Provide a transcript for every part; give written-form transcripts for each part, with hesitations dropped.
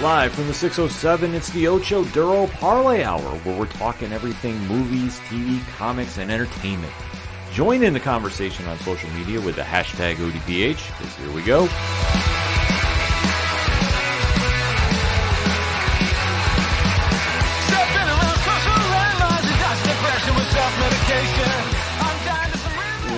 Live from the 607, it's the Ocho Duro Parlay Hour, where we're talking everything movies, TV, comics, and entertainment. Join in the conversation on social media with the hashtag ODPH, because here we go.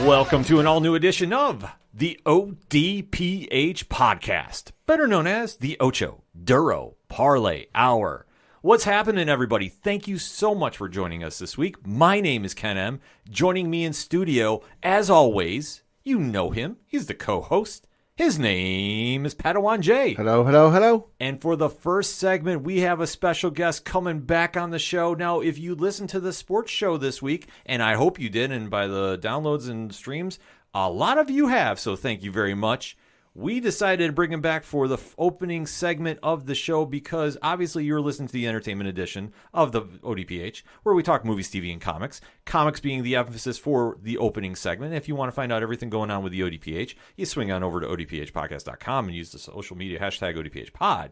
Welcome to an all-new edition of the ODPH podcast, better known as the Ocho Duro Parlay Hour. What's happening, everybody? Thank you so much for joining us this week. My name is Ken M. Joining me in studio, as always, you know him. He's the co-host. His name is Padawan J. Hello, hello, hello. And for the first segment, we have a special guest coming back on the show. Now, if you listened to the sports show this week, and I hope you did, and by the downloads and streams, a lot of you have, so thank you very much. We decided to bring him back for the opening segment of the show because obviously you're listening to the entertainment edition of the ODPH, where we talk movies, TV, and comics. Comics being the emphasis for the opening segment. If you want to find out everything going on with the ODPH, you swing on over to odphpodcast.com and use the social media hashtag ODPHpod.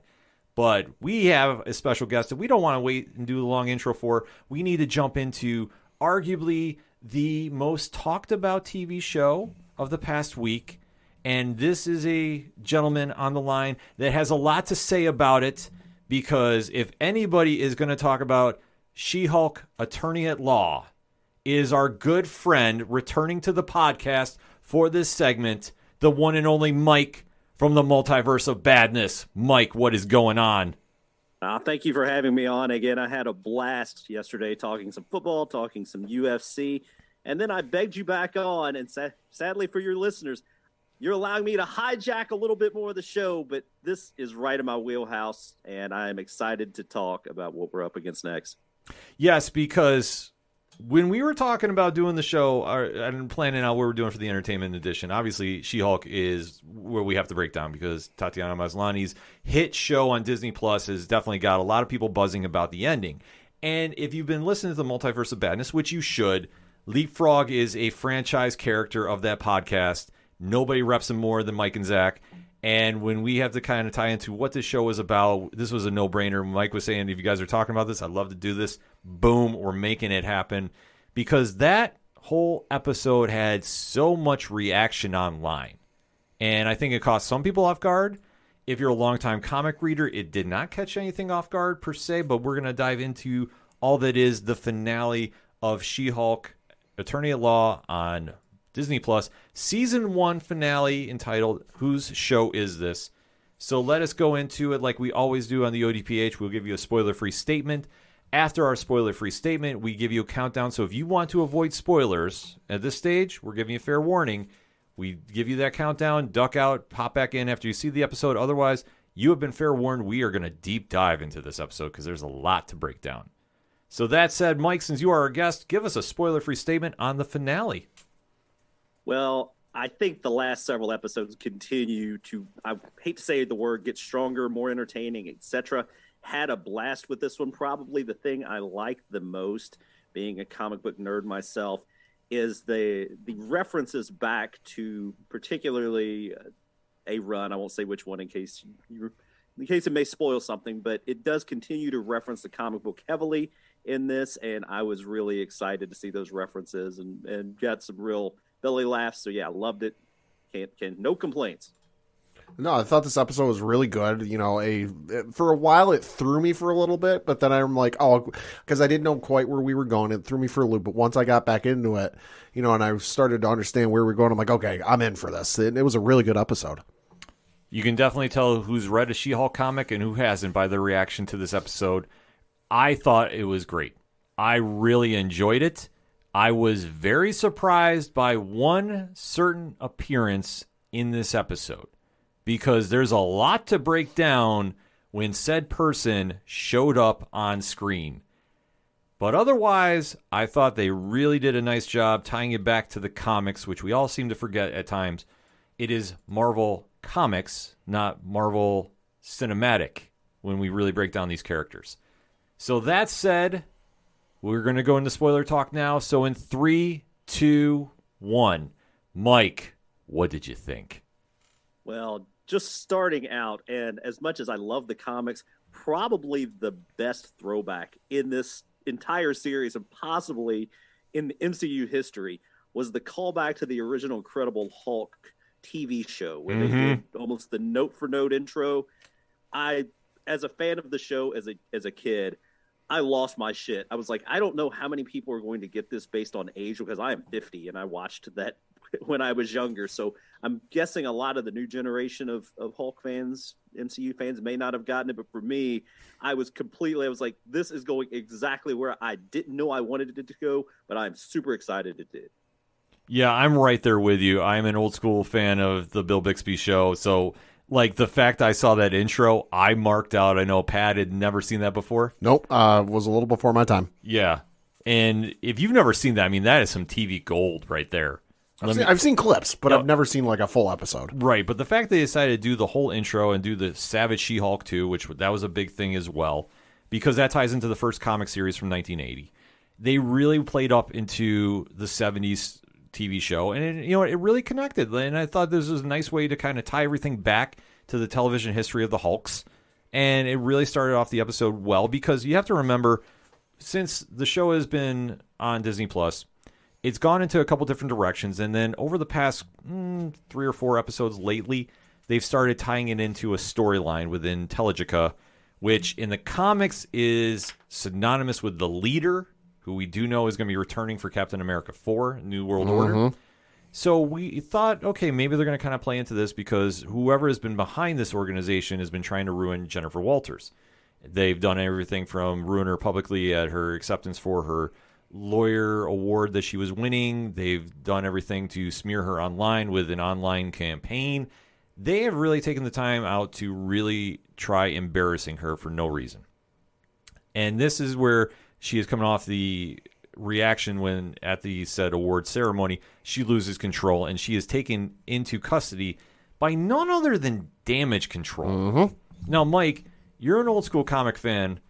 But we have a special guest that we don't want to wait and do the long intro for. We need to jump into arguably the most talked about TV show of the past week. And this is a gentleman on the line that has a lot to say about it, because if anybody is going to talk about She-Hulk Attorney at Law, is our good friend returning to the podcast for this segment, the one and only Mike from the Multiverse of Badness. Mike, what is going on? Thank you for having me on again. I had a blast yesterday talking some football, talking some UFC, and then I begged you back on, and sadly for your listeners, you're allowing me to hijack a little bit more of the show, but this is right in my wheelhouse, and I am excited to talk about what we're up against next. Yes, because when we were talking about doing the show and planning out what we're doing for the entertainment edition, obviously She-Hulk is where we have to break down, because Tatiana Maslany's hit show on Disney Plus has definitely got a lot of people buzzing about the ending. And if you've been listening to the Multiverse of Badness, which you should, Leapfrog is a franchise character of that podcast. Nobody reps him more than Mike and Zach. And when we have to kind of tie into what this show is about, this was a no-brainer. Mike was saying, if you guys are talking about this, I'd love to do this. Boom, we're making it happen. Because that whole episode had so much reaction online. And I think it caught some people off guard. If you're a longtime comic reader, it did not catch anything off guard per se, but we're going to dive into all that is the finale of She-Hulk Attorney at Law on Disney Plus, season 1 finale entitled Whose Show Is This? So let us go into it like we always do on the ODPH. We'll give you a spoiler-free statement. After our spoiler-free statement, we give you a countdown. So if you want to avoid spoilers at this stage, we're giving you a fair warning. We give you that countdown, duck out, pop back in after you see the episode. Otherwise, you have been fair warned. We are going to deep dive into this episode because there's a lot to break down. So that said, Mike, since you are our guest, give us a spoiler-free statement on the finale. Well, I think the last several episodes continue to, I hate to say the word, get stronger, more entertaining, etc. Had a blast with this one. Probably the thing I like the most, being a comic book nerd myself, is the references back to particularly a run. I won't say which one in case it may spoil something, but it does continue to reference the comic book heavily in this, and I was really excited to see those references and got some real belly laughs. So yeah, loved it. Can't no complaints. No, I thought this episode was really good. You know, for a while it threw me for a little bit, but then I'm like, oh, because I didn't know quite where we were going. It threw me for a loop. But once I got back into it, you know, and I started to understand where we're going, I'm like, okay, I'm in for this. It was a really good episode. You can definitely tell who's read a She-Hulk comic and who hasn't by the reaction to this episode. I thought it was great. I really enjoyed it. I was very surprised by one certain appearance in this episode, because there's a lot to break down when said person showed up on screen. But otherwise, I thought they really did a nice job tying it back to the comics, which we all seem to forget at times. It is Marvel Comics, not Marvel Cinematic, when we really break down these characters. So that said, we're going to go into spoiler talk now. So in 3, 2, 1, Mike, what did you think? Well, just starting out, and as much as I love the comics, probably the best throwback in this entire series and possibly in the MCU history was the callback to the original Incredible Hulk TV show where they did almost the note for note intro. As a fan of the show as a kid, I lost my shit. I was like, I don't know how many people are going to get this based on age because I am 50 and I watched that when I was younger. So I'm guessing a lot of the new generation of Hulk fans, MCU fans, may not have gotten it. But for me, I was like, this is going exactly where I didn't know I wanted it to go, but I'm super excited it did. Yeah, I'm right there with you. I'm an old school fan of the Bill Bixby show. So, like, the fact I saw that intro, I marked out. I know Pat had never seen that before. Nope, was a little before my time. Yeah. And if you've never seen that, I mean, that is some TV gold right there. I've seen clips, but I've never seen like a full episode. Right, but the fact they decided to do the whole intro and do the Savage She-Hulk too, which that was a big thing as well, because that ties into the first comic series from 1980. They really played up into the 70s TV show, and it really connected. And I thought this was a nice way to kind of tie everything back to the television history of the Hulks. And it really started off the episode well, because you have to remember, since the show has been on Disney Plus, it's gone into a couple different directions, and then over the past 3 or 4 episodes lately, they've started tying it into a storyline within Telegica, which in the comics is synonymous with the Leader, who we do know is going to be returning for Captain America 4, New World Order. So we thought, okay, maybe they're going to kind of play into this, because whoever has been behind this organization has been trying to ruin Jennifer Walters. They've done everything from ruin her publicly at her acceptance for her lawyer award that she was winning. They've done everything to smear her online with an online campaign. They have really taken the time out to really try embarrassing her for no reason. And this is where she is coming off the reaction when at the said award ceremony, she loses control and she is taken into custody by none other than Damage Control. Now, Mike, you're an old school comic fan.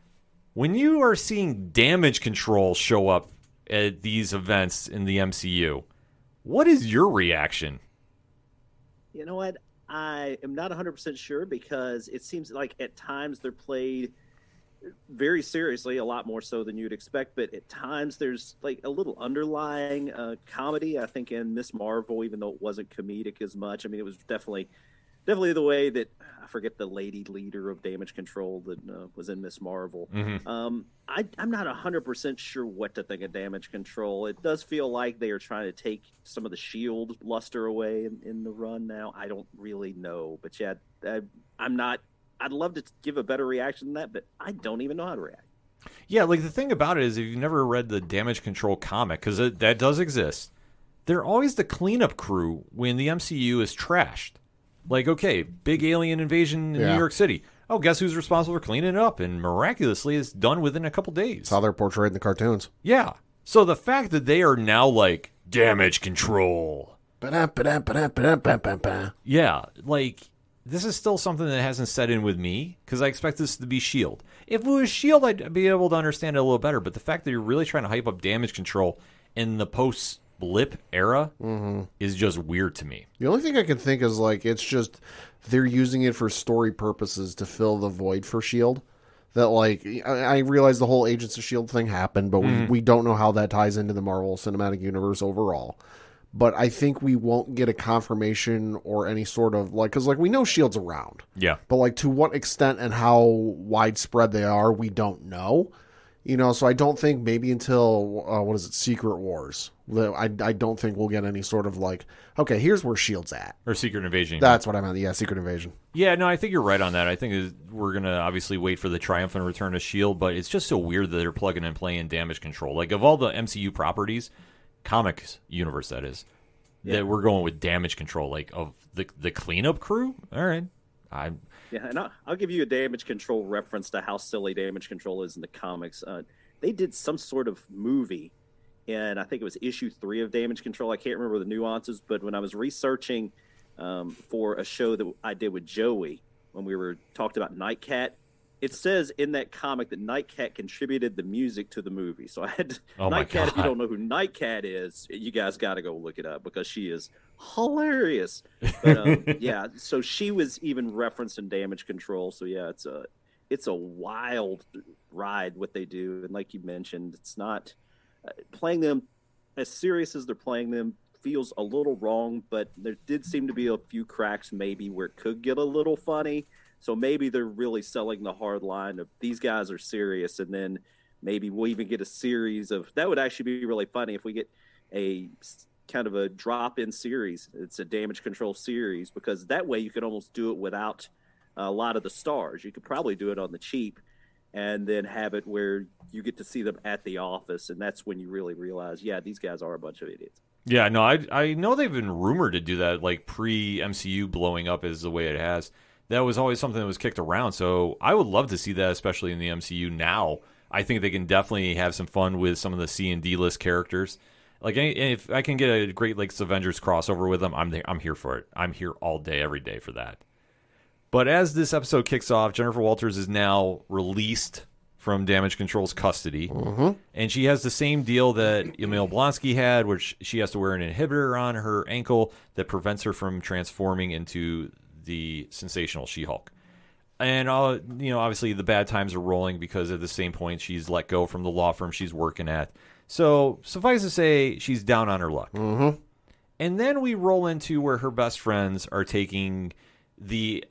When you are seeing Damage Control show up at these events in the MCU, what is your reaction? You know what? I am not 100% sure, because it seems like at times they're played very seriously, a lot more so than you'd expect, but at times there's like a little underlying comedy, I think, in Miss Marvel, even though it wasn't comedic as much. I mean, it was definitely the way that, I forget the lady leader of Damage Control that was in Miss Marvel. I'm not 100% sure what to think of Damage Control. It does feel like they are trying to take some of the S.H.I.E.L.D. luster away in the run now. I don't really know. But yeah, I'd love to give a better reaction than that, but I don't even know how to react. Yeah, like the thing about it is, if you've never read the Damage Control comic, because that does exist, they're always the cleanup crew when the MCU is trashed. Like, okay, big alien invasion in New York City. Oh, guess who's responsible for cleaning it up? And miraculously, it's done within a couple days. That's how they're portrayed in the cartoons. Yeah. So the fact that they are now like Damage Control. Yeah, like, this is still something that hasn't set in with me, because I expect this to be S.H.I.E.L.D. If it was S.H.I.E.L.D., I'd be able to understand it a little better. But the fact that you're really trying to hype up Damage Control in the post-blip era is just weird to me. The only thing I can think is, like, it's just they're using it for story purposes to fill the void for S.H.I.E.L.D. That, like, I realize the whole Agents of S.H.I.E.L.D. thing happened, but we don't know how that ties into the Marvel Cinematic Universe overall. But I think we won't get a confirmation or any sort of, like, because, like, we know S.H.I.E.L.D's around. Yeah. But, like, to what extent and how widespread they are, we don't know. You know, so I don't think maybe until, Secret Wars. I don't think we'll get any sort of, like, okay, here's where S.H.I.E.L.D's at. Or Secret Invasion. That's what I meant. Yeah, Secret Invasion. Yeah, no, I think you're right on that. I think we're going to obviously wait for the triumphant return of S.H.I.E.L.D., but it's just so weird that they're plugging and playing Damage Control. Like, of all the MCU properties, comics universe, that is, that we're going with Damage Control, like, of the cleanup crew? All right. Yeah, and I'll give you a Damage Control reference to how silly Damage Control is in the comics. They did some sort of movie, and I think it was issue 3 of Damage Control. I can't remember the nuances, but when I was researching for a show that I did with Joey, when we were talked about Nightcat, it says in that comic that Nightcat contributed the music to the movie. So I had to, Nightcat, if you don't know who Nightcat is, you guys got to go look it up, because she is hilarious. But yeah, so she was even referenced in Damage Control. So yeah, it's a wild ride what they do, and like you mentioned, it's not playing them as serious as they're playing them feels a little wrong, but there did seem to be a few cracks maybe where it could get a little funny. So maybe they're really selling the hard line of these guys are serious, and then maybe we'll even get a series of that would actually be really funny if we get a kind of a drop-in series. It's a damage control series, because that way you could almost do it without a lot of the stars. You could probably do it on the cheap and then have it where you get to see them at the office, and that's when you really realize, yeah, these guys are a bunch of idiots. Yeah, no, I know they've been rumored to do that, like pre-MCU blowing up is the way it has. That was always something that was kicked around, so I would love to see that, especially in the MCU now. I think they can definitely have some fun with some of the C and D list characters. Like, if I can get a Great Lakes Avengers crossover with them, I'm here for it. I'm here all day, every day for that. But as this episode kicks off, Jennifer Walters is now released from Damage Control's custody. And she has the same deal that Emil Blonsky had, which she has to wear an inhibitor on her ankle that prevents her from transforming into the sensational She-Hulk. And, obviously the bad times are rolling because at the same point she's let go from the law firm she's working at. So suffice to say, she's down on her luck. And then we roll into where her best friends are taking the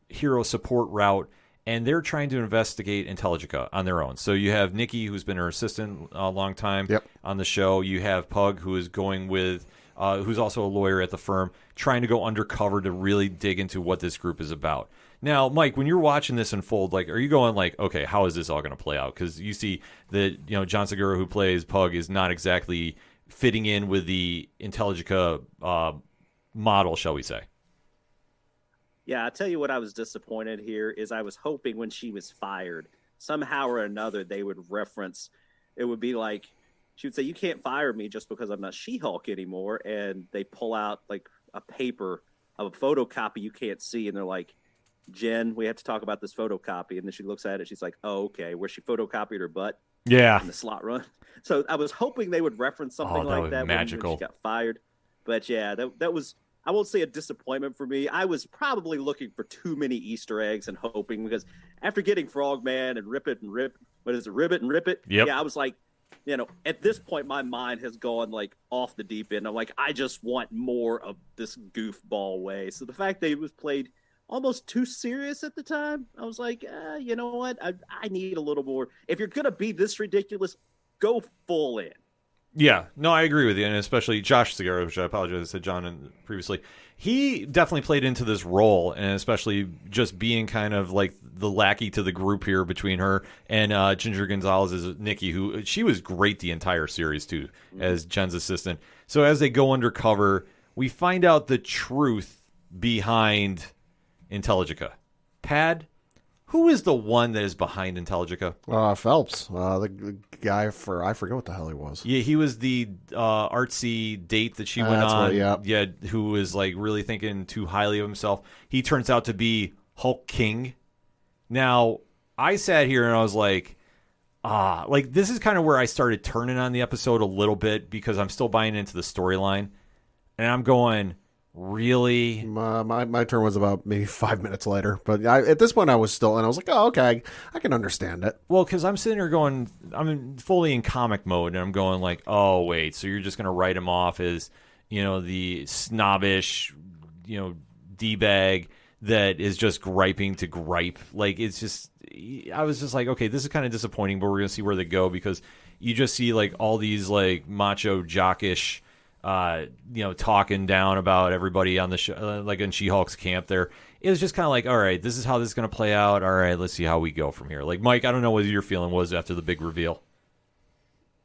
hero support route, and they're trying to investigate Intelligica on their own. So you have Nikki, who's been her assistant a long time on the show. You have Pug, who is going with, who's also a lawyer at the firm, trying to go undercover to really dig into what this group is about. Now, Mike, when you're watching this unfold, like, are you going like, okay, how is this all going to play out? Because you see that, John Segura, who plays Pug, is not exactly fitting in with the Intelligica model, shall we say. Yeah, I'll tell you what I was disappointed here is I was hoping when she was fired, somehow or another they would reference, it would be like, she would say, you can't fire me just because I'm not She-Hulk anymore, and they pull out like a paper of a photocopy you can't see, and they're like, Jen, we have to talk about this photocopy, and then she looks at it, she's like, oh, okay, where she photocopied her butt in the slot run. So I was hoping they would reference something like that when she got fired. But yeah, that was, I won't say a disappointment for me. I was probably looking for too many Easter eggs and hoping, because after getting Frogman and Ribbit and Rip It? Yep. Yeah, I was like, at this point, my mind has gone like off the deep end. I'm like, I just want more of this goofball way. So the fact that it was played almost too serious at the time, I was like, you know what? I need a little more. If you're going to be this ridiculous, go full in. Yeah, no, I agree with you, and especially Josh Segura, which I apologize, I said John previously. He definitely played into this role, and especially just being kind of like the lackey to the group here between her and Ginger Gonzalez as Nikki, who she was great the entire series too, as Jen's assistant. So as they go undercover, we find out the truth behind Intelligica. Pad, who is the one that is behind Intelligica? Phelps, the guy for, I forget what the hell he was. Yeah, he was the artsy date that she went on. Yeah, who was like really thinking too highly of himself. He turns out to be Hulk King. Now, I sat here and I was like, this is kind of where I started turning on the episode a little bit, because I'm still buying into the storyline. And I'm going, really? My turn was about maybe 5 minutes later, but at this point I was still, and I was like, oh, okay, I can understand it. Well, because I'm sitting here going, I'm fully in comic mode, and I'm going like, oh wait, so you're just going to write him off as, the snobbish, D-bag that is just griping to gripe. Like, it's just, I was just like, okay, this is kind of disappointing, but we're going to see where they go, because you just see like all these like macho jockish talking down about everybody on the show, like in She-Hulk's camp there. It was just kind of like, all right, this is how this is going to play out. All right, let's see how we go from here. Like, Mike, I don't know what your feeling was after the big reveal.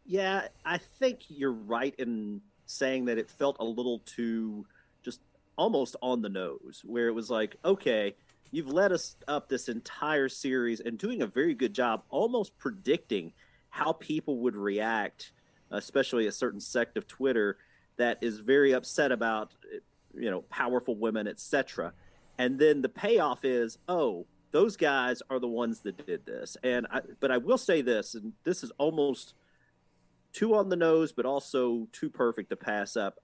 Yeah, I think you're right in saying that it felt a little too just almost on the nose, where it was like, okay, you've led us up this entire series and doing a very good job almost predicting how people would react, especially a certain sect of Twitter that is very upset about, powerful women, etc. And then the payoff is, oh, those guys are the ones that did this. But I will say this, and this is almost too on the nose, but also too perfect to pass up,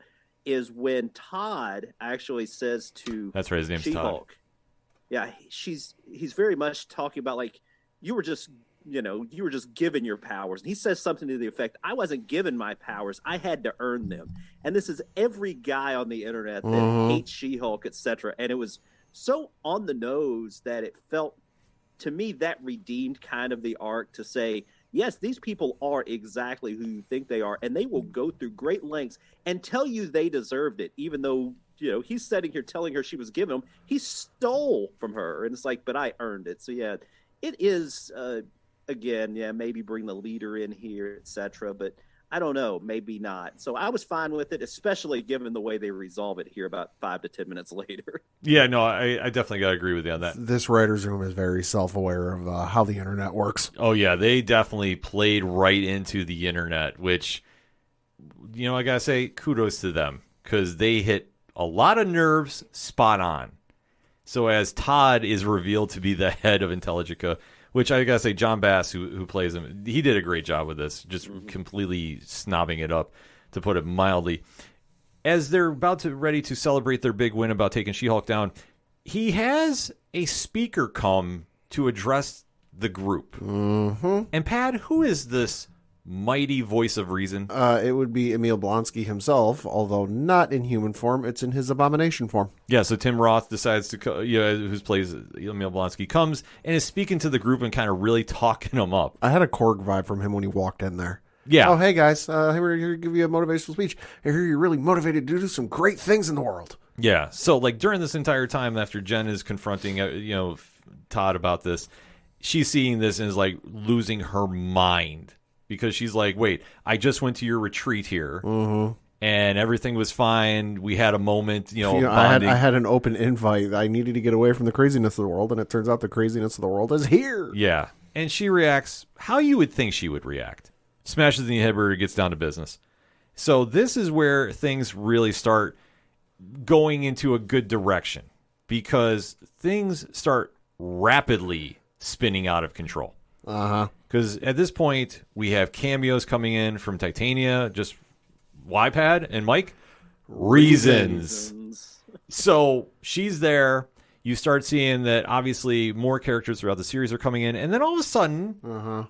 is when Todd actually says to That's right, his name's She-Hulk, Todd. Yeah, he's very much talking about like you were just given your powers. And he says something to the effect, I wasn't given my powers, I had to earn them. And this is every guy on the internet that hates She-Hulk, etc. And it was so on the nose that it felt to me that redeemed kind of the arc to say, yes, these people are exactly who you think they are, and they will go through great lengths and tell you they deserved it, even though he's sitting here telling her she was given him. He stole from her, and it's like, but I earned it. So yeah, it is again, yeah, maybe bring the leader in here, etc. But I don't know, maybe not. So I was fine with it, especially given the way they resolve it here about 5 to 10 minutes later. Yeah, no, I definitely got to agree with you on that. This writer's room is very self-aware of how the internet works. Oh, yeah, they definitely played right into the internet, which, I got to say, kudos to them, because they hit a lot of nerves spot on. So as Todd is revealed to be the head of Intelligencia, which I gotta say, John Bass, who plays him, he did a great job with this, just completely snobbing it up, to put it mildly. As they're ready to celebrate their big win about taking She-Hulk down, he has a speaker come to address the group. Mm-hmm. And Pad, who is this mighty voice of reason? It would be Emil Blonsky himself, although not in human form. It's in his abomination form. Yeah, so Tim Roth decides to, who plays Emil Blonsky, comes and is speaking to the group and kind of really talking them up. I had a Korg vibe from him when he walked in there. Yeah. Oh, hey guys, we're here to give you a motivational speech. I hear you're really motivated to do some great things in the world. Yeah, so like during this entire time after Jen is confronting, Todd about this, she's seeing this and is like losing her mind. Because she's like, wait, I just went to your retreat here, and everything was fine. We had a moment, I had an open invite. I needed to get away from the craziness of the world, and it turns out the craziness of the world is here. Yeah, and she reacts how you would think she would react. Smashes the inhibitor, gets down to business. So this is where things really start going into a good direction, because things start rapidly spinning out of control. Because at this point, we have cameos coming in from Titania, just YPad and Mike. Reasons. So she's there. You start seeing that obviously more characters throughout the series are coming in. And then all of a sudden,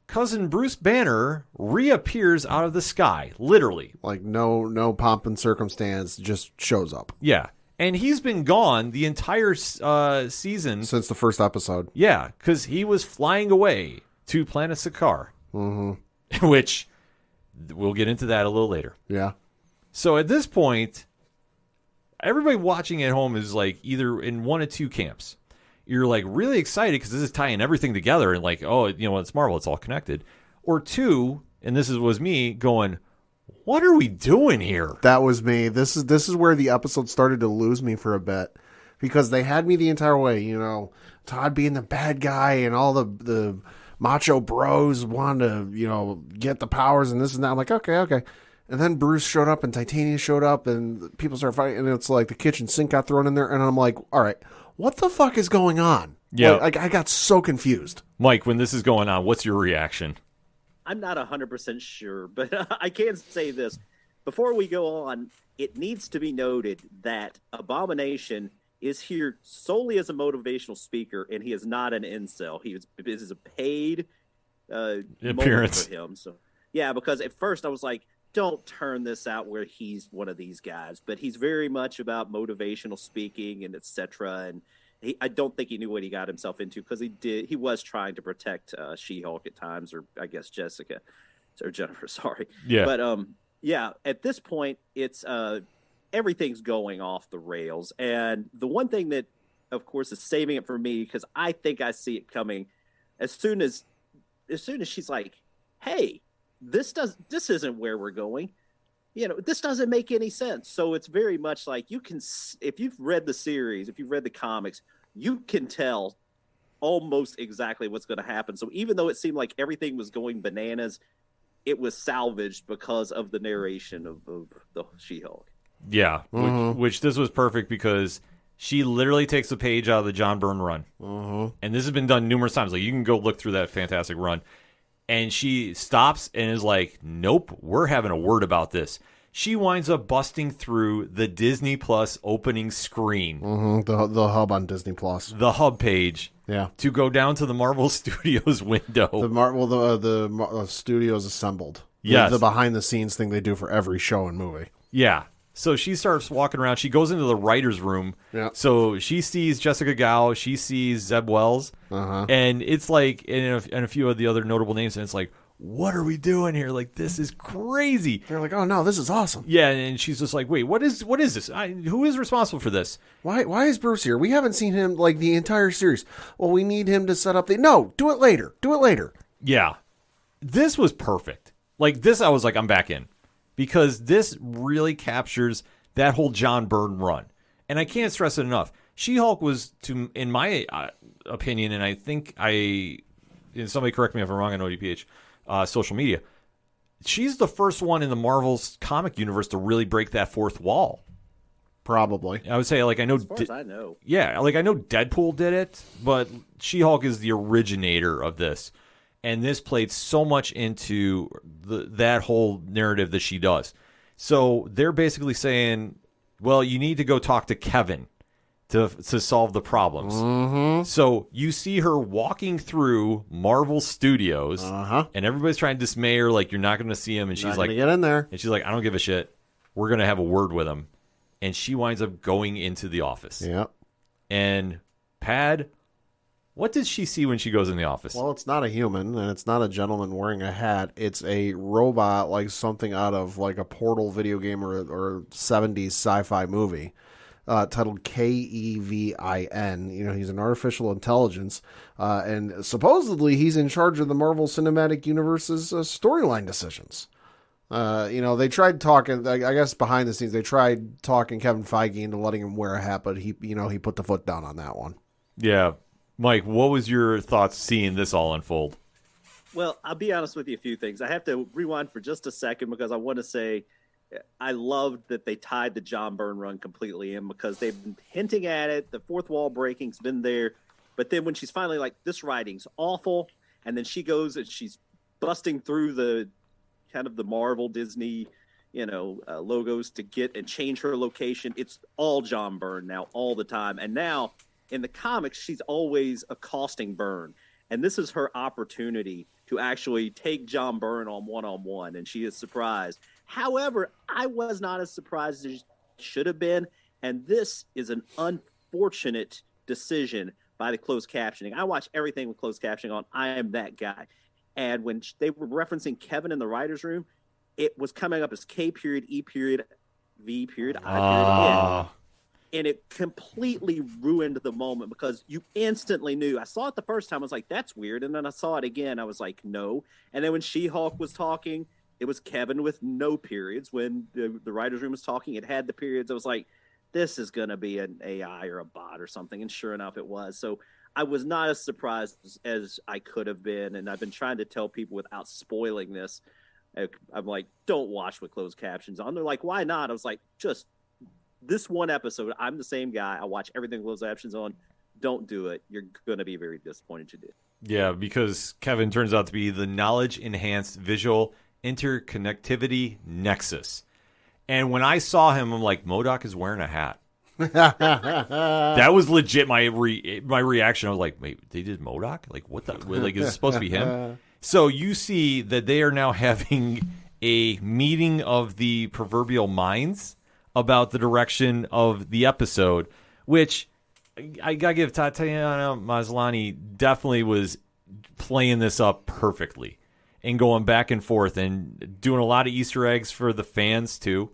cousin Bruce Banner reappears out of the sky, literally. Like no pomp and circumstance, just shows up. Yeah. And he's been gone the entire season. Since the first episode. Yeah, because he was flying away to Planet Sakaar. Which, we'll get into that a little later. Yeah. So at this point, everybody watching at home is like either in one of two camps. You're like really excited because this is tying everything together and like, oh, it's Marvel, it's all connected. Or two, and was me going, what are we doing here? That was me. This is where the episode started to lose me for a bit, because they had me the entire way. Todd being the bad guy and all the macho bros wanted to get the powers and this and that. I'm like, okay. And then Bruce showed up and Titania showed up and people started fighting, and it's like the kitchen sink got thrown in there, and I'm like, all right, what the fuck is going on? Yeah, like, I got so confused. Mike, when this is going on, what's your reaction? I'm not 100% sure, but I can say this. Before we go on, it needs to be noted that Abomination is here solely as a motivational speaker, and he is not an incel. This is a paid appearance for him. So, yeah, because at first I was like, don't turn this out where he's one of these guys. But he's very much about motivational speaking and etc. And I don't think he knew what he got himself into, because he was trying to protect She-Hulk at times, or I guess Jennifer, sorry. Yeah. But yeah, at this point, it's everything's going off the rails. And the one thing that, of course, is saving it for me, because I think I see it coming, as soon as she's like, hey, this isn't where we're going. This doesn't make any sense. So it's very much like if you've read the series, if you've read the comics, you can tell almost exactly what's going to happen. So even though it seemed like everything was going bananas, it was salvaged because of the narration of the She-Hulk. Yeah, which this was perfect, because she literally takes a page out of the John Byrne run. And this has been done numerous times. Like, you can go look through that fantastic run. And she stops and is like, nope, we're having a word about this. she winds up busting through the Disney Plus opening screen, the hub on Disney Plus, the hub page, to go down to the Marvel Studios window. The studios assembled. Yes. The behind the scenes thing they do for every show and movie. Yeah. So she starts walking around. She goes into the writer's room. Yeah. So she sees Jessica Gao. She sees Zeb Wells. And it's like, and a few of the other notable names. And it's like, what are we doing here? Like, this is crazy. They're like, oh, no, this is awesome. Yeah. And she's just like, wait, what is this? Who is responsible for this? Why is Bruce here? We haven't seen him, like, the entire series. Well, we need him to set up No, do it later. Do it later. Yeah. This was perfect. Like, this, I was like, I'm back in. Because this really captures that whole John Byrne run. And I can't stress it enough. She-Hulk was, in my opinion, and I think and somebody correct me if I'm wrong on ODPH social media, she's the first one in the Marvel's comic universe to really break that fourth wall. Probably. I would say, like, I know... As far as I know. Yeah, like, I know Deadpool did it, but She-Hulk is the originator of this. And this played so much into that whole narrative that she does. So they're basically saying, well, you need to go talk to Kevin to solve the problems. So you see her walking through Marvel Studios, and everybody's trying to dismay her, like, you're not going to see him. And she's like, get in there. And she's like, I don't give a shit. We're going to have a word with him. And she winds up going into the office. Yep. And Pad... what does she see when she goes in the office? Well, it's not a human, and it's not a gentleman wearing a hat. It's a robot, like something out of like a Portal video game or 70s sci-fi movie titled Kevin. You know, he's an artificial intelligence, and supposedly he's in charge of the Marvel Cinematic Universe's storyline decisions. They tried talking, I guess behind the scenes, they tried talking Kevin Feige into letting him wear a hat, but he put the foot down on that one. Yeah. Mike, what was your thoughts seeing this all unfold? Well, I'll be honest with you, a few things. I have to rewind for just a second because I want to say I loved that they tied the John Byrne run completely in because they've been hinting at it. The fourth wall breaking's been there. But then when she's finally like, this writing's awful, and then she goes and she's busting through the kind of the Marvel, Disney, logos to get and change her location. It's all John Byrne now, all the time. And now... in the comics, she's always accosting Byrne, and this is her opportunity to actually take John Byrne on one-on-one, and she is surprised. However, I was not as surprised as she should have been, and this is an unfortunate decision by the closed captioning. I watch everything with closed captioning on. I am that guy. And when they were referencing Kevin in the writer's room, it was coming up as K period, E period, V period, I period, N. And it completely ruined the moment because you instantly knew. I saw it the first time. I was like, that's weird. And then I saw it again. I was like, no. And then when She-Hulk was talking, it was Kevin with no periods. When the writer's room was talking, it had the periods. I was like, this is going to be an AI or a bot or something. And sure enough, it was. So I was not as surprised as I could have been. And I've been trying to tell people without spoiling this. I'm like, don't watch with closed captions on. They're like, why not? I was like, just this one episode. I'm the same guy. I watch everything with closed captions on. Don't do it. You're going to be very disappointed you did. Yeah, because Kevin turns out to be the knowledge-enhanced visual interconnectivity nexus. And when I saw him, I'm like, MODOK is wearing a hat. That was legit my reaction. I was like, wait, they did MODOK? Like, what the? Like, is it supposed to be him? So you see that they are now having a meeting of the proverbial minds about the direction of the episode, which I gotta give Tatiana Maslany definitely was playing this up perfectly and going back and forth and doing a lot of Easter eggs for the fans too,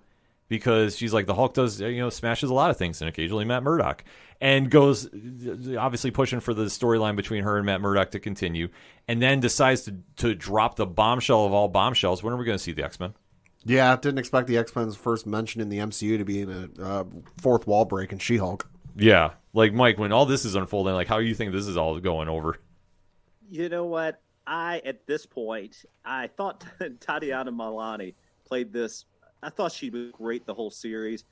because she's like, the Hulk does, smashes a lot of things, and occasionally Matt Murdock, and goes obviously pushing for the storyline between her and Matt Murdock to continue, and then decides to drop the bombshell of all bombshells. When are we going to see the X-Men? Yeah, didn't expect the X-Men's first mention in the MCU to be in a fourth wall break in She-Hulk. Yeah, like Mike, when all this is unfolding, like, how do you think this is all going over? You know what? At this point, I thought Tatiana Maslany played this. I thought she was great the whole series,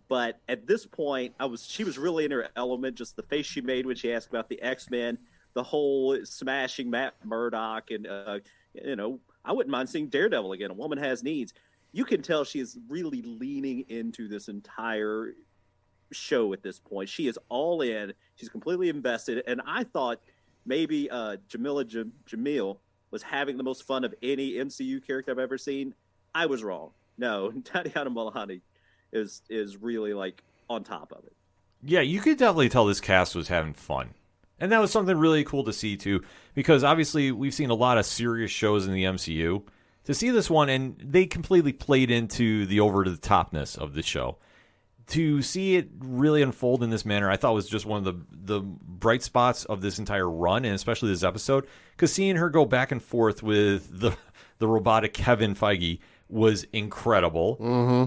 but at this point, she was really in her element. Just the face she made when she asked about the X-Men, the whole smashing Matt Murdock, and I wouldn't mind seeing Daredevil again. A woman has needs. you can tell she is really leaning into this entire show at this point. She is all in. She's completely invested. And I thought maybe Jamil was having the most fun of any MCU character I've ever seen. I was wrong. No, Tatiana Maslany is really like on top of it. Yeah, you could definitely tell this cast was having fun. And that was something really cool to see, too, because obviously we've seen a lot of serious shows in the MCU. To see this one, and they completely played into the over-the-topness of the show. To see it really unfold in this manner, I thought was just one of the bright spots of this entire run, and especially this episode, because seeing her go back and forth with the robotic Kevin Feige was incredible,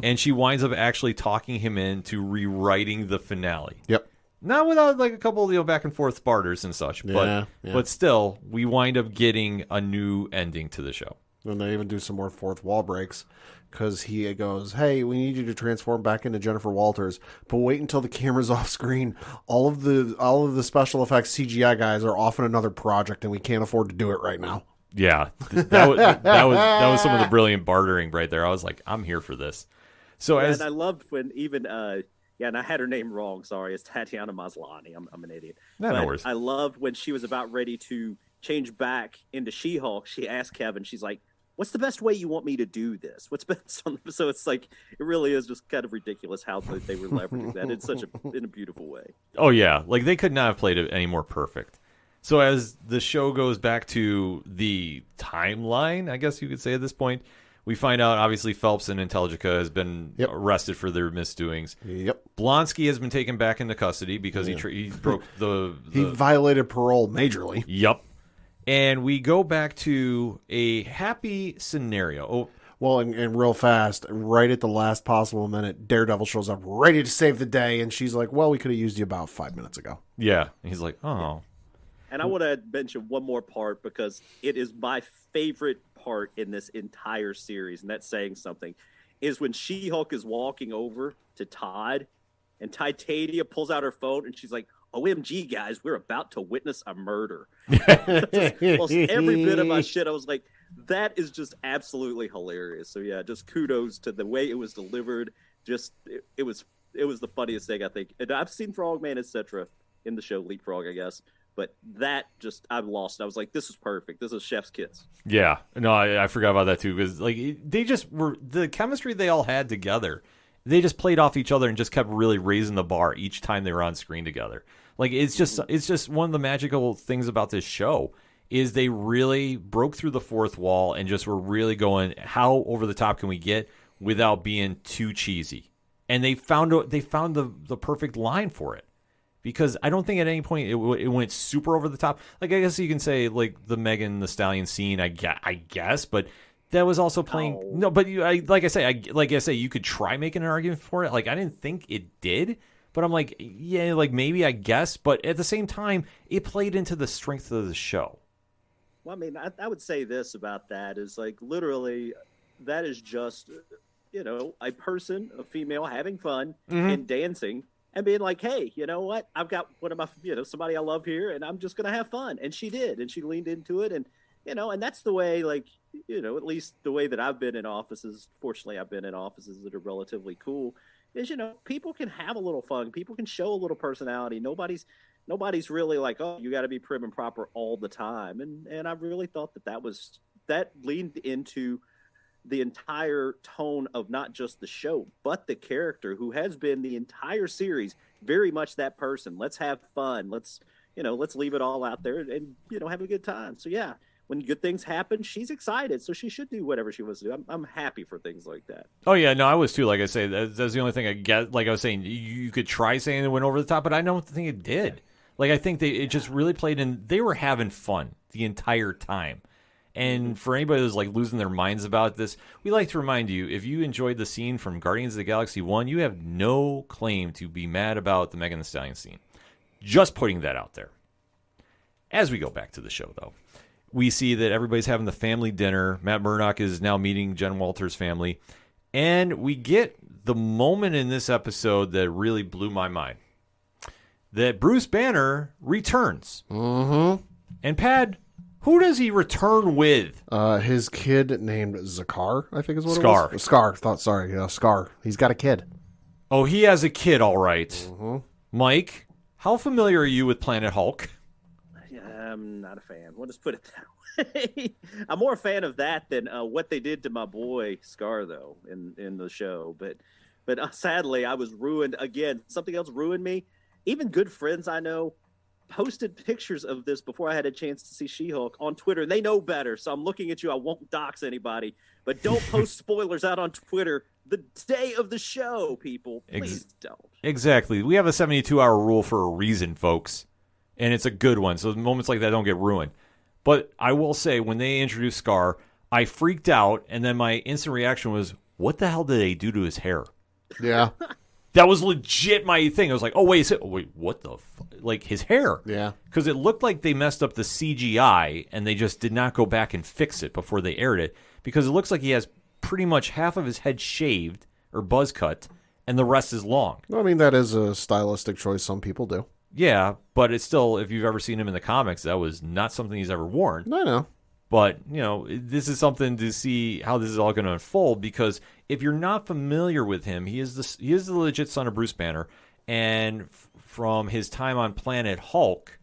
and she winds up actually talking him into rewriting the finale. Yep. Not without like a couple of back and forth barters and such, but still, we wind up getting a new ending to the show. And they even do some more fourth wall breaks, because he goes, "Hey, we need you to transform back into Jennifer Walters, but wait until the camera's off screen. All of the special effects CGI guys are off on another project, and we can't afford to do it right now." Yeah, that was some of the brilliant bartering right there. I was like, I'm here for this. So and I loved when even and I had her name wrong. Sorry, it's Tatiana Maslany. I'm an idiot. No worries. I loved when she was about ready to change back into She-Hulk. She asked Kevin, she's like, "What's the best way you want me to do this? What's best on?" So it's like, it really is just kind of ridiculous how they were leveraging that in a beautiful way. Oh yeah, like they could not have played it any more perfect. So as the show goes back to the timeline, I guess you could say at this point, we find out obviously Phelps and Intelligica has been arrested for their misdoings. Yep. Blonsky has been taken back into custody because he broke the he violated parole majorly. Yep. And we go back to a happy scenario. Oh, well, and real fast, right at the last possible minute, Daredevil shows up ready to save the day, and she's like, "Well, we could have used you about 5 minutes ago." Yeah. And he's like, "Oh." And I want to mention one more part because it is my favorite part in this entire series, and that's saying something, is when She-Hulk is walking over to Todd, and Titania pulls out her phone, and she's like, "OMG, guys, we're about to witness a murder." Almost every bit of my shit, I was like, that is just absolutely hilarious. So yeah, just kudos to the way it was delivered. Just it was the funniest thing, I think. And I've seen Frogman, etc. in the show Leapfrog, I guess. But that just, I'm lost. I was like, this is perfect. This is chef's kiss. Yeah. No, I forgot about that too, because like they just were, the chemistry they all had together, they just played off each other and just kept really raising the bar each time they were on screen together. Like it's just one of the magical things about this show is they really broke through the fourth wall and just were really going, how over the top can we get without being too cheesy? And they found the perfect line for it. Because I don't think at any point it went super over the top. Like, I guess you can say, like, the Megan Thee Stallion scene, I guess, but that was also playing... Oh. No, but like I say, you could try making an argument for it. Like, I didn't think it did, but I'm like, yeah, like, maybe, I guess. But at the same time, it played into the strength of the show. Well, I mean, I would say this about that is, like, literally, that is just, a person, a female, having fun and dancing. And being like, hey, you know what? I've got one of my, somebody I love here, and I'm just going to have fun. And she did, and she leaned into it. And, and that's the way, like, at least the way that I've been in offices. Fortunately, I've been in offices that are relatively cool. Is, people can have a little fun. People can show a little personality. Nobody's really like, oh, you got to be prim and proper all the time. And I really thought that leaned into the entire tone of not just the show, but the character who has been the entire series very much that person. Let's have fun. Let's leave it all out there and, have a good time. So yeah, when good things happen, she's excited. So she should do whatever she wants to do. I'm happy for things like that. Oh yeah, no, I was too. Like I say, that's the only thing I get. Like I was saying, you could try saying it went over the top, but I don't think it did. Like I think it just really played in. They were having fun the entire time. And for anybody who's like losing their minds about this, we like to remind you, if you enjoyed the scene from Guardians of the Galaxy 1, you have no claim to be mad about the Megan Thee Stallion scene. Just putting that out there. As we go back to the show, though, we see that everybody's having the family dinner. Matt Murdock is now meeting Jen Walters' family. And we get the moment in this episode that really blew my mind. That Bruce Banner returns. Mm-hmm. And Pad, Who does he return with? His kid named Zakar, I think is what Scar. it was. Scar. Scar. He's got a kid. Oh, he has a kid, all right. Mm-hmm. Mike, how familiar are you with Planet Hulk? I'm not a fan. We'll just put it that way. I'm more a fan of that than what they did to my boy Scar, though, in the show. But sadly, I was ruined again. Something else ruined me. Even good friends I know posted pictures of this before I had a chance to see She-Hulk on Twitter. They know better, so I'm looking at you. I won't dox anybody, but don't post spoilers out on Twitter the day of the show, people. Please don't. Exactly. We have a 72-hour rule for a reason, folks, and it's a good one, so moments like that don't get ruined. But I will say, when they introduced Scar, I freaked out, and then my instant reaction was, what the hell did they do to his hair? Yeah. That was legit my thing. I was like, oh, wait, what the like, his hair. Yeah. Because it looked like they messed up the CGI, and they just did not go back and fix it before they aired it, because it looks like he has pretty much half of his head shaved, or buzz cut, and the rest is long. Well, I mean, that is a stylistic choice some people do. Yeah, but it's still, if you've ever seen him in the comics, that was not something he's ever worn. I know. But, you know, this is something to see how this is all going to unfold, because if you're not familiar with him, he is the legit son of Bruce Banner, and from his time on Planet Hulk,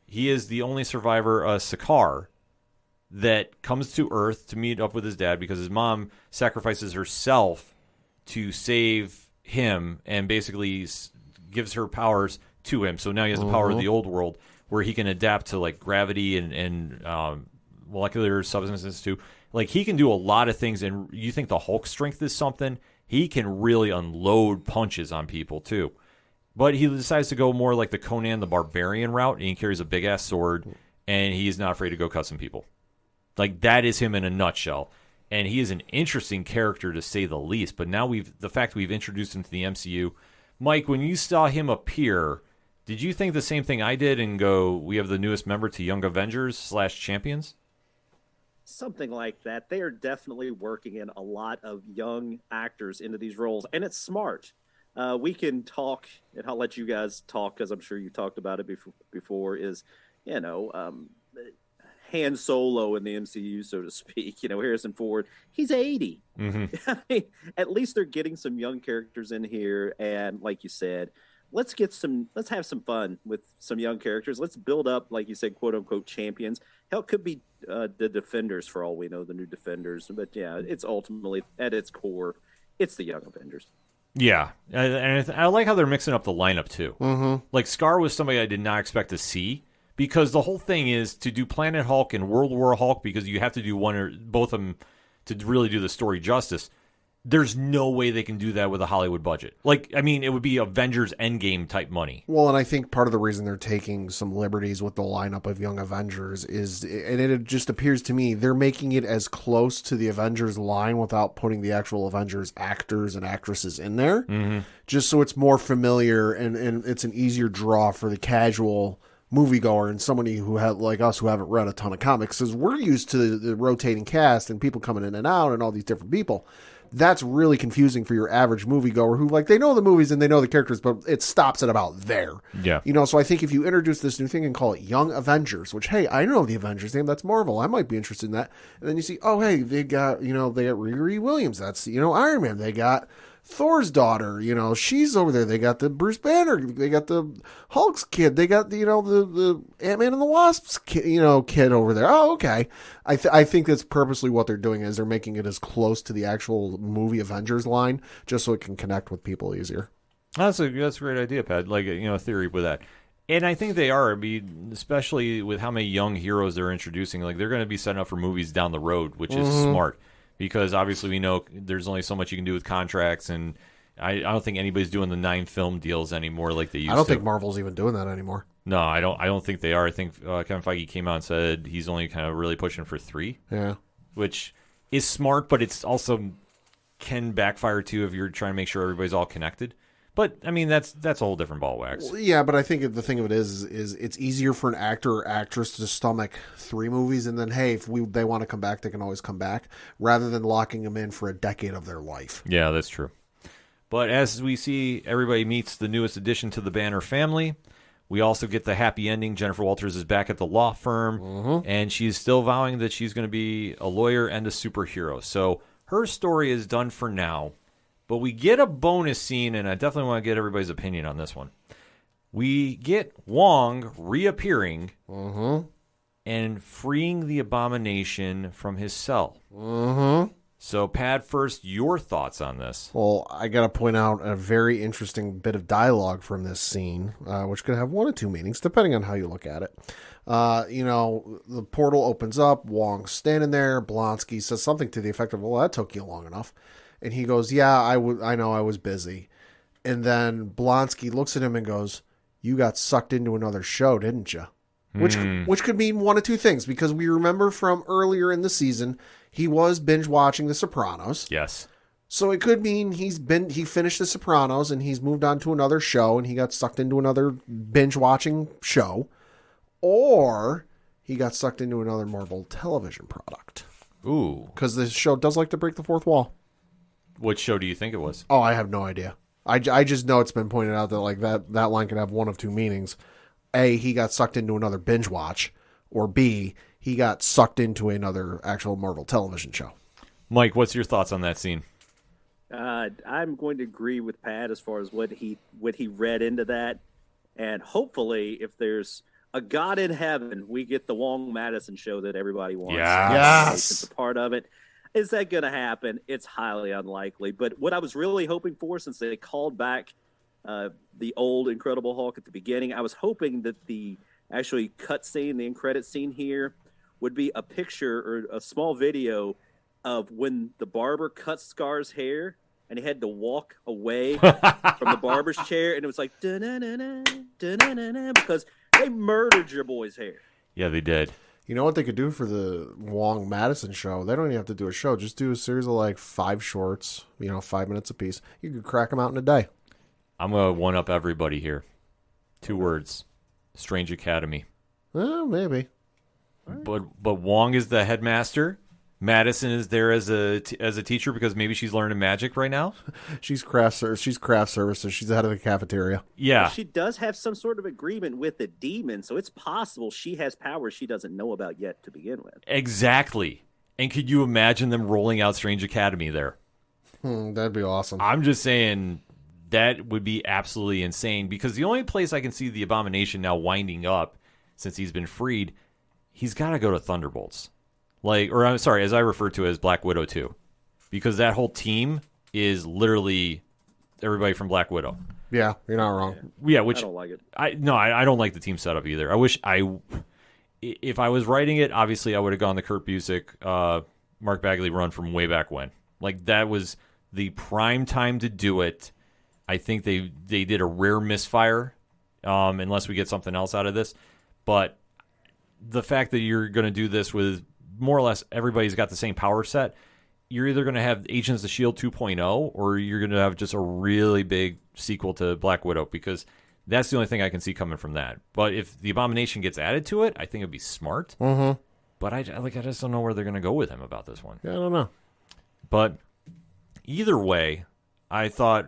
he is the only survivor, Sakaar, that comes to Earth to meet up with his dad because his mom sacrifices herself to save him and basically gives her powers to him. So now he has the power of the old world, where he can adapt to like gravity and molecular substances too. Like, he can do a lot of things, and you think the Hulk strength is something, he can really unload punches on people too. But he decides to go more like the Conan the Barbarian route, and he carries a big ass sword, and he is not afraid to go cut some people. Like, that is him in a nutshell. And he is an interesting character, to say the least. But now the fact we've introduced him to the MCU, Mike, when you saw him appear, did you think the same thing I did and go, we have the newest member to Young Avengers / Champions? Something like that. They are definitely working in a lot of young actors into these roles, and it's smart. We can talk, and I'll let you guys talk because I'm sure you talked about it before. Is, you know, Han Solo in the MCU, so to speak. You know, Harrison Ford, he's 80. Mm-hmm. I mean, at least they're getting some young characters in here, and like you said, let's have some fun with some young characters. Let's build up, like you said, quote unquote champions. Hell, it could be the Defenders for all we know, the new Defenders. But yeah, it's ultimately at its core, it's the Young Avengers. Yeah, and I like how they're mixing up the lineup too. Mm-hmm. Like, Scar was somebody I did not expect to see, because the whole thing is to do Planet Hulk and World War Hulk, because you have to do one or both of them to really do the story justice. There's no way they can do that with a Hollywood budget. Like, I mean, it would be Avengers Endgame type money. Well, and I think part of the reason they're taking some liberties with the lineup of Young Avengers is, and it just appears to me, they're making it as close to the Avengers line without putting the actual Avengers actors and actresses in there, just so it's more familiar and it's an easier draw for the casual moviegoer and somebody who like us who haven't read a ton of comics, because we're used to the rotating cast and people coming in and out and all these different people. That's really confusing for your average moviegoer who, like, they know the movies and they know the characters, but it stops at about there. Yeah. You know, so I think if you introduce this new thing and call it Young Avengers, which, hey, I know the Avengers name, that's Marvel. I might be interested in that. And then you see, oh, hey, they got Riri Williams. That's, Iron Man. They got Thor's daughter, she's over there. They got the Bruce Banner. They got the Hulk's kid. They got the Ant-Man and the Wasp's kid over there. Oh, okay. I think that's purposely what they're doing, is they're making it as close to the actual movie Avengers line, just so it can connect with people easier. That's a great idea, Pat. Like, a theory with that. And I think they are, especially with how many young heroes they're introducing. Like, they're going to be setting up for movies down the road, which is smart. Because obviously we know there's only so much you can do with contracts, and I don't think anybody's doing the 9 film deals anymore like they used to. I don't think Marvel's even doing that anymore. No, I don't think they are. I think Kevin Feige came out and said he's only kind of really pushing for 3. Yeah. Which is smart, but it's also can backfire too if you're trying to make sure everybody's all connected. But, I mean, that's a whole different ball wax. Well, yeah, but I think the thing of it is it's easier for an actor or actress to stomach 3 movies, and then, hey, if they want to come back, they can always come back, rather than locking them in for a decade of their life. Yeah, that's true. But as we see, everybody meets the newest addition to the Banner family. We also get the happy ending. Jennifer Walters is back at the law firm, and she's still vowing that she's going to be a lawyer and a superhero. So her story is done for now. But we get a bonus scene, and I definitely want to get everybody's opinion on this one. We get Wong reappearing and freeing the Abomination from his cell. So, Pat, first, your thoughts on this. Well, I got to point out a very interesting bit of dialogue from this scene, which could have one of two meanings, depending on how you look at it. The portal opens up, Wong's standing there, Blonsky says something to the effect of, well, that took you long enough. And he goes, yeah, I know I was busy. And then Blonsky looks at him and goes, you got sucked into another show, didn't you? Which could mean one of two things, because we remember from earlier in the season, he was binge watching The Sopranos. Yes. So it could mean he finished The Sopranos and he's moved on to another show and he got sucked into another binge watching show, or he got sucked into another Marvel television product. Ooh. Because this show does like to break the fourth wall. What show do you think it was? Oh, I have no idea. I just know it's been pointed out that like that line can have one of two meanings. A, he got sucked into another binge watch, or B, he got sucked into another actual Marvel television show. Mike, what's your thoughts on that scene? I'm going to agree with Pat as far as what he read into that, and hopefully, if there's a God in heaven, we get the Wong Madison show that everybody wants. Yes. It's a part of it. Is that going to happen? It's highly unlikely. But what I was really hoping for, since they called back the old Incredible Hulk at the beginning, I was hoping that the actually cut scene, the end credit scene here, would be a picture or a small video of when the barber cut Scar's hair and he had to walk away from the barber's chair, and it was like da-na-na-na, da-na-na-na, because they murdered your boy's hair. Yeah, they did. You know what they could do for the Wong Madison show? They don't even have to do a show. Just do a series of like 5 shorts, 5 minutes apiece. You could crack them out in a day. I'm going to one-up everybody here. 2 words. Strange Academy. Maybe. But Wong is the headmaster. Madison is there as a teacher because maybe she's learning magic right now. She's craft services. She's the head of the cafeteria. Yeah. Well, she does have some sort of agreement with the demon, so it's possible she has powers she doesn't know about yet to begin with. Exactly. And could you imagine them rolling out Strange Academy there? That'd be awesome. I'm just saying that would be absolutely insane, because the only place I can see the Abomination now winding up since he's been freed, he's got to go to Thunderbolts. I'm sorry, as I refer to it as Black Widow 2. Because that whole team is literally everybody from Black Widow. Yeah, you're not wrong. Yeah, which I don't like it. I don't like the team setup either. If I was writing it, obviously I would have gone the Kurt Busiek, Mark Bagley run from way back when. Like, that was the prime time to do it. I think they did a rare misfire, unless we get something else out of this. But the fact that you're going to do this with more or less everybody's got the same power set, you're either going to have Agents of S.H.I.E.L.D. 2.0 or you're going to have just a really big sequel to Black Widow, because that's the only thing I can see coming from that. But if the Abomination gets added to it, I think it'd be smart. Mm-hmm. But I just don't know where they're going to go with him about this one. Yeah, I don't know. But either way, I thought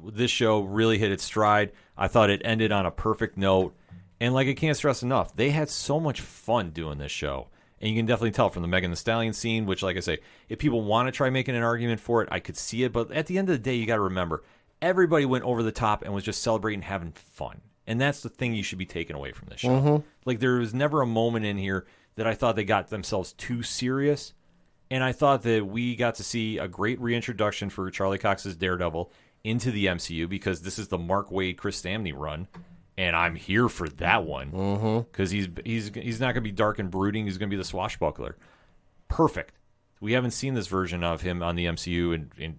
this show really hit its stride. I thought it ended on a perfect note. And I can't stress enough, they had so much fun doing this show. And you can definitely tell from the Megan Thee Stallion scene, which, like I say, if people want to try making an argument for it, I could see it. But at the end of the day, you got to remember, everybody went over the top and was just celebrating, having fun. And that's the thing you should be taking away from this show. Mm-hmm. There was never a moment in here that I thought they got themselves too serious. And I thought that we got to see a great reintroduction for Charlie Cox's Daredevil into the MCU, because this is the Mark Waid, Chris Samney run. And I'm here for that one, because he's not going to be dark and brooding. He's going to be the swashbuckler. Perfect. We haven't seen this version of him on the MCU in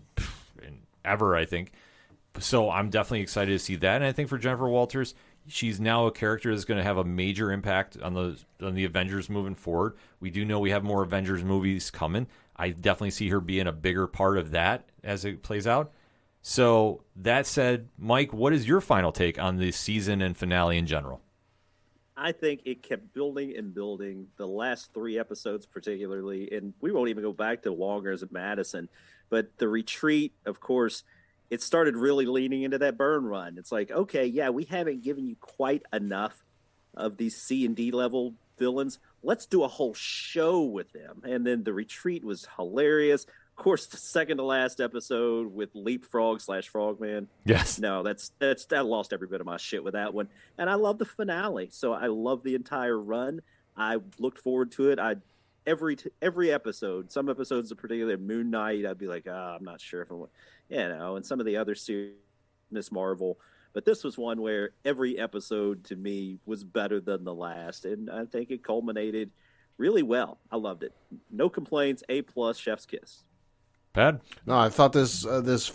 ever, I think. So I'm definitely excited to see that. And I think for Jennifer Walters, she's now a character that's going to have a major impact on the Avengers moving forward. We do know we have more Avengers movies coming. I definitely see her being a bigger part of that as it plays out. So, that said, Mike, what is your final take on the season and finale in general? I think it kept building and building, the last 3 episodes particularly, and we won't even go back to Wongers and Madison, but the retreat, of course, it started really leaning into that burn run. It's like, okay, yeah, we haven't given you quite enough of these C and D level villains. Let's do a whole show with them. And then the retreat was hilarious. Of course, the second to last episode with Leapfrog / Frogman. Yes. No, I lost every bit of my shit with that one. And I love the finale. So I love the entire run. I looked forward to it. Every episode, some episodes in particular, Moon Knight, I'd be like, I'm not sure if I'm, and some of the other series, Miss Marvel. But this was one where every episode to me was better than the last. And I think it culminated really well. I loved it. No complaints. A+, chef's kiss. Bad? No, I thought this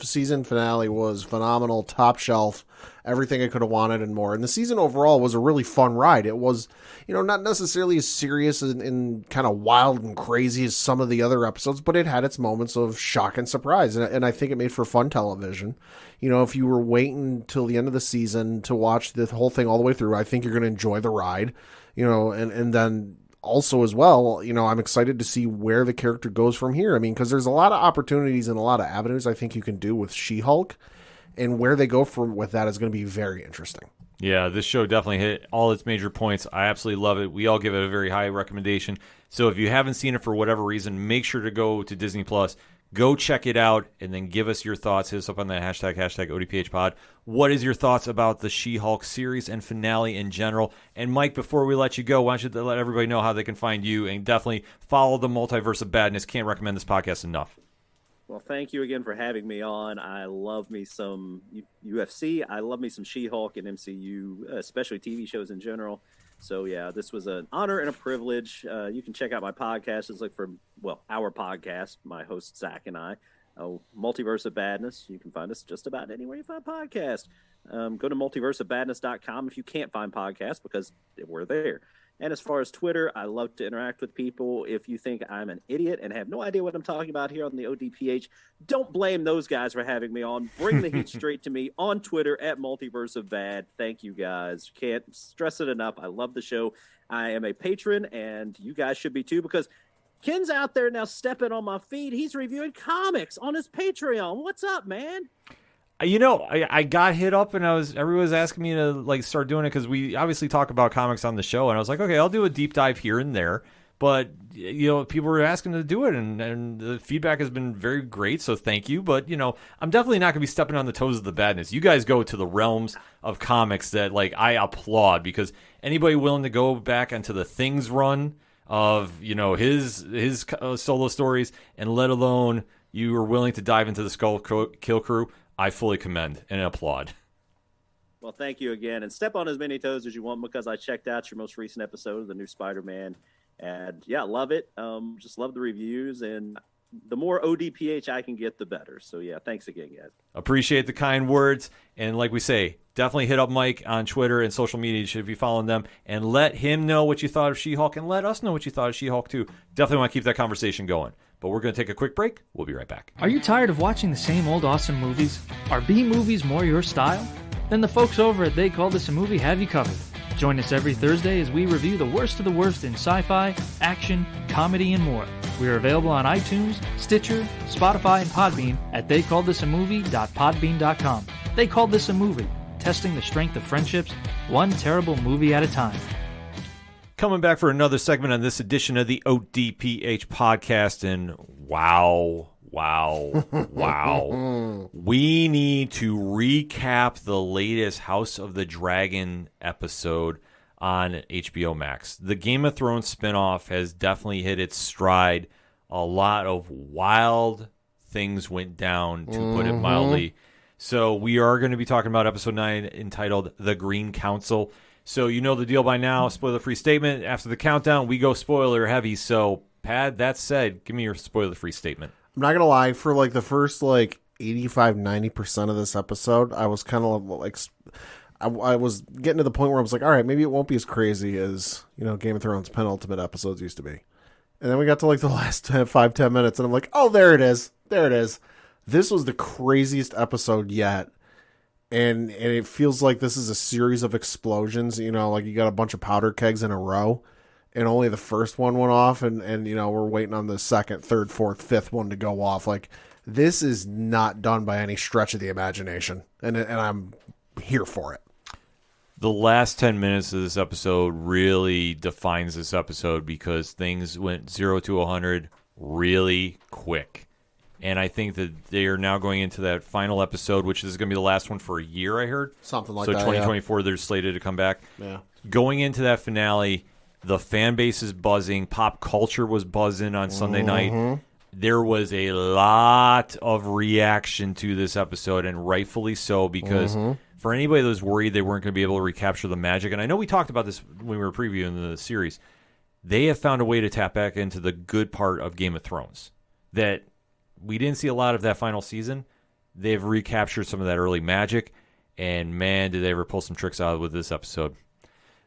season finale was phenomenal, top shelf, everything I could have wanted and more. And the season overall was a really fun ride. It was, not necessarily as serious and kind of wild and crazy as some of the other episodes, but it had its moments of shock and surprise. And I think it made for fun television. If you were waiting till the end of the season to watch the whole thing all the way through, I think you're going to enjoy the ride, and then also as well, I'm excited to see where the character goes from here. I mean, because there's a lot of opportunities and a lot of avenues I think you can do with She-Hulk, and where they go from with that is going to be very interesting. Yeah, this show definitely hit all its major points. I absolutely love it. We all give it a very high recommendation. So if you haven't seen it for whatever reason, make sure to go to Disney Plus. Go check it out and then give us your thoughts. Hit us up on that hashtag ODPHpod. What is your thoughts about the She-Hulk series and finale in general? And Mike, before we let you go, why don't you let everybody know how they can find you, and definitely follow the Multiverse of Badness. Can't recommend this podcast enough. Well, thank you again for having me on. I love me some UFC. I love me some She-Hulk and MCU, especially TV shows in general. So, yeah, this was an honor and a privilege. You can check out my podcast. It's our podcast, my host, Zach, and I. Multiverse of Badness. You can find us just about anywhere you find podcasts. Go to multiverseofbadness.com if you can't find podcasts, because we're there. And as far as Twitter, I love to interact with people. If you think I'm an idiot and have no idea what I'm talking about here on the ODPH, don't blame those guys for having me on. Bring the heat straight to me on Twitter at Multiverse of Bad. Thank you, guys. Can't stress it enough. I love the show. I am a patron, and you guys should be too, because Ken's out there now stepping on my feet. He's reviewing comics on his Patreon. What's up, man? I got hit up, and everyone was asking me to start doing it, because we obviously talk about comics on the show, and I was like, okay, I'll do a deep dive here and there. But people were asking to do it, and the feedback has been very great, so thank you. But I'm definitely not going to be stepping on the toes of the badness. You guys go to the realms of comics that I applaud, because anybody willing to go back into the Things run of his solo stories, and let alone you are willing to dive into the Skull Kill Crew, I fully commend and applaud. Well, thank you again. And step on as many toes as you want, because I checked out your most recent episode of the new Spider-Man. And, yeah, love it. Just love the reviews. And the more ODPH I can get, the better. So, yeah, thanks again, guys. Appreciate the kind words. And like we say, definitely hit up Mike on Twitter and social media. You should be following them. And let him know what you thought of She-Hulk, and let us know what you thought of She-Hulk, too. Definitely want to keep that conversation going. But we're going to take a quick break. We'll be right back. Are you tired of watching the same old awesome movies? Are B-movies more your style? Then the folks over at They Call This a Movie have you covered. Join us every Thursday as we review the worst of the worst in sci-fi, action, comedy, and more. We are available on iTunes, Stitcher, Spotify, and Podbean at theycalledthisamovie.podbean.com. They Called This a Movie, testing the strength of friendships, one terrible movie at a time. Coming back for another segment on this edition of the ODPH podcast, and wow. We need to recap the latest House of the Dragon episode on HBO Max. The Game of Thrones spinoff has definitely hit its stride. A lot of wild things went down, to put it mildly. So we are going to be talking about episode 9, entitled The Green Council. So you know the deal by now. Spoiler-free statement. After the countdown, we go spoiler heavy. So, Pad, that said, give me your spoiler-free statement. I'm not going to lie. For the first 85-90% of this episode, I was kind of I was getting to the point where I was like, all right, maybe it won't be as crazy as, Game of Thrones penultimate episodes used to be. And then we got to the last 5-10 minutes, and I'm like, oh, there it is. This was the craziest episode yet. And it feels like this is a series of explosions, you got a bunch of powder kegs in a row, and only the first one went off, and we're waiting on the second, third, fourth, fifth one to go off. this is not done by any stretch of the imagination, and I'm here for it. The last 10 minutes of this episode really defines this episode because things went 0 to 100 really quick. And I think that they are now going into that final episode, which is going to be the last one for a year, I heard. Something like that. So 2024, yeah. They're slated to come back. Yeah. Going into that finale, the fan base is buzzing. Pop culture was buzzing on Sunday night. There was a lot of reaction to this episode, and rightfully so, because for anybody that was worried they weren't going to be able to recapture the magic, and I know we talked about this when we were previewing the series, they have found a way to tap back into the good part of Game of Thrones that we didn't see a lot of that final season. They've recaptured some of that early magic, and man, did they ever pull some tricks out with this episode.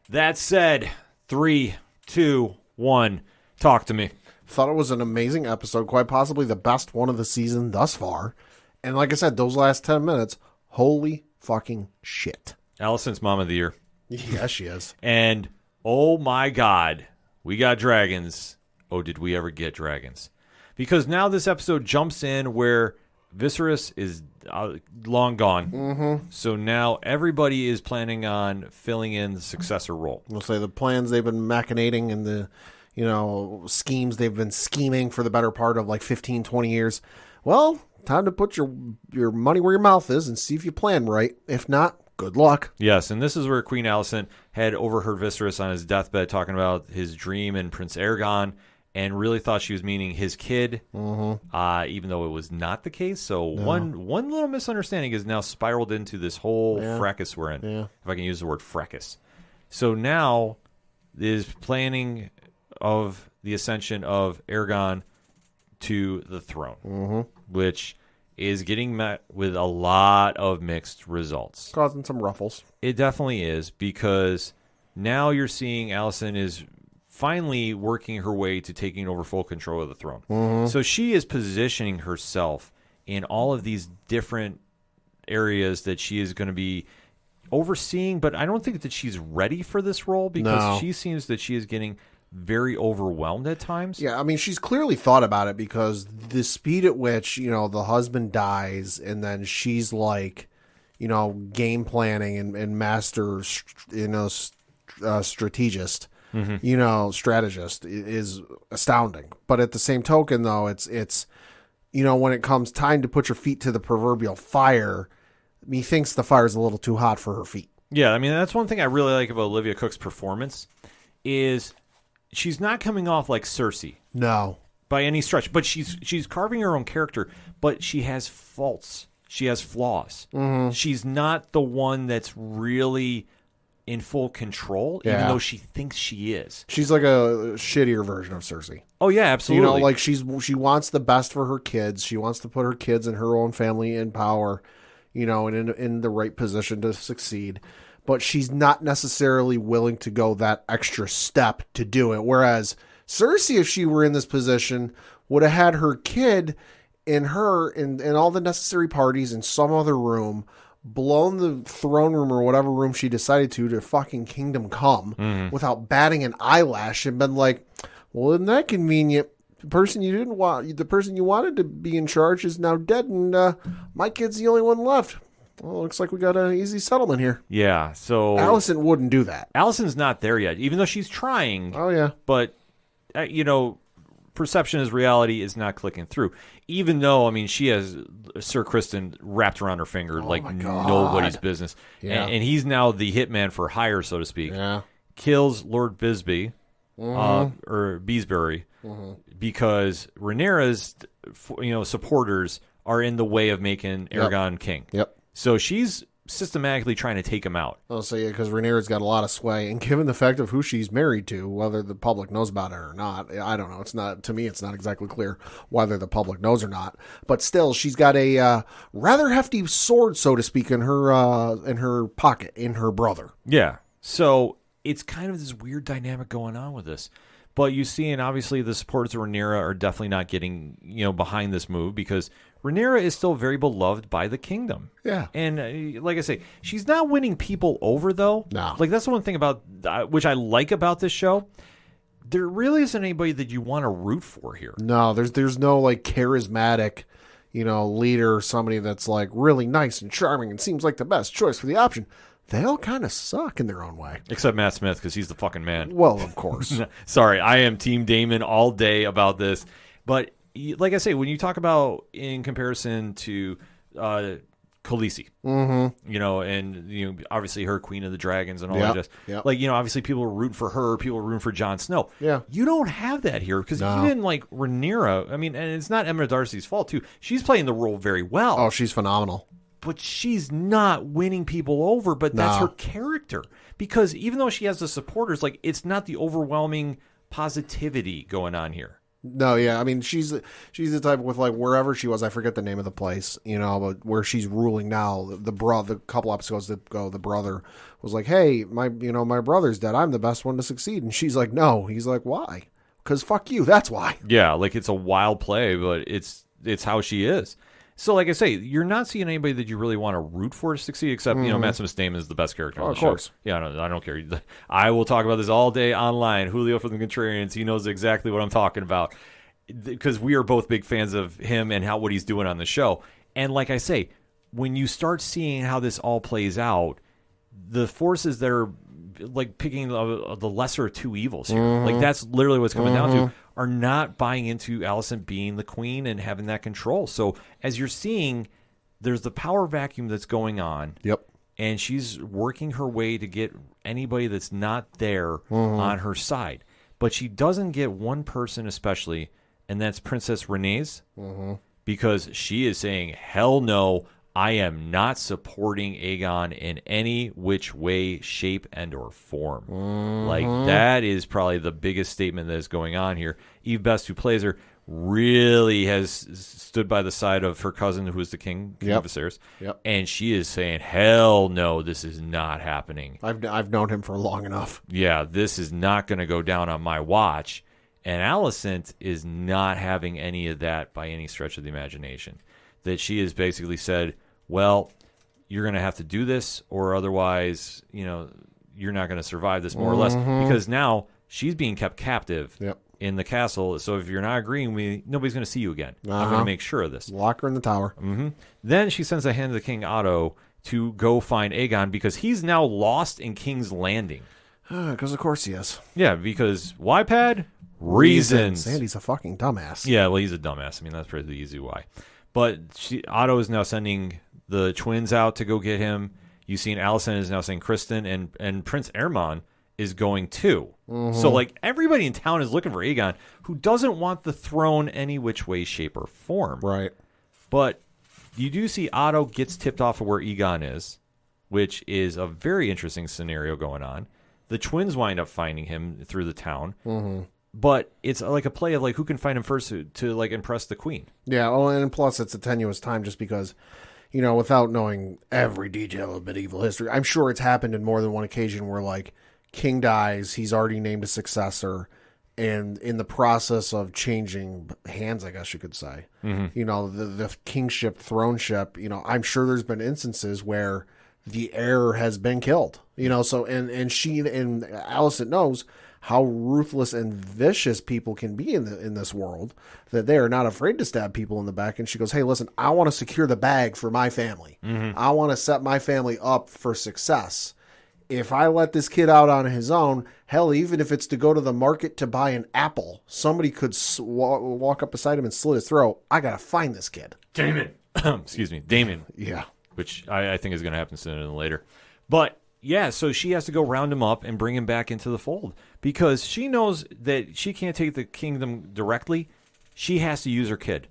That said, 3, 2, 1, talk to me. Thought it was an amazing episode, quite possibly the best one of the season thus far. And like I said, those last 10 minutes, holy fucking shit. Allison's Mom of the Year. Yes, she is. And, oh my God, we got dragons. Oh, did we ever get dragons? Because now this episode jumps in where Viserys is long gone. So now everybody is planning on filling in the successor role. We'll say the plans they've been machinating and the, schemes they've been scheming for the better part of like 15, 20 years. Well, time to put your money where your mouth is and see if you plan right. If not, good luck. Yes, and this is where Queen Alicent had overheard Viserys on his deathbed talking about his dream and Prince Aegon, and really thought she was meaning his kid, even though it was not the case. So one little misunderstanding is now spiraled into this whole fracas we're in, if I can use the word fracas. So now is planning of the ascension of Aegon to the throne, which is getting met with a lot of mixed results. Causing some ruffles. It definitely is, because now you're seeing Alicent is finally working her way to taking over full control of the throne. So she is positioning herself in all of these different areas that she is going to be overseeing, but I don't think that she's ready for this role, because she seems that she is getting very overwhelmed at times. Yeah, I mean, she's clearly thought about it, because the speed at which, the husband dies and then she's like, game planning and master, strategist, strategist is astounding. But at the same token, though, it's when it comes time to put your feet to the proverbial fire, methinks the fire's a little too hot for her feet. Yeah, I mean, that's one thing I really like about Olivia Cook's performance is she's not coming off like Cersei. No. By any stretch. But she's carving her own character, but she has faults. She has flaws. She's not the one that's really in full control, even though she thinks she is. She's like a shittier version of Cersei. Oh, yeah, absolutely. Like she wants the best for her kids. She wants to put her kids and her own family in power, and in the right position to succeed. But she's not necessarily willing to go that extra step to do it. Whereas Cersei, if she were in this position, would have had her kid and her and all the necessary parties in some other room, blown the throne room or whatever room she decided to fucking Kingdom Come without batting an eyelash, and been like, well, isn't that convenient? The person you wanted to be in charge is now dead, and my kid's the only one left. Well, looks like we got an easy settlement here. Yeah, so Alicent wouldn't do that. Alicent's not there yet, even though she's trying. Oh, yeah. But, perception as reality is not clicking through. Even though, I mean, she has Sir Criston wrapped around her finger like nobody's business. Yeah. And he's now the hitman for hire, so to speak. Yeah. Kills Lord Bisbee, or Beesbury, because Rhaenyra's, supporters are in the way of making Aegon king. Yep. So she's systematically trying to take him out. I'll say, because Rhaenyra's got a lot of sway, and given the fact of who she's married to, whether the public knows about it or not, I don't know. It's not, to me, it's not exactly clear whether the public knows or not. But still, she's got a rather hefty sword, so to speak, in her pocket, in her brother. Yeah. So it's kind of this weird dynamic going on with this. But you see, and obviously the supporters of Rhaenyra are definitely not getting, behind this move, because Rhaenyra is still very beloved by the kingdom. Yeah. And like I say, she's not winning people over, though. No. Like, that's the one thing about, which I like about this show. There really isn't anybody that you want to root for here. No, there's no, like, charismatic, leader, somebody that's like really nice and charming and seems like the best choice for the option, they all kind of suck in their own way. Except Matt Smith, because he's the fucking man. Well, of course. Sorry, I am Team Damon all day about this. But like I say, when you talk about in comparison to Khaleesi, and obviously her Queen of the Dragons and all that. Yep. Like, obviously people were rooting for her, people were rooting for Jon Snow. Yeah. You don't have that here because even like Rhaenyra, and it's not Emma Darcy's fault too. She's playing the role very well. Oh, she's phenomenal. But she's not winning people over, but that's her character. Because even though she has the supporters, like, it's not the overwhelming positivity going on here. No, yeah, I mean, she's the type with, like, wherever she was, I forget the name of the place, but where she's ruling now. The couple episodes ago, the brother was like, "Hey, my brother's dead. I'm the best one to succeed," and she's like, "No." He's like, "Why?" Because fuck you. That's why. Yeah, like, it's a wild play, but it's how she is. So, like I say, you're not seeing anybody that you really want to root for to succeed, except, Maximus Damon is the best character on the show. Of course. Yeah, I don't care. I will talk about this all day online. Julio from the Contrarians, he knows exactly what I'm talking about, because we are both big fans of him and what he's doing on the show. And like I say, when you start seeing how this all plays out, the forces that are like picking the lesser of two evils here, like that's literally what's coming down to, are not buying into Alicent being the queen and having that control. So as you're seeing, there's the power vacuum that's going on. Yep. And she's working her way to get anybody that's not there on her side. But she doesn't get one person especially, and that's Princess Rhaenys, because she is saying, hell no, I am not supporting Aegon in any which way, shape, and or form. Like, that is probably the biggest statement that is going on here. Eve Best, who plays her, really has stood by the side of her cousin, who is the king of Viserys. Yep. And she is saying, hell no, this is not happening. I've known him for long enough. Yeah, this is not going to go down on my watch. And Alicent is not having any of that by any stretch of the imagination. That she has basically said, well, you're going to have to do this, or otherwise, you're not going to survive this, more or less, because now she's being kept captive in the castle. So if you're not agreeing with me, nobody's going to see you again. I'm going to make sure of this. Lock her in the tower. Then she sends a hand to King Otto to go find Aegon, because he's now lost in King's Landing. Because of course he is. Yeah, because why, Pad? Reasons. Sandy's a fucking dumbass. Yeah, well, he's a dumbass. That's pretty the easy why. But Otto is now sending the twins out to go get him. You've seen Alicent is now saying Kristen, and Prince Aemon is going too. So, like, everybody in town is looking for Aegon, who doesn't want the throne any which way, shape, or form. Right. But you do see Otto gets tipped off of where Aegon is, which is a very interesting scenario going on. The twins wind up finding him through the town. But it's like a play of, like, who can find him first to like, impress the queen. Yeah, well, and plus it's a tenuous time just because, without knowing every detail of medieval history, I'm sure it's happened in more than one occasion where, like, king dies, he's already named a successor, and in the process of changing hands, I guess you could say, the kingship, throneship, I'm sure there's been instances where the heir has been killed, so, and she and Alicent knows how ruthless and vicious people can be in this world, that they are not afraid to stab people in the back. And she goes, hey, listen, I want to secure the bag for my family. I want to set my family up for success. If I let this kid out on his own, hell, even if it's to go to the market to buy an apple, somebody could walk up beside him and slit his throat. I got to find this kid. Damon. Excuse me. Damon. Yeah. Which I think is going to happen sooner than later. But yeah, so she has to go round him up and bring him back into the fold, because she knows that she can't take the kingdom directly. She has to use her kid.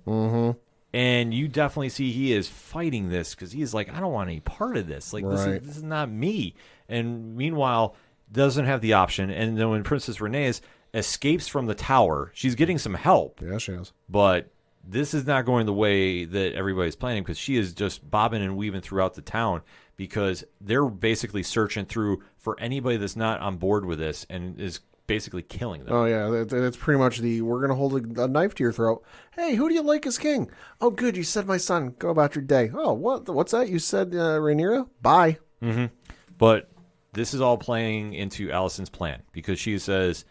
And you definitely see he is fighting this, because he is like, I don't want any part of this. Like, this is not me. And meanwhile, doesn't have the option. And then when Princess Rhaenys escapes from the tower, she's getting some help. Yeah, she is. But this is not going the way that everybody's planning, because she is just bobbing and weaving throughout the town, because they're basically searching through for anybody that's not on board with this and is basically killing them. Oh, yeah. That's pretty much we're going to hold a knife to your throat. Hey, who do you like as king? Oh, good. You said my son. Go about your day. Oh, what's that? You said Rhaenyra? Bye. But this is all playing into Alicent's plan, because she says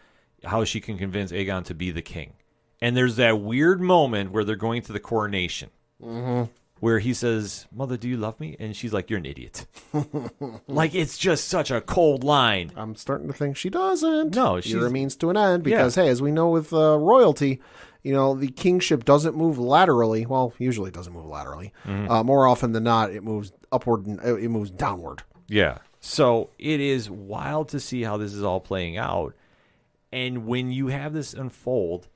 how she can convince Aegon to be the king. And there's that weird moment where they're going to the coronation. where he says, "Mother, do you love me?" And she's like, "You're an idiot." Like, it's just such a cold line. I'm starting to think she doesn't. No, you're a means to an end because, hey, as we know with royalty, the kingship doesn't move laterally. Well, usually it doesn't move laterally. More often than not, it moves upward and it moves downward. Yeah. So it is wild to see how this is all playing out. And when you have this unfold,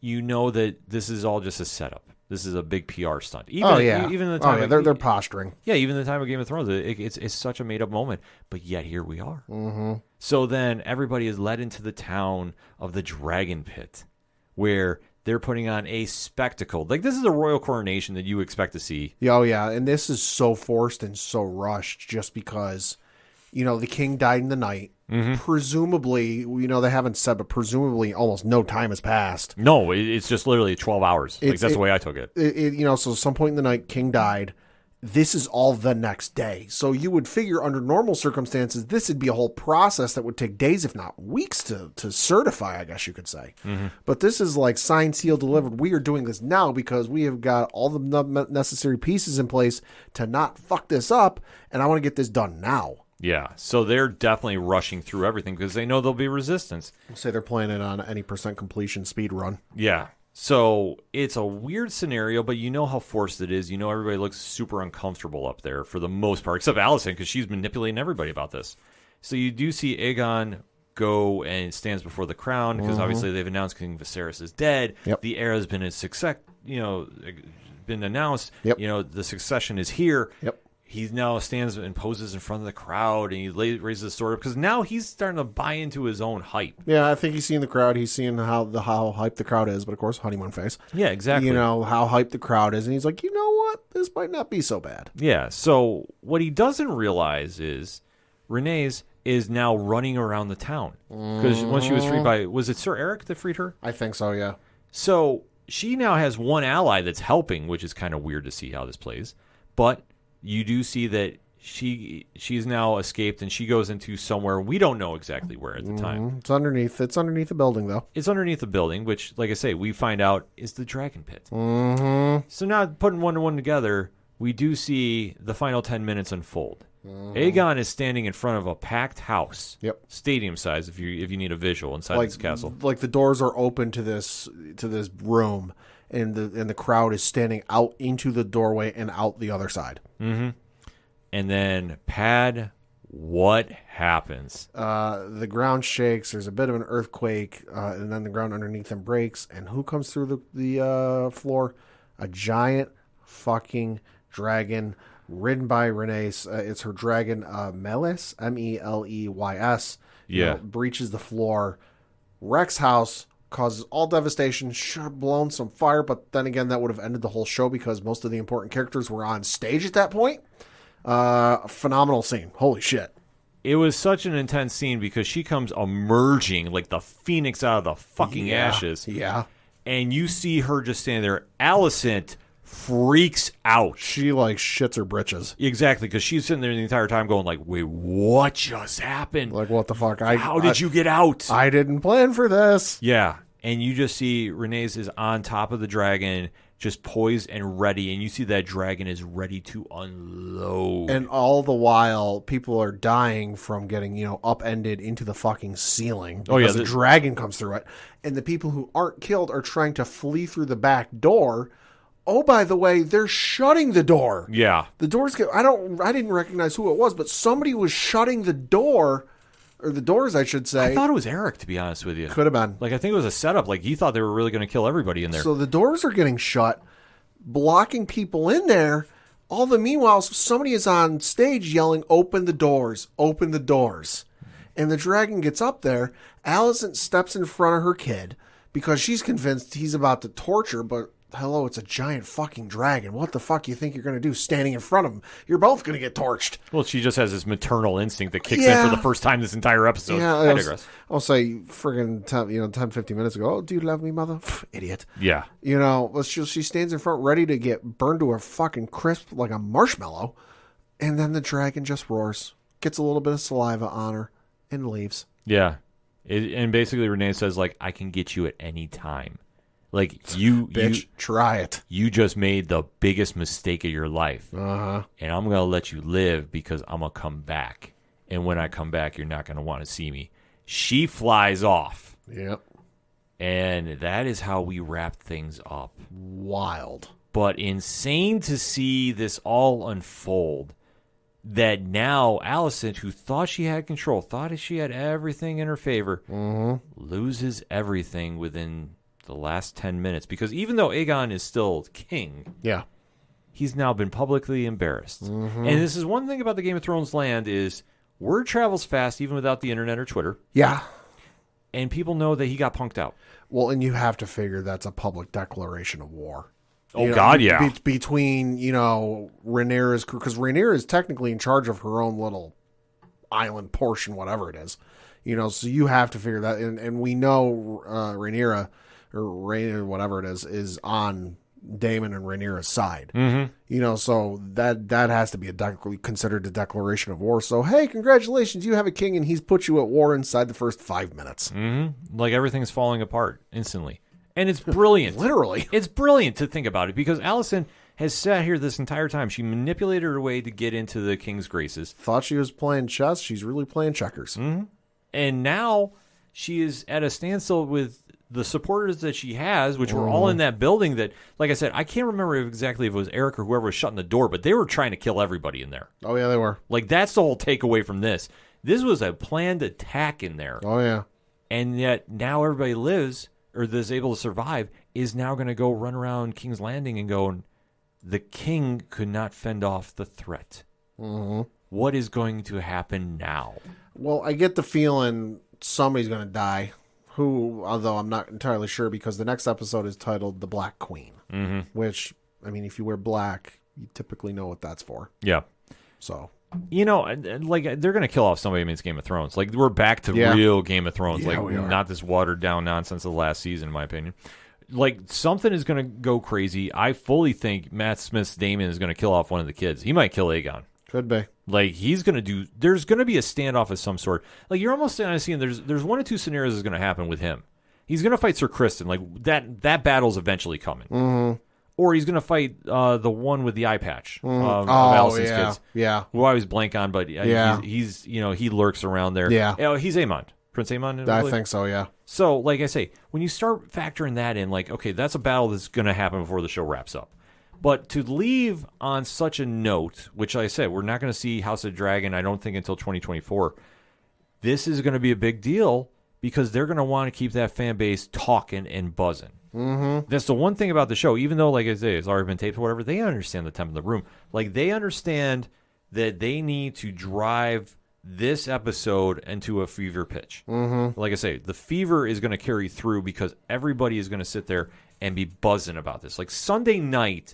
you know that this is all just a setup. This is a big PR stunt. Even the time they're posturing. Yeah, even the time of Game of Thrones, it's such a made up moment. But yet here we are. So then everybody is led into the town of the Dragon Pit, where they're putting on a spectacle. Like, this is a royal coronation that you expect to see. Oh yeah, and this is so forced and so rushed just because, the king died in the night. Presumably, they haven't said, but presumably almost no time has passed. No, it's just literally 12 hours. That's the way I took it. So some point in the night, king died. This is all the next day. So you would figure under normal circumstances, this would be a whole process that would take days, if not weeks, to certify, I guess you could say. But this is like signed, sealed, delivered. We are doing this now because we have got all the necessary pieces in place to not fuck this up, and I want to get this done now. Yeah, so they're definitely rushing through everything because they know there'll be resistance. I'll say they're playing it on any % completion speed run. Yeah, so it's a weird scenario, but you know how forced it is. Everybody looks super uncomfortable up there for the most part, except Alicent, because she's manipulating everybody about this. So you do see Aegon go and stands before the crown because obviously they've announced King Viserys is dead. Yep. The heir has been been announced. Yep. The succession is here. Yep. He now stands and poses in front of the crowd, and he raises his sword up because now he's starting to buy into his own hype. Yeah, I think he's seeing the crowd. He's seeing how hyped the crowd is, but of course, honeymoon face. Yeah, exactly. How hyped the crowd is, and he's like, you know what? This might not be so bad. Yeah, so what he doesn't realize is Rhaenys is now running around the town because once she was freed by, was it Sir Eric that freed her? I think so, yeah. So she now has one ally that's helping, which is kind of weird to see how this plays, but you do see that she's now escaped and she goes into somewhere we don't know exactly where at the time. It's underneath the building, though. It's underneath the building, which, like I say, we find out is the Dragon Pit. So now, putting one to one together, we do see the final 10 minutes unfold. Aegon is standing in front of a packed house. Yep. Stadium size if you need a visual inside this castle. Like the doors are open to this room, and the crowd is standing out into the doorway and out the other side. And then, Pad, what happens? The ground shakes. There's a bit of an earthquake, and then the ground underneath them breaks. And who comes through the floor? A giant fucking dragon, ridden by Rhaenys. It's her dragon, Meleys, Meleys. Yeah. Breaches the floor. Rex's house causes all devastation. Should have blown some fire, but then again, that would have ended the whole show because most of the important characters were on stage at that point. Phenomenal scene. Holy shit. It was such an intense scene because she comes emerging like the phoenix out of the fucking ashes. Yeah. And you see her just standing there. Alicent freaks out. She shits her britches. Exactly, because she's sitting there the entire time going like, wait, what just happened? Like, what the fuck? How did you get out? I didn't plan for this. Yeah. And you just see Rhaenys is on top of the dragon, just poised and ready, and you see that dragon is ready to unload. And all the while, people are dying from getting, upended into the fucking ceiling. Because the dragon comes through it. And the people who aren't killed are trying to flee through the back door. Oh, by the way, they're shutting the door. Yeah. The doors I didn't recognize who it was, but somebody was shutting the door. Or the doors, I should say. I thought it was Eric, to be honest with you. Could have been. I think it was a setup. He thought they were really going to kill everybody in there. So the doors are getting shut, blocking people in there. All the meanwhile, somebody is on stage yelling, "Open the doors, open the doors." And the dragon gets up there. Alicent steps in front of her kid because she's convinced he's about to torture, but hello, it's a giant fucking dragon. What the fuck you think you're going to do standing in front of him? You're both going to get torched. Well, she just has this maternal instinct that kicks in for the first time this entire episode. Yeah, I digress. I'll say friggin' 10, 15 minutes ago, "Oh, do you love me, mother?" Idiot. Yeah. She stands in front ready to get burned to a fucking crisp like a marshmallow. And then the dragon just roars, gets a little bit of saliva on her, and leaves. Yeah. And basically Renee says, I can get you at any time. Like, you try it. You just made the biggest mistake of your life. Uh-huh. And I'm going to let you live because I'm going to come back. And when I come back, you're not going to want to see me. She flies off. Yep. And that is how we wrap things up. Wild. But insane to see this all unfold. That now Alicent, who thought she had control, thought she had everything in her favor, loses everything within the last 10 minutes. Because even though Aegon is still king, he's now been publicly embarrassed. And this is one thing about the Game of Thrones land is word travels fast even without the internet or Twitter. Yeah. And people know that he got punked out. Well, and you have to figure that's a public declaration of war. Oh, God, yeah. Between, Rhaenyra's crew, because Rhaenyra is technically in charge of her own little island portion, whatever it is. So you have to figure that. And we know Rhaenyra, or Rhaenyra, whatever it is on Daemon and Rhaenyra's side. So that has to be considered a declaration of war. So, hey, congratulations, you have a king, and he's put you at war inside the first 5 minutes. Like everything's falling apart instantly. And it's brilliant. Literally. It's brilliant to think about it because Alicent has sat here this entire time. She manipulated her way to get into the king's graces. Thought she was playing chess. She's really playing checkers. And now she is at a standstill with the supporters that she has, which were all in that building that, like I said, I can't remember exactly if it was Eric or whoever was shutting the door, but they were trying to kill everybody in there. Oh, yeah, they were. Like, that's the whole takeaway from this. This was a planned attack in there. Oh, yeah. And yet now everybody lives or is able to survive, is now going to go run around King's Landing and go, the king could not fend off the threat. What is going to happen now? Well, I get the feeling somebody's going to die, although I'm not entirely sure because the next episode is titled The Black Queen, which, I mean, if you wear black, you typically know what that's for. Yeah. So... like, they're going to kill off somebody against Game of Thrones. Like, we're back to real Game of Thrones. Yeah, like, not this watered-down nonsense of the last season, in my opinion. Like, something is going to go crazy. I fully think Matt Smith's Daemon is going to kill off one of the kids. He might kill Aegon. Could be. Like, he's going to do... There's going to be a standoff of some sort. Like, you're almost seeing there's one or two scenarios that's going to happen with him. He's going to fight Sir Criston. Like, that battle's eventually coming. Or he's going to fight the one with the eye patch of Alicent's kids. Yeah. Who I always blank on, but he's he lurks around there. Yeah. He's Aemon. Prince Aemon? I think so, yeah. So, like I say, when you start factoring that in, like, okay, that's a battle that's going to happen before the show wraps up. But to leave on such a note, which like I said, we're not going to see House of Dragon, I don't think, until 2024. This is going to be a big deal because they're going to want to keep that fan base talking and buzzing. That's the one thing about the show, even though, like I say, it's already been taped or whatever, they understand the temp in the room. Like, they understand that they need to drive this episode into a fever pitch. Like I say, the fever is going to carry through because everybody is going to sit there and be buzzing about this. Like, Sunday night,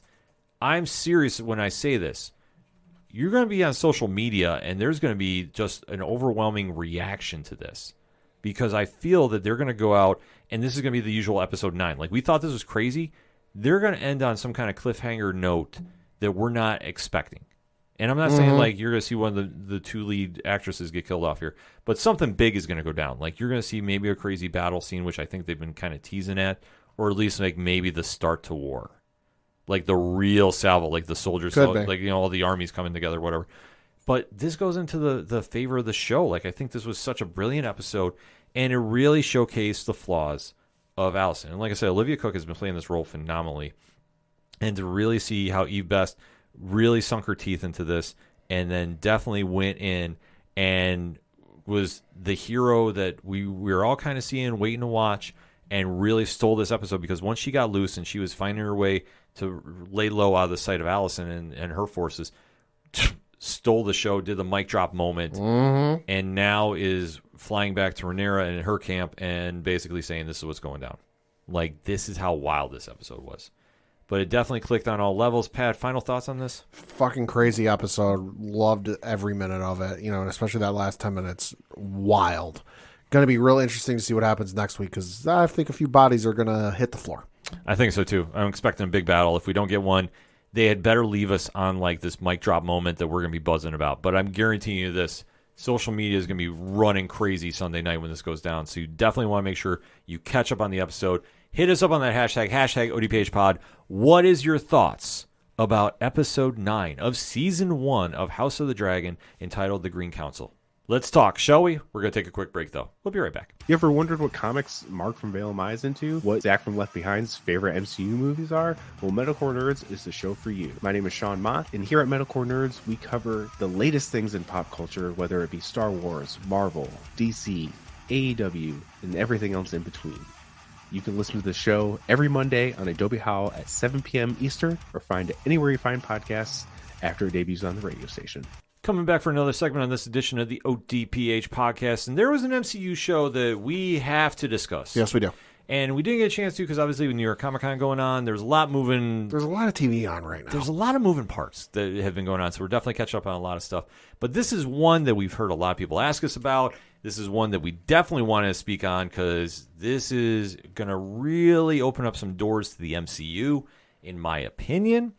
I'm serious when I say this. You're going to be on social media, and there's going to be just an overwhelming reaction to this. Because I feel that they're going to go out, and this is going to be the usual episode 9. Like, we thought this was crazy. They're going to end on some kind of cliffhanger note that we're not expecting. And I'm not saying, like, you're going to see one of the two lead actresses get killed off here. But something big is going to go down. Like, you're going to see maybe a crazy battle scene, which I think they've been kind of teasing at. Or at least, like, maybe the start to war. Like, the real salvo. Like, the soldiers. Like, all the armies coming together, whatever. But this goes into the favor of the show. Like, I think this was such a brilliant episode, and it really showcased the flaws of Alicent. And like I said, Olivia Cooke has been playing this role phenomenally. And to really see how Eve Best really sunk her teeth into this and then definitely went in and was the hero that we were all kind of seeing, waiting to watch, and really stole this episode because once she got loose and she was finding her way to lay low out of the sight of Alicent and her forces, stole the show, did the mic drop moment, and now is flying back to Rhaenyra and her camp and basically saying this is what's going down. Like, this is how wild this episode was. But it definitely clicked on all levels. Pat, final thoughts on this? Fucking crazy episode. Loved every minute of it, and especially that last 10 minutes. Wild. Going to be real interesting to see what happens next week because I think a few bodies are going to hit the floor. I think so, too. I'm expecting a big battle. If we don't get one, they had better leave us on like this mic drop moment that we're going to be buzzing about. But I'm guaranteeing you this. Social media is going to be running crazy Sunday night when this goes down. So you definitely want to make sure you catch up on the episode. hit us up on that hashtag ODPH pod. What is your thoughts about episode 9 of season 1 of House of the Dragon entitled The Green Council? Let's talk, shall we? We're going to take a quick break, though. We'll be right back. You ever wondered what comics Mark from Vale Mai is into? What Zach from Left Behind's favorite MCU movies are? Well, Metalcore Nerds is the show for you. My name is Sean Mott, and here at Metalcore Nerds, we cover the latest things in pop culture, whether it be Star Wars, Marvel, DC, AEW, and everything else in between. You can listen to the show every Monday on Adobe Howl at 7 p.m. Eastern, or find it anywhere you find podcasts after it debuts on the radio station. Coming back for another segment on this edition of the ODPH podcast, and there was an MCU show that we have to discuss. Yes, we do. And we didn't get a chance to because obviously with New York Comic Con going on, there's a lot moving. There's a lot of TV on right now. There's a lot of moving parts that have been going on, so we're definitely catching up on a lot of stuff. But this is one that we've heard a lot of people ask us about. This is one that we definitely want to speak on because this is going to really open up some doors to the MCU, in my opinion.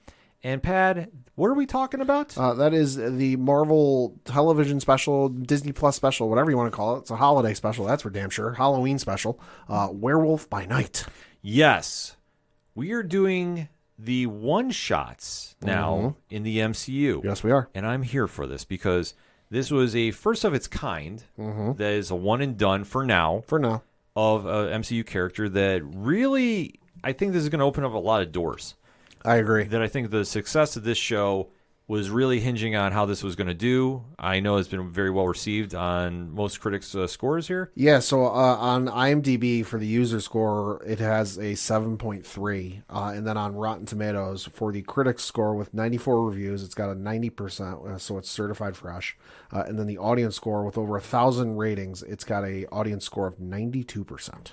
And, Pad, what are we talking about? That is the Marvel television special, Disney Plus special, whatever you want to call it. It's a holiday special, that's for damn sure. Halloween special. Werewolf by Night. Yes. We are doing the one-shots now in the MCU. Yes, we are. And I'm here for this because this was a first of its kind that is a one-and-done for now. For now. Of an MCU character that really, I think this is going to open up a lot of doors. I agree. That I think the success of this show was really hinging on how this was going to do. I know it's been very well received on most critics' scores here. Yeah, so on IMDb for the user score, it has a 7.3. And then on Rotten Tomatoes, for the critics score with 94 reviews, it's got a 90%, so it's certified fresh. And then the audience score with over 1,000 ratings, it's got a audience score of 92%.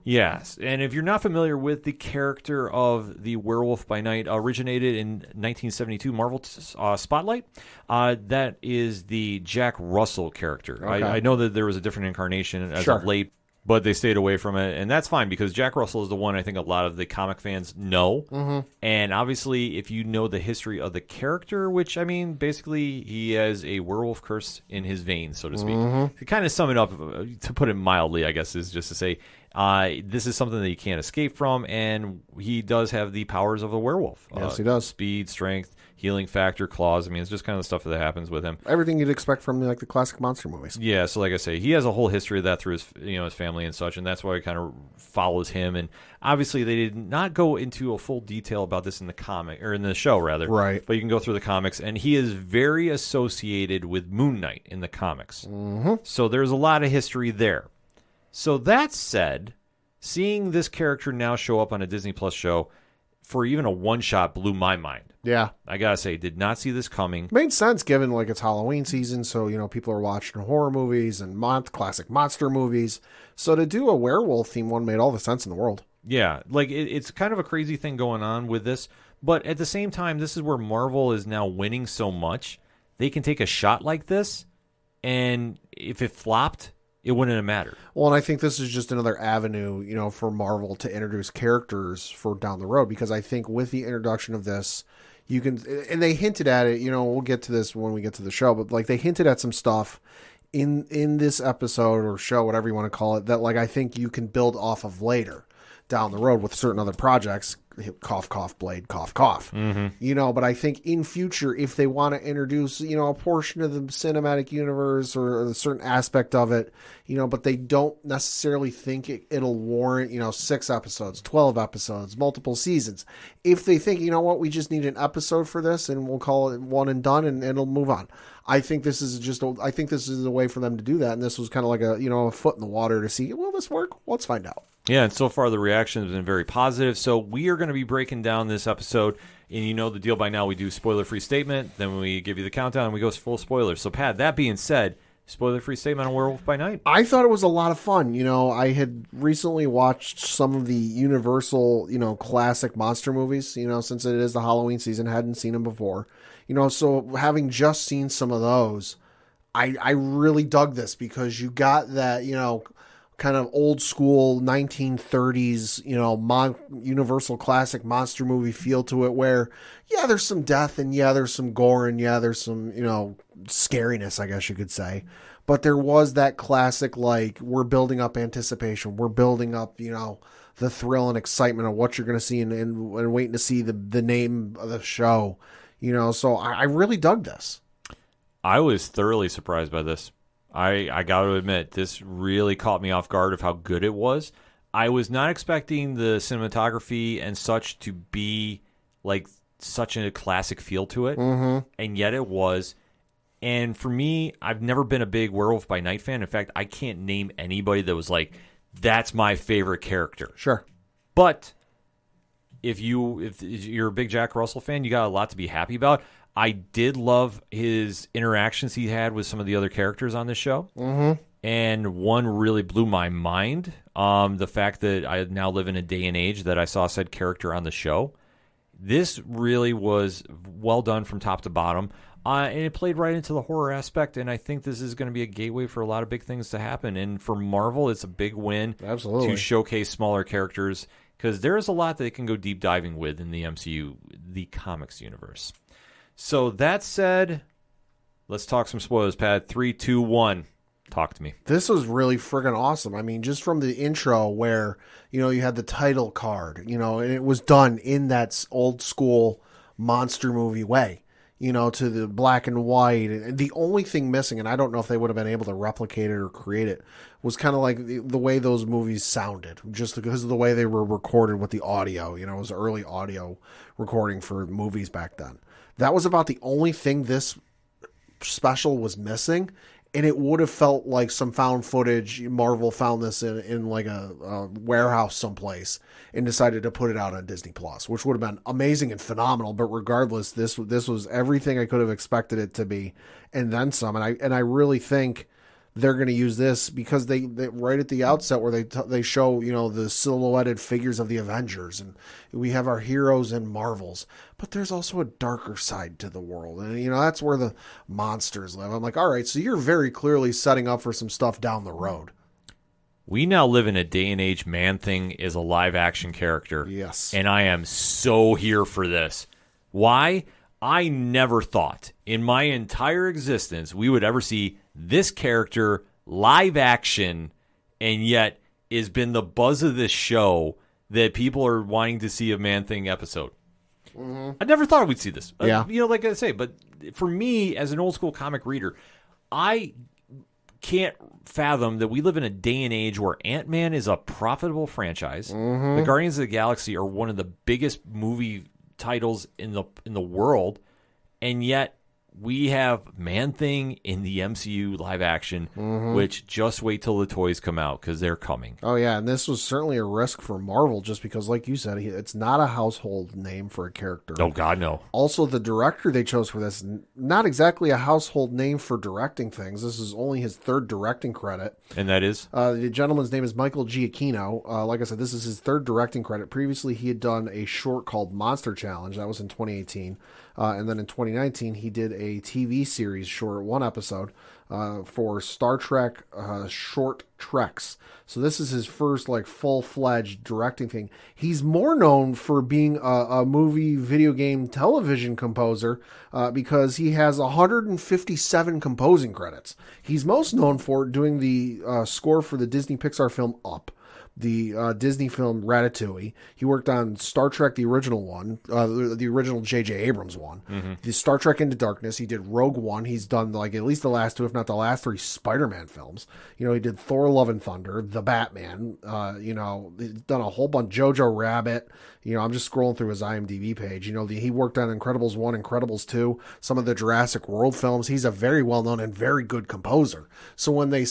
Yes, and if you're not familiar with the character of the Werewolf by Night, originated in 1972 Marvel Spotlight, that is the Jack Russell character. Okay. I know that there was a different incarnation as of late, but they stayed away from it, and that's fine because Jack Russell is the one I think a lot of the comic fans know. And obviously, if you know the history of the character, which, I mean, basically he has a werewolf curse in his veins, so to speak. To kind of sum it up, to put it mildly, I guess, is just to say, this is something that you can't escape from, and he does have the powers of a werewolf. Yes, he does. Speed, strength, healing factor, claws. I mean, it's just kind of the stuff that happens with him. Everything you'd expect from like the classic monster movies. Yeah, so like I say, he has a whole history of that through his, his family and such, and that's why it kind of follows him. And obviously, they did not go into a full detail about this in the comic, or in the show rather. Right. But you can go through the comics, and he is very associated with Moon Knight in the comics. So there's a lot of history there. So that said, seeing this character now show up on a Disney Plus show for even a one-shot blew my mind. Yeah. I gotta say, did not see this coming. Made sense given like it's Halloween season, so people are watching horror movies and classic monster movies. So to do a werewolf theme one made all the sense in the world. Yeah, like it's kind of a crazy thing going on with this, but at the same time, this is where Marvel is now winning so much. They can take a shot like this, and if it flopped, it wouldn't have mattered. Well, and I think this is just another avenue, for Marvel to introduce characters for down the road, because I think with the introduction of this, you can, and they hinted at it, we'll get to this when we get to the show, but like they hinted at some stuff in this episode or show, whatever you want to call it, that like I think you can build off of later down the road with certain other projects. Cough, cough, blade, cough, cough. But I think in future, if they want to introduce, a portion of the cinematic universe or a certain aspect of it, but they don't necessarily think it'll warrant, 6 episodes, 12 episodes, multiple seasons. If they think, we just need an episode for this and we'll call it one and done and it'll move on. I think this is a way for them to do that. And this was kind of like a foot in the water to see, will this work? Let's find out. Yeah, and so far the reaction has been very positive. So we are going to be breaking down this episode, and the deal by now. We do spoiler-free statement, then we give you the countdown, and we go full spoilers. So, Pat, that being said, spoiler-free statement on Werewolf by Night. I thought it was a lot of fun. I had recently watched some of the Universal, classic monster movies, since it is the Halloween season. Hadn't seen them before. So having just seen some of those, I really dug this because you got that, kind of old school 1930s, Universal classic monster movie feel to it where, yeah, there's some death and yeah, there's some gore and yeah, there's some, scariness, I guess you could say. But there was that classic, like, we're building up anticipation. We're building up, the thrill and excitement of what you're going to see and waiting to see the name of the show. So I really dug this. I was thoroughly surprised by this. I got to admit, this really caught me off guard of how good it was. I was not expecting the cinematography and such to be like such a classic feel to it, and yet it was. And for me, I've never been a big Werewolf by Night fan. In fact, I can't name anybody that was like, that's my favorite character. Sure. But if you're a big Jack Russell fan, you got a lot to be happy about. I did love his interactions he had with some of the other characters on this show. And one really blew my mind. The fact that I now live in a day and age that I saw said character on the show. This really was well done from top to bottom. And it played right into the horror aspect, and I think this is going to be a gateway for a lot of big things to happen. And for Marvel, it's a big win to showcase smaller characters, because there is a lot that they can go deep diving with in the MCU, the comics universe. So that said, let's talk some spoilers, Pat. 3, 2, 1. Talk to me. This was really friggin' awesome. I mean, just from the intro where, you had the title card, and it was done in that old school monster movie way. To the black and white. And the only thing missing, and I don't know if they would have been able to replicate it or create it, was kind of like the way those movies sounded, just because of the way they were recorded with the audio. It was early audio recording for movies back then. That was about the only thing this special was missing, and it would have felt like some found footage. Marvel found this in like a warehouse someplace and decided to put it out on Disney Plus, which would have been amazing and phenomenal. But regardless, this was everything I could have expected it to be, and then some. And I really think they're going to use this because they right at the outset where they show the silhouetted figures of the Avengers, and we have our heroes and Marvels, but there's also a darker side to the world, and that's where the monsters live. I'm like, all right, so you're very clearly setting up for some stuff down the road. We now live in a day and age Man-Thing is a live action character. Yes. And I am so here for this. Why? I never thought in my entire existence we would ever see this character live action, and yet has been the buzz of this show that people are wanting to see a Man-Thing episode. I never thought we'd see this. Yeah. Like I say, but for me, as an old school comic reader, I can't fathom that we live in a day and age where Ant-Man is a profitable franchise. The Guardians of the Galaxy are one of the biggest movie titles in the world, and yet we have Man-Thing in the MCU live action, which just wait till the toys come out, because they're coming. Oh, yeah, and this was certainly a risk for Marvel just because, like you said, it's not a household name for a character. Oh, God, no. Also, the director they chose for this, not exactly a household name for directing things. This is only his third directing credit. And that is? The gentleman's name is Michael Giacchino. Like I said, this is his third directing credit. Previously, he had done a short called Monster Challenge. That was in 2018. And then in 2019, he did a TV series short, one episode, for Star Trek Short Treks. So this is his first full-fledged directing thing. He's more known for being a movie, video game, television composer because he has 157 composing credits. He's most known for doing the score for the Disney Pixar film Up, the Disney film Ratatouille. He worked on Star Trek, the original one, the original J.J. Abrams one. The Star Trek Into Darkness. He did Rogue One. He's done at least the last two, if not the last three, Spider-Man films. He did Thor: Love and Thunder, The Batman. He's done a whole bunch. Jojo Rabbit. I'm just scrolling through his IMDb page. He worked on Incredibles 1, Incredibles 2, some of the Jurassic World films. He's a very well-known and very good composer. So when they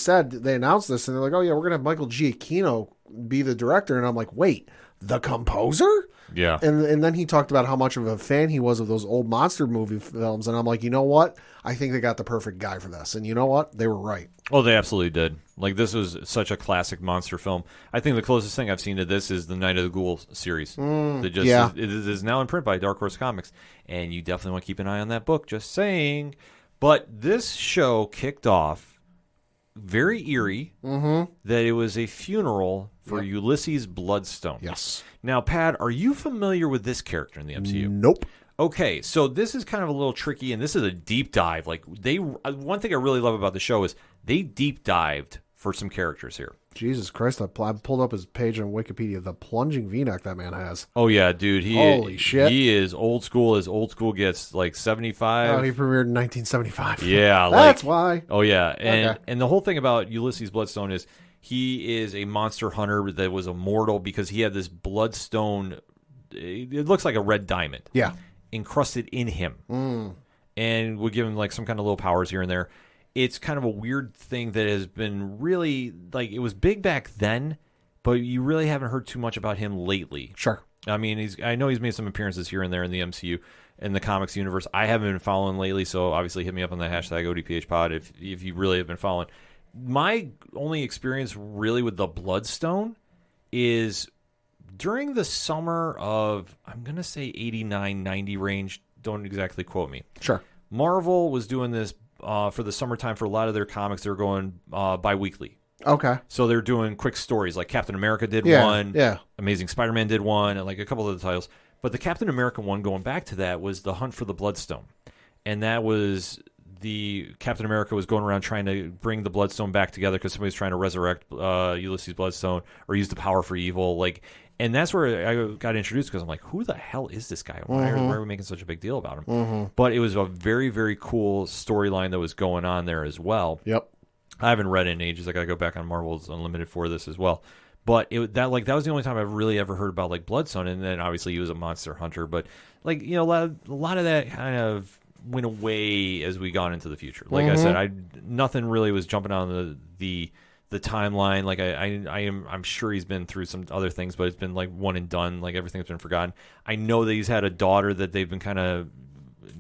announced this, and they're like, oh yeah, we're going to have Michael Giacchino be the director, and I'm like, wait, the composer? Yeah. And then he talked about how much of a fan he was of those old monster movie films, and I'm like, you know what? I think they got the perfect guy for this. And you know what? They were right. Oh, they absolutely did. This was such a classic monster film. I think the closest thing I've seen to this is the Night of the Ghoul series. It is now in print by Dark Horse Comics, and you definitely want to keep an eye on that book, just saying. But this show kicked off very eerie that it was a funeral for Ulysses Bloodstone. Yes. Now, Pat, are you familiar with this character in the MCU? Nope. Okay, so this is kind of a little tricky, and this is a deep dive. One thing I really love about the show is they deep dived for some characters here. Jesus Christ, I pulled up his page on Wikipedia. The plunging V-neck that man has. Oh, yeah, dude. Holy shit. He is old school as old school gets, like 75. Oh, he premiered in 1975. Yeah. That's why. Oh, yeah. And, Okay. and the whole thing about Ulysses Bloodstone is he is a monster hunter that was immortal because he had this bloodstone. It looks like a red diamond. Yeah. Encrusted in him. And would give him like some kind of little powers here and there. It's kind of a weird thing that has been really, like, it was big back then, but you really haven't heard too much about him lately. Sure. I mean, I know he's made some appearances here and there in the MCU and the comics universe. I haven't been following lately, so obviously hit me up on the hashtag ODPHpod if you really have been following. My only experience really with the Bloodstone is during the summer of, I'm going to say 89, 90 range. Don't exactly quote me. Sure. Marvel was doing this for the summertime for a lot of their comics. They're going bi-weekly. Okay. So they're doing quick stories. Like Captain America did one. Yeah. Amazing Spider-Man did one, and like a couple of the titles. But the Captain America one, going back to that, was The Hunt for the Bloodstone. And that was the Captain America was going around trying to bring the Bloodstone back together because somebody's trying to resurrect Ulysses Bloodstone or use the power for evil. Like, and that's where I got introduced because I'm like, who the hell is this guy? Why are we making such a big deal about him? But it was a very, very cool storyline that was going on there as well. Yep. I haven't read it in ages. I got to go back on Marvel's Unlimited for this as well. But that was the only time I've really ever heard about like Bloodstone. And then obviously he was a monster hunter. But like, you know, a lot of that kind of went away as we got into the future. Like I said, nothing really was jumping on the timeline. Like I'm sure he's been through some other things, but it's been like one and done. Like everything's been forgotten. I know that he's had a daughter that they've been kind of,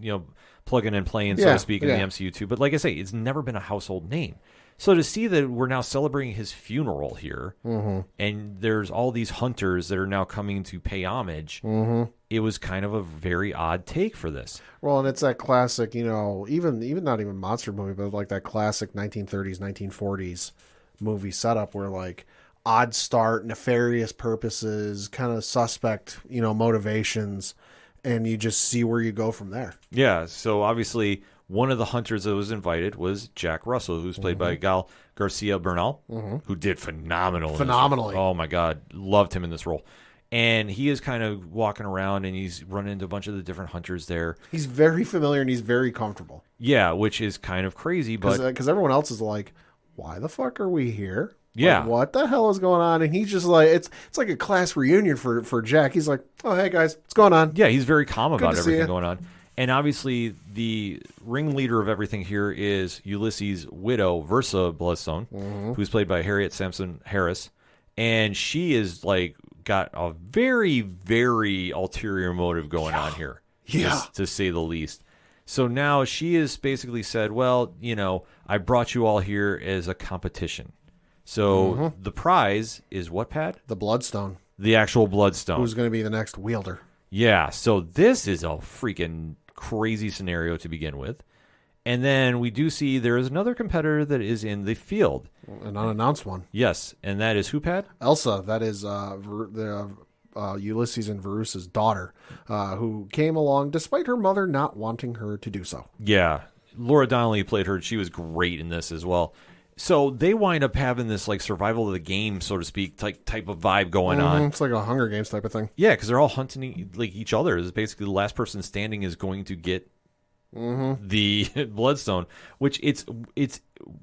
you know, plugging and playing, so to speak, in the MCU too. But like I say, it's never been a household name. So to see that we're now celebrating his funeral here, and there's all these hunters that are now coming to pay homage, it was kind of a very odd take for this. Well, and it's that classic, you know, even not even monster movie, but like that classic 1930s, 1940s movie setup where like odd start, nefarious purposes, kind of suspect, you know, motivations, and you just see where you go from there. Yeah, so obviously one of the hunters that was invited was Jack Russell, who's played by Gal Garcia Bernal, who did phenomenally. Oh my God, loved him in this role. And he is kind of walking around and he's running into a bunch of the different hunters there. He's very familiar and he's very comfortable. Yeah, which is kind of crazy, but because everyone else is like, why the fuck are we here? Yeah. Like, what the hell is going on? And he's just like, it's like a class reunion for Jack. He's like, oh, hey guys, what's going on? Yeah, he's very calm Good about to see everything ya. going on. And obviously the ringleader of everything here is Ulysses' widow, Versa Bloodstone, who's played by Harriet Sampson Harris. And she is like got a very, very ulterior motive going on here. Yeah. To say the least. So now she has basically said, well, you know, I brought you all here as a competition. So the prize is what, Pat? The Bloodstone. The actual Bloodstone. Who's going to be the next wielder? Yeah, so this is a freaking crazy scenario to begin with. And then we do see there is another competitor that is in the field. An unannounced one. Yes, and that is who, Pat? Elsa. That is Ulysses and Varus's daughter, who came along despite her mother not wanting her to do so. Yeah, Laura Donnelly played her. She was great in this as well. So they wind up having this like survival of the game, so to speak, type of vibe going on. It's like a Hunger Games type of thing. Yeah, because they're all hunting like each other. It's basically the last person standing is going to get the Bloodstone, which it's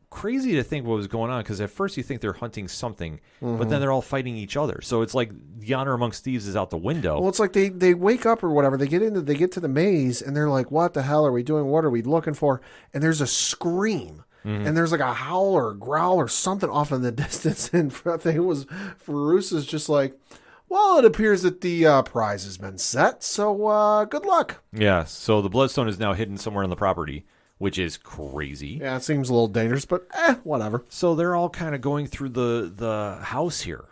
crazy to think what was going on because at first you think they're hunting something, but then they're all fighting each other. So it's like the honor amongst thieves is out the window. Well, it's like they wake up or whatever. They get to the maze and they're like, "What the hell are we doing? What are we looking for?" And there's a scream. And there's like a howl or a growl or something off in the distance. And I think it was Varus's just like, well, it appears that the prize has been set. So good luck. Yeah. So the Bloodstone is now hidden somewhere on the property, which is crazy. Yeah, it seems a little dangerous, but whatever. So they're all kind of going through the house here.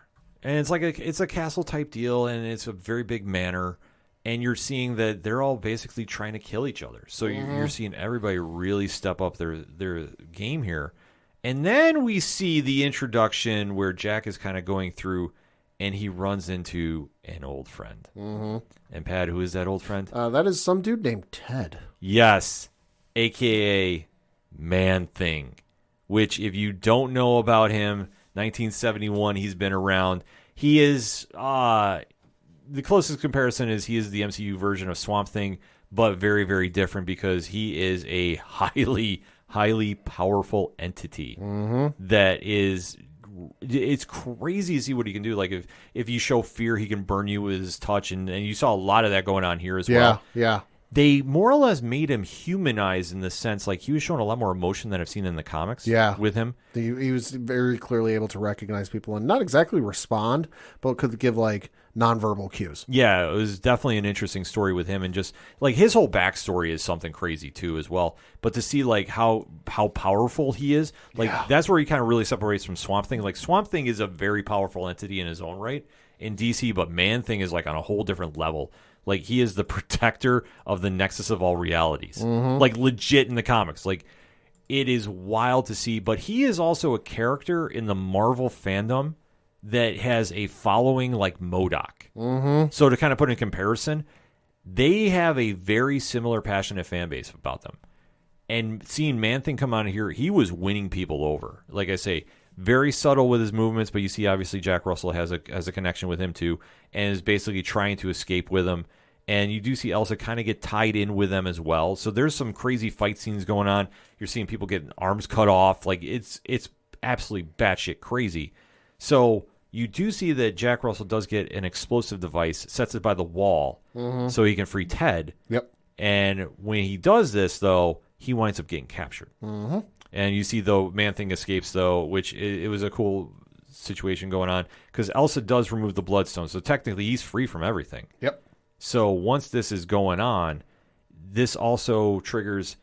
And it's like it's a castle type deal. And it's a very big manor. And you're seeing that they're all basically trying to kill each other. So you're seeing everybody really step up their game here. And then we see the introduction where Jack is kind of going through and he runs into an old friend. And Pat, who is that old friend? That is some dude named Ted. Yes, a.k.a. Man-Thing, which if you don't know about him, 1971, he's been around. He is the closest comparison is he is the MCU version of Swamp Thing, but very, very different because he is a highly, highly powerful entity that is. It's crazy to see what he can do. Like if you show fear, he can burn you with his touch, and you saw a lot of that going on here as well. Yeah. They more or less made him humanized in the sense like he was showing a lot more emotion than I've seen in the comics. Yeah, with him, he was very clearly able to recognize people and not exactly respond, but could give like nonverbal cues. Yeah, it was definitely an interesting story with him, and just like his whole backstory is something crazy too as well. But to see like how powerful he is, like that's where he kind of really separates from Swamp Thing. Like Swamp Thing is a very powerful entity in his own right in DC, but Man Thing is like on a whole different level. Like he is the protector of the nexus of all realities, like legit in the comics. Like it is wild to see, but he is also a character in the Marvel fandom that has a following like MODOK. So to kind of put in comparison, they have a very similar passionate fan base about them. And seeing Man-Thing come on here, he was winning people over. Like I say, very subtle with his movements, but you see obviously Jack Russell has a connection with him too, and is basically trying to escape with him. And you do see Elsa kind of get tied in with them as well. So there's some crazy fight scenes going on. You're seeing people getting arms cut off. Like it's absolutely batshit crazy. So you do see that Jack Russell does get an explosive device, sets it by the wall so he can free Ted. Yep. And when he does this, though, he winds up getting captured. And you see, though, Man-Thing escapes, though, which it was a cool situation going on because Elsa does remove the Bloodstone. So technically, he's free from everything. Yep. So once this is going on, this also triggers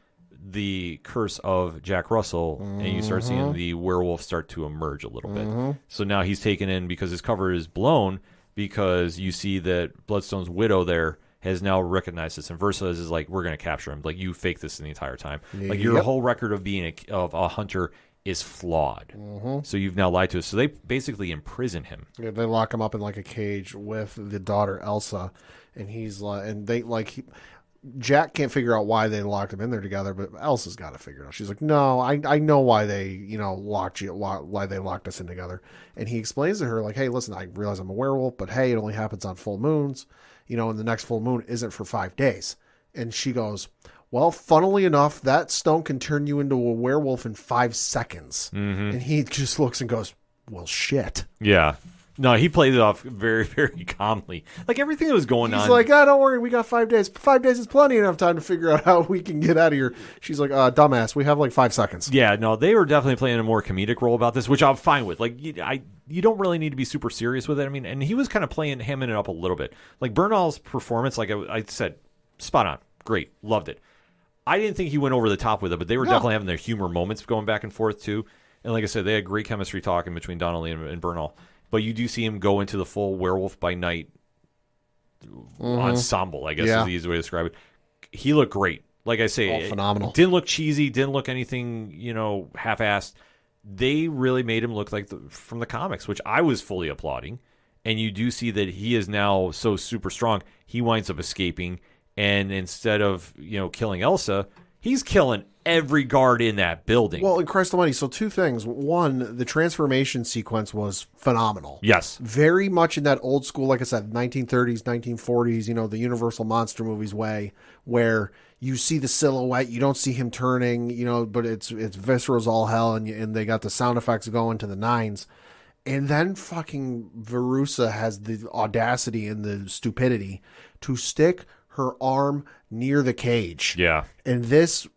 the curse of Jack Russell, and you start seeing the werewolf start to emerge a little bit. So now he's taken in because his cover is blown because you see that Bloodstone's widow there has now recognized this, and Versa is like, we're going to capture him. Like, you faked this in the entire time. Like, your whole record of being a hunter is flawed. So you've now lied to us. So they basically imprison him. Yeah, they lock him up in like a cage with the daughter Elsa, and he's like, and they like. Jack can't figure out why they locked him in there together, but Elsa's got to figure it out. She's like, no, I know why they, locked you, why they locked us in together. And he explains to her, like, hey, listen, I realize I'm a werewolf, but hey, it only happens on full moons, and the next full moon isn't for 5 days. And she goes, well, funnily enough, that stone can turn you into a werewolf in 5 seconds. And he just looks and goes, well, shit. Yeah. No, he played it off very, very calmly. Like everything that was going on. He's like, don't worry, we got 5 days. 5 days is plenty enough time to figure out how we can get out of here. She's like, dumbass, we have like 5 seconds. Yeah, no, they were definitely playing a more comedic role about this, which I'm fine with. Like, you don't really need to be super serious with it. I mean, and he was kind of hamming it up a little bit. Like Bernal's performance, like I said, spot on, great, loved it. I didn't think he went over the top with it, but they were definitely having their humor moments going back and forth too. And like I said, they had great chemistry talking between Donnelly and Bernal. But you do see him go into the full Werewolf by Night ensemble, I guess is the easy way to describe it. He looked great. Like I say, phenomenal. Didn't look cheesy, didn't look anything, half-assed. They really made him look like from the comics, which I was fully applauding. And you do see that he is now so super strong, he winds up escaping. And instead of, killing Elsa, he's killing every guard in that building. Well, in Christ Almighty, so 2 things. One, the transformation sequence was phenomenal. Yes. Very much in that old school, like I said, 1930s, 1940s, the Universal Monster movies way, where you see the silhouette, you don't see him turning, but it's visceral as all hell, and they got the sound effects going to the 9s. And then fucking Verussa has the audacity and the stupidity to stick her arm near the cage. Yeah. And this,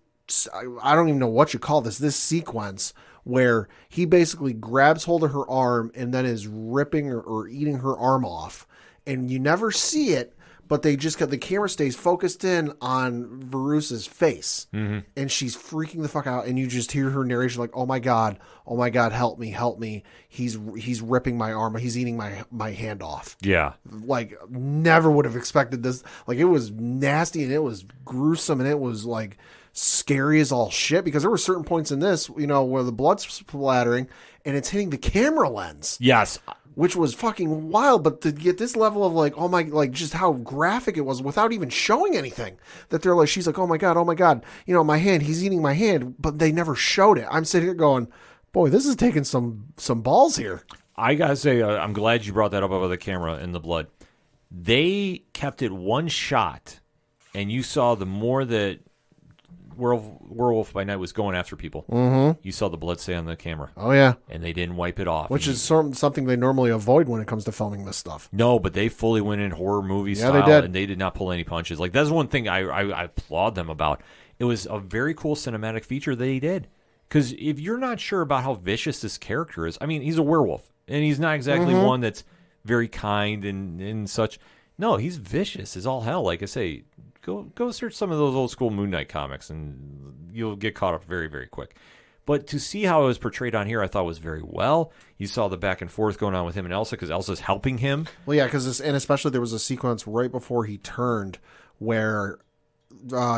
I don't even know what you call this sequence where he basically grabs hold of her arm and then is ripping or eating her arm off. And you never see it, but they just got the camera stays focused in on Verussa's face. And she's freaking the fuck out. And you just hear her narration like, oh my God, help me. He's ripping my arm. He's eating my hand off. Yeah. Like, never would have expected this. Like, it was nasty and it was gruesome and it was like scary as all shit, because there were certain points in this, you know, where the blood's splattering and it's hitting the camera lens. Yes. Which was fucking wild, but to get this level of like, oh my, like just how graphic it was without even showing anything, that they're like, she's like, oh my God, you know, my hand, he's eating my hand, but they never showed it. I'm sitting here going, boy, this is taking some balls here. I gotta say, I'm glad you brought that up about the camera and the blood. They kept it one shot, and you saw the more that Werewolf by Night was going after people, you saw the blood stay on the camera. Oh, yeah. And they didn't wipe it off. Which is something they normally avoid when it comes to filming this stuff. No, but they fully went in horror movie style, they did. and they did not pull any punches. Like, that's one thing I applaud them about. It was a very cool cinematic feature they did. Because if you're not sure about how vicious this character is, I mean, he's a werewolf, and he's not exactly one that's very kind and such. No, he's vicious as all hell. Like I say, go search some of those old school Moon Knight comics, and you'll get caught up very, very quick. But to see how it was portrayed on here, I thought was very well. You saw the back and forth going on with him and Elsa, because Elsa's helping him. Well, yeah, because and especially there was a sequence right before he turned where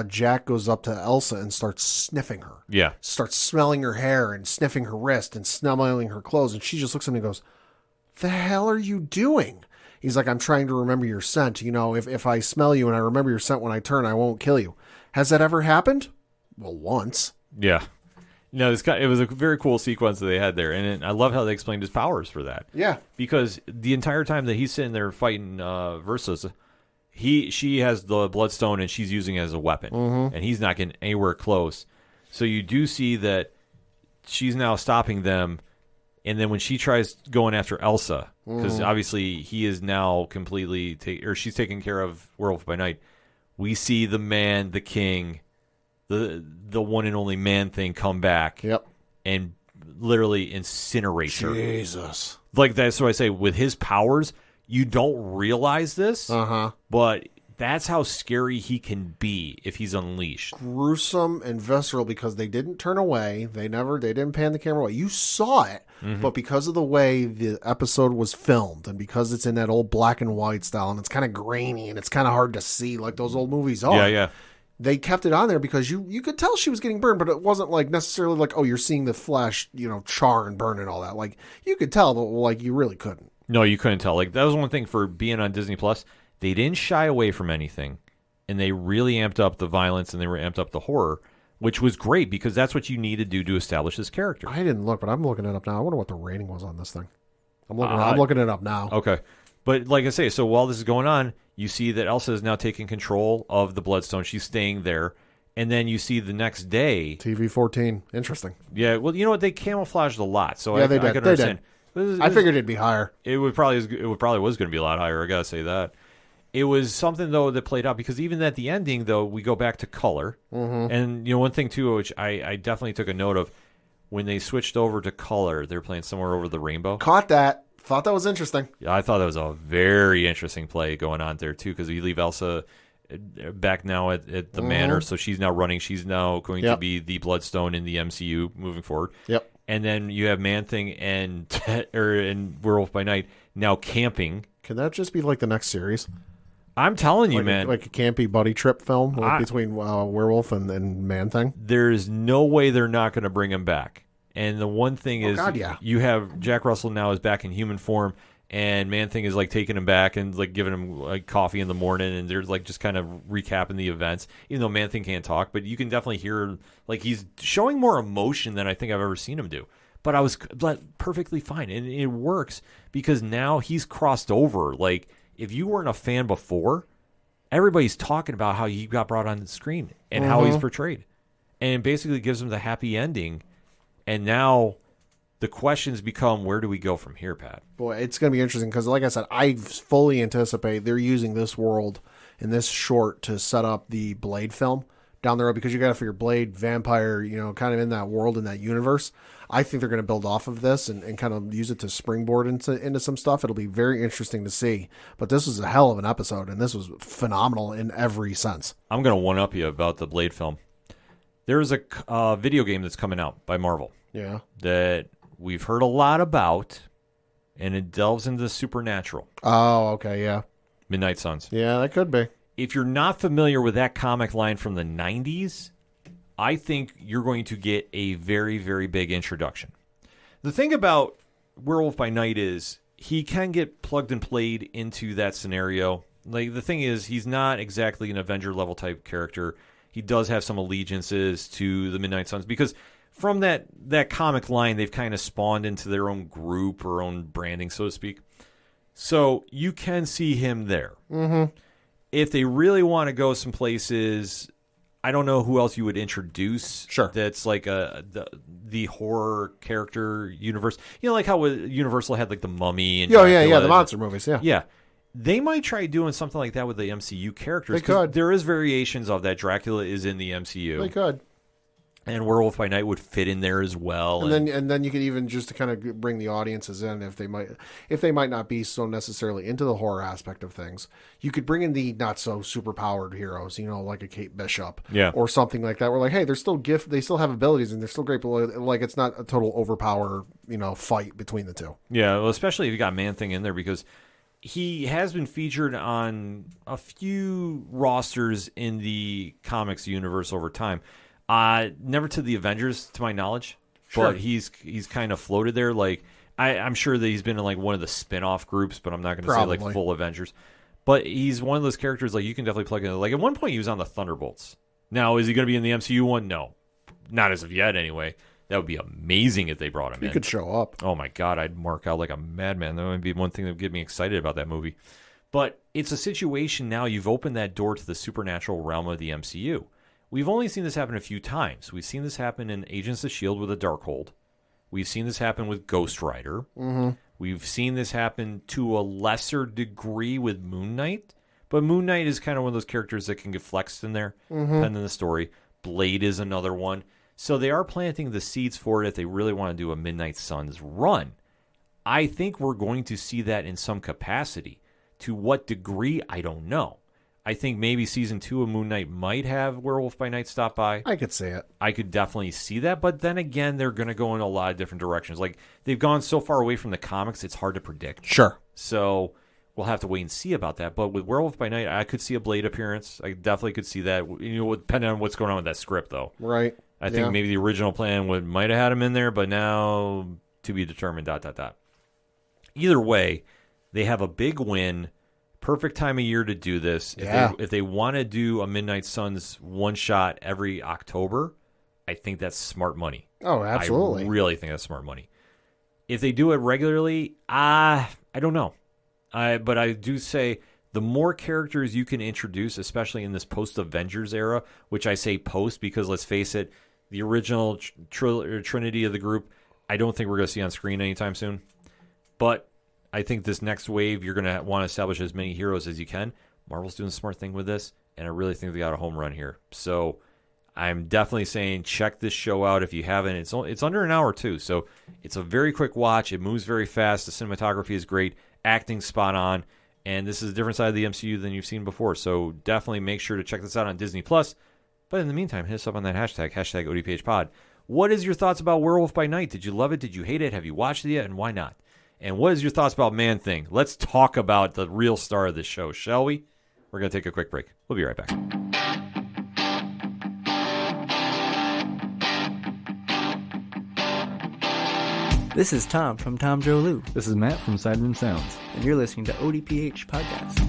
Jack goes up to Elsa and starts sniffing her. Yeah. Starts smelling her hair and sniffing her wrist and smelling her clothes. And she just looks at me and goes, the hell are you doing? He's like, I'm trying to remember your scent. You know, if I smell you and I remember your scent when I turn, I won't kill you. Has that ever happened? Well, once. Yeah. No, it was a very cool sequence that they had there. And I love how they explained his powers for that. Yeah. Because the entire time that he's sitting there fighting Versus, she has the Bloodstone and she's using it as a weapon. And he's not getting anywhere close. So you do see that she's now stopping them. And then when she tries going after Elsa, because obviously he is now completely, she's taking care of Werewolf by Night, we see the man, the king, the one and only Man Thing come back. Yep. And literally incinerate her. Jesus. Like that's what I say, with his powers, you don't realize this, but that's how scary he can be if he's unleashed. Gruesome and visceral, because they didn't turn away. They didn't pan the camera away. You saw it, but because of the way the episode was filmed and because it's in that old black and white style and it's kind of grainy and it's kind of hard to see like those old movies are. Yeah. They kept it on there because you could tell she was getting burned, but it wasn't like necessarily like, oh, you're seeing the flesh, you know, char and burn and all that. Like you could tell, but like you really couldn't. No, you couldn't tell. Like that was one thing for being on Disney Plus. They didn't shy away from anything, and they really amped up the violence and they amped up the horror, which was great because that's what you need to do to establish this character. I didn't look, but I'm looking it up now. I wonder what the rating was on this thing. I'm looking it up now. Okay. But like I say, so while this is going on, you see that Elsa is now taking control of the Bloodstone. She's staying there. And then you see the next day... TV-14. Interesting. Yeah, well, you know what? They camouflaged a lot, so yeah, I did. could understand. I figured it'd be higher. It probably was going to be a lot higher, I got to say that. It was something, though, that played out because even at the ending, though, we go back to color. And, you know, one thing, too, which I definitely took a note of, when they switched over to color, they were playing Somewhere Over the Rainbow. Caught that. Thought that was interesting. Yeah, I thought that was a very interesting play going on there, too, because you leave Elsa back now at the manor, so she's now running. She's now going to be the Bloodstone in the MCU moving forward. Yep. And then you have Man-Thing and Werewolf by Night now camping. Can that just be like the next series? I'm telling you, man. Like a campy buddy trip film between Werewolf and Man-Thing? There's no way they're not going to bring him back. And the one thing is, you have Jack Russell now is back in human form, and Man-Thing is like taking him back and like giving him like coffee in the morning, and they're like just kind of recapping the events. Even though Man-Thing can't talk, but you can definitely hear like he's showing more emotion than I think I've ever seen him do. But I was perfectly fine, and it works because now he's crossed over. Like if you weren't a fan before, everybody's talking about how he got brought on the screen and how he's portrayed, and it basically gives him the happy ending. And now the questions become, where do we go from here, Pat? Boy, it's going to be interesting because, like I said, I fully anticipate they're using this world and this short to set up the Blade film down the road because you got to figure Blade, vampire, you know, kind of in that world, in that universe. I think they're going to build off of this and kind of use it to springboard into some stuff. It'll be very interesting to see. But this was a hell of an episode, and this was phenomenal in every sense. I'm going to one-up you about the Blade film. There's a video game that's coming out by Marvel. Yeah. That we've heard a lot about, and it delves into the supernatural. Oh, okay, yeah. Midnight Suns. Yeah, that could be. If you're not familiar with that comic line from the 90s, I think you're going to get a very, very big introduction. The thing about Werewolf by Night is he can get plugged and played into that scenario. Like, the thing is, he's not exactly an Avenger level type character. He does have some allegiances to the Midnight Suns because from that comic line, they've kind of spawned into their own group or own branding, so to speak. So you can see him there. Mm-hmm. If they really want to go some places, I don't know who else you would introduce. Sure. That's like the horror character universe. You know, like how Universal had like the Mummy and the monster movies. Yeah. Yeah. They might try doing something like that with the MCU characters. They could. There is variations of that. Dracula is in the MCU. They could. And Werewolf by Night would fit in there as well. And then you could even just to kind of bring the audiences in if they might not be so necessarily into the horror aspect of things. You could bring in the not so super powered heroes, like a Kate Bishop, or something like that. We're like, hey, they're still they still have abilities and they're still great, but like it's not a total overpower, fight between the two. Yeah, well, especially if you got Man-Thing in there because he has been featured on a few rosters in the comics universe over time. Never to the Avengers, to my knowledge, but he's kind of floated there. Like I'm sure that he's been in like one of the spin-off groups, but I'm not going to say like full Avengers. But he's one of those characters like you can definitely plug in. Like at one point he was on the Thunderbolts. Now is he going to be in the MCU one? No, not as of yet. Anyway, that would be amazing if they brought him in. He could show up. Oh my God, I'd mark out like a madman. That would be one thing that would get me excited about that movie. But it's a situation now. You've opened that door to the supernatural realm of the MCU. We've only seen this happen a few times. We've seen this happen in Agents of S.H.I.E.L.D. with a Darkhold. We've seen this happen with Ghost Rider. Mm-hmm. We've seen this happen to a lesser degree with Moon Knight. But Moon Knight is kind of one of those characters that can get flexed in there, depending on the story. Blade is another one. So they are planting the seeds for it if they really want to do a Midnight Suns run. I think we're going to see that in some capacity. To what degree, I don't know. I think maybe season 2 of Moon Knight might have Werewolf by Night stop by. I could see it. I could definitely see that. But then again, they're going to go in a lot of different directions. Like, they've gone so far away from the comics, it's hard to predict. Sure. So we'll have to wait and see about that. But with Werewolf by Night, I could see a Blade appearance. I definitely could see that. Depending on what's going on with that script, though. Right. I think maybe the original plan might have had him in there, but now to be determined, ... Either way, they have a big win. Perfect time of year to do this. If they want to do a Midnight Suns one-shot every October, I think that's smart money. Oh, absolutely. I really think that's smart money. If they do it regularly, I don't know. But I do say the more characters you can introduce, especially in this post-Avengers era, which I say post because, let's face it, the original trinity of the group, I don't think we're going to see on screen anytime soon. But I think this next wave, you're going to want to establish as many heroes as you can. Marvel's doing a smart thing with this, and I really think they got a home run here. So I'm definitely saying check this show out if you haven't. It's under an hour, too, so it's a very quick watch. It moves very fast. The cinematography is great. Acting spot on. And this is a different side of the MCU than you've seen before. So definitely make sure to check this out on Disney+. But in the meantime, hit us up on that hashtag ODPHpod. What is your thoughts about Werewolf by Night? Did you love it? Did you hate it? Have you watched it yet? And why not? And what is your thoughts about Man-Thing? Let's talk about the real star of this show, shall we? We're going to take a quick break. We'll be right back. This is Tom from Tom Joe Lou, This is Matt from Sideroom Sounds. and you're listening to ODPH Podcast.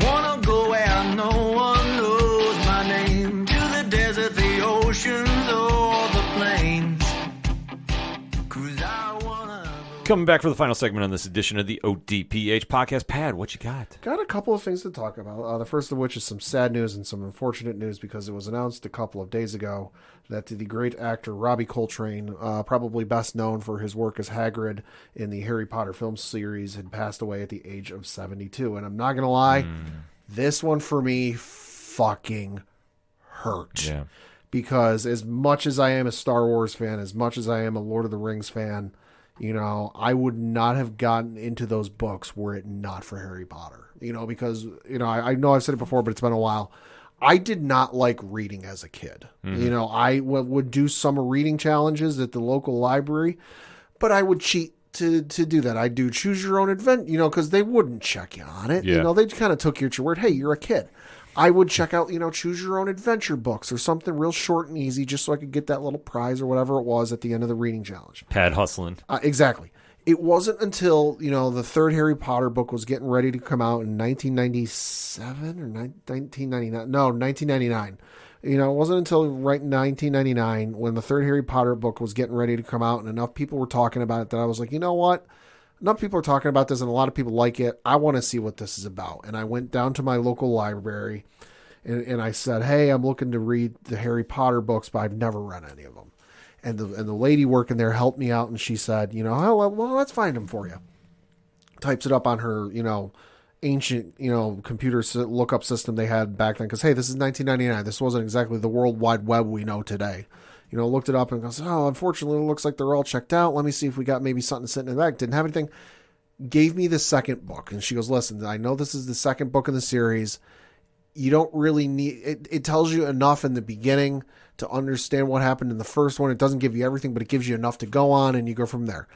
Wanna go where no one knows my name, to the desert, the oceans, or the plains. 'Cause I wanna go. Coming back for the final segment on this edition of the ODPH Podcast. Pad, what you got? Got a couple of things to talk about. The first of which is some sad news and some unfortunate news because it was announced a couple of days ago that the great actor Robbie Coltrane, probably best known for his work as Hagrid in the Harry Potter film series, had passed away at the age of 72. And I'm not going to lie, this one for me fucking hurt. Yeah. Because as much as I am a Star Wars fan, as much as I am a Lord of the Rings fan, I would not have gotten into those books were it not for Harry Potter. Because, I know I've said it before, but it's been a while. I did not like reading as a kid. I would do summer reading challenges at the local library, but I would cheat to do that. I'd do choose your own adventure, because they wouldn't check you on it. Yeah. They kind of took your word. Hey, you're a kid. I would check out, choose your own adventure books or something real short and easy just so I could get that little prize or whatever it was at the end of the reading challenge. Pad hustling. Exactly. It wasn't until, the third Harry Potter book was getting ready to come out in 1997 or 1999. No, 1999. It wasn't until right in 1999 when the third Harry Potter book was getting ready to come out and enough people were talking about it that I was like, you know what? Enough people are talking about this and a lot of people like it. I want to see what this is about. And I went down to my local library and I said, hey, I'm looking to read the Harry Potter books, but I've never read any of them. And the lady working there helped me out and she said, oh, well, let's find them for you. Types it up on her, ancient, computer lookup system they had back then. Because, hey, this is 1999. This wasn't exactly the World Wide Web we know today. Looked it up and goes, oh, unfortunately, it looks like they're all checked out. Let me see if we got maybe something sitting in the back. Didn't have anything. Gave me the second book. And she goes, listen, I know this is the second book in the series. You don't really need it. It tells you enough in the beginning to understand what happened in the first one. It doesn't give you everything, but it gives you enough to go on and you go from there.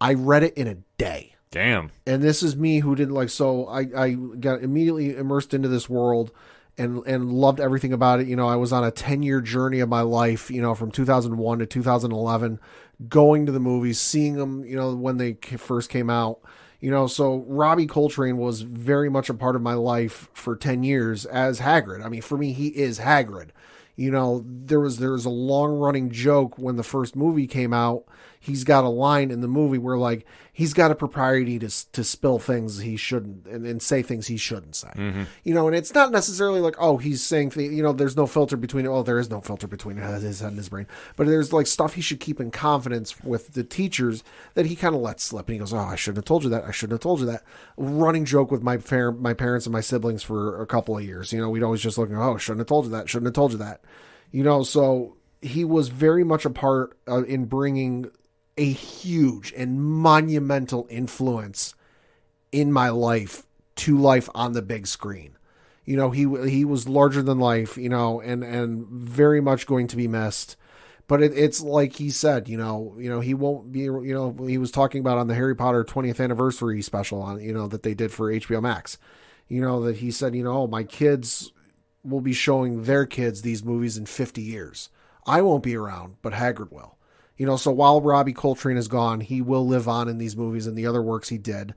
I read it in a day. Damn. And this is me who didn't so I got immediately immersed into this world and loved everything about it. I was on a 10-year journey of my life, from 2001 to 2011, going to the movies, seeing them, when they first came out. So Robbie Coltrane was very much a part of my life for 10 years as Hagrid. I mean, for me, he is Hagrid. There was a long running joke when the first movie came out. He's got a line in the movie where he's got a propriety to spill things he shouldn't and say things he shouldn't say. Mm-hmm. And it's not necessarily he's saying things, there's no filter between it. Oh, there is no filter between his head and his brain, but there's stuff he should keep in confidence with the teachers that he kind of lets slip. And he goes, oh, I shouldn't have told you that. I shouldn't have told you that. Running joke with my parents and my siblings for a couple of years. We'd always just look, oh, shouldn't have told you that. Shouldn't have told you that. So he was very much a part in bringing a huge and monumental influence in my life to life on the big screen. He was larger than life, and very much going to be missed. But it's like he said, he won't be, he was talking about on the Harry Potter 20th anniversary special on, that they did for HBO Max, that he said, my kids will be showing their kids these movies in 50 years. I won't be around, but Hagrid will. So while Robbie Coltrane is gone, he will live on in these movies and the other works he did,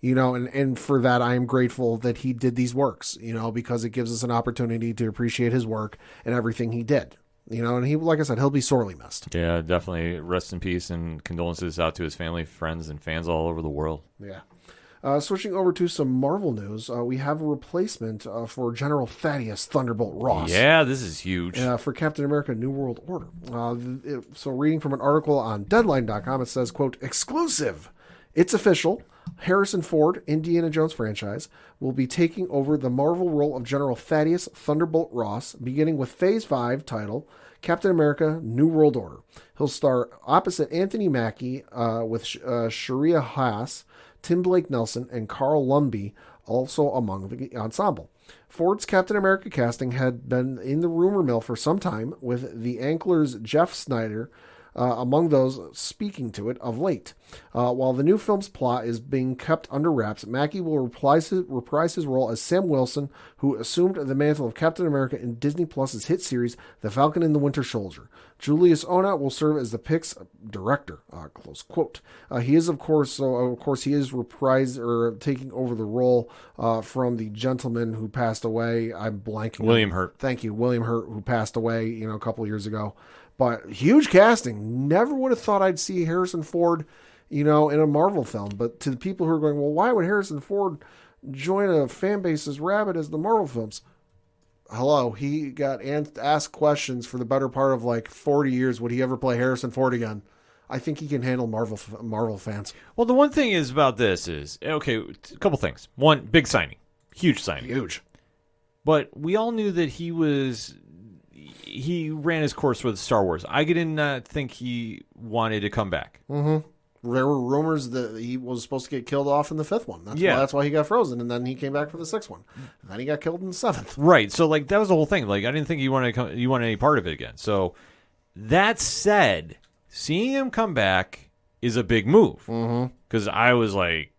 and for that, I am grateful that he did these works, because it gives us an opportunity to appreciate his work and everything he did, and he, like I said, he'll be sorely missed. Yeah, definitely. Rest in peace and condolences out to his family, friends, and fans all over the world. Yeah. Switching over to some Marvel news, we have a replacement for General Thaddeus Thunderbolt Ross. Yeah, this is huge. For Captain America New World Order. So reading from an article on Deadline.com, it says, quote, exclusive. It's official. Harrison Ford, Indiana Jones franchise, will be taking over the Marvel role of General Thaddeus Thunderbolt Ross, beginning with Phase 5 title, Captain America New World Order. He'll star opposite Anthony Mackie with Sharia Haas, Tim Blake Nelson, and Carl Lumbly also among the ensemble. Ford's Captain America casting had been in the rumor mill for some time, with the Anklers' Jeff Snyder among those speaking to it of late. While the new film's plot is being kept under wraps, Mackie will reprise his role as Sam Wilson, who assumed the mantle of Captain America in Disney Plus's hit series The Falcon and the Winter Soldier. Julius Onah will serve as the PIC's director. Close quote. He is, of course, he is taking over the role from the gentleman who passed away. I'm blanking. William Hurt. Thank you, William Hurt, who passed away, a couple of years ago. But huge casting. Never would have thought I'd see Harrison Ford, in a Marvel film. But to the people who are going, well, why would Harrison Ford join a fan base as rabid as the Marvel films? Hello, he got asked questions for the better part of 40 years. Would he ever play Harrison Ford again? I think he can handle Marvel fans. Well, the one thing is about this is, okay, a couple things. One, big signing. Huge signing. Huge. But we all knew that he ran his course with Star Wars. I didn't think he wanted to come back. Mm-hmm. There were rumors that he was supposed to get killed off in the fifth one. That's why he got frozen, and then he came back for the sixth one. And then he got killed in the seventh. Right. So that was the whole thing. I didn't think you wanted any part of it again. So that said, seeing him come back is a big move. Because I was like,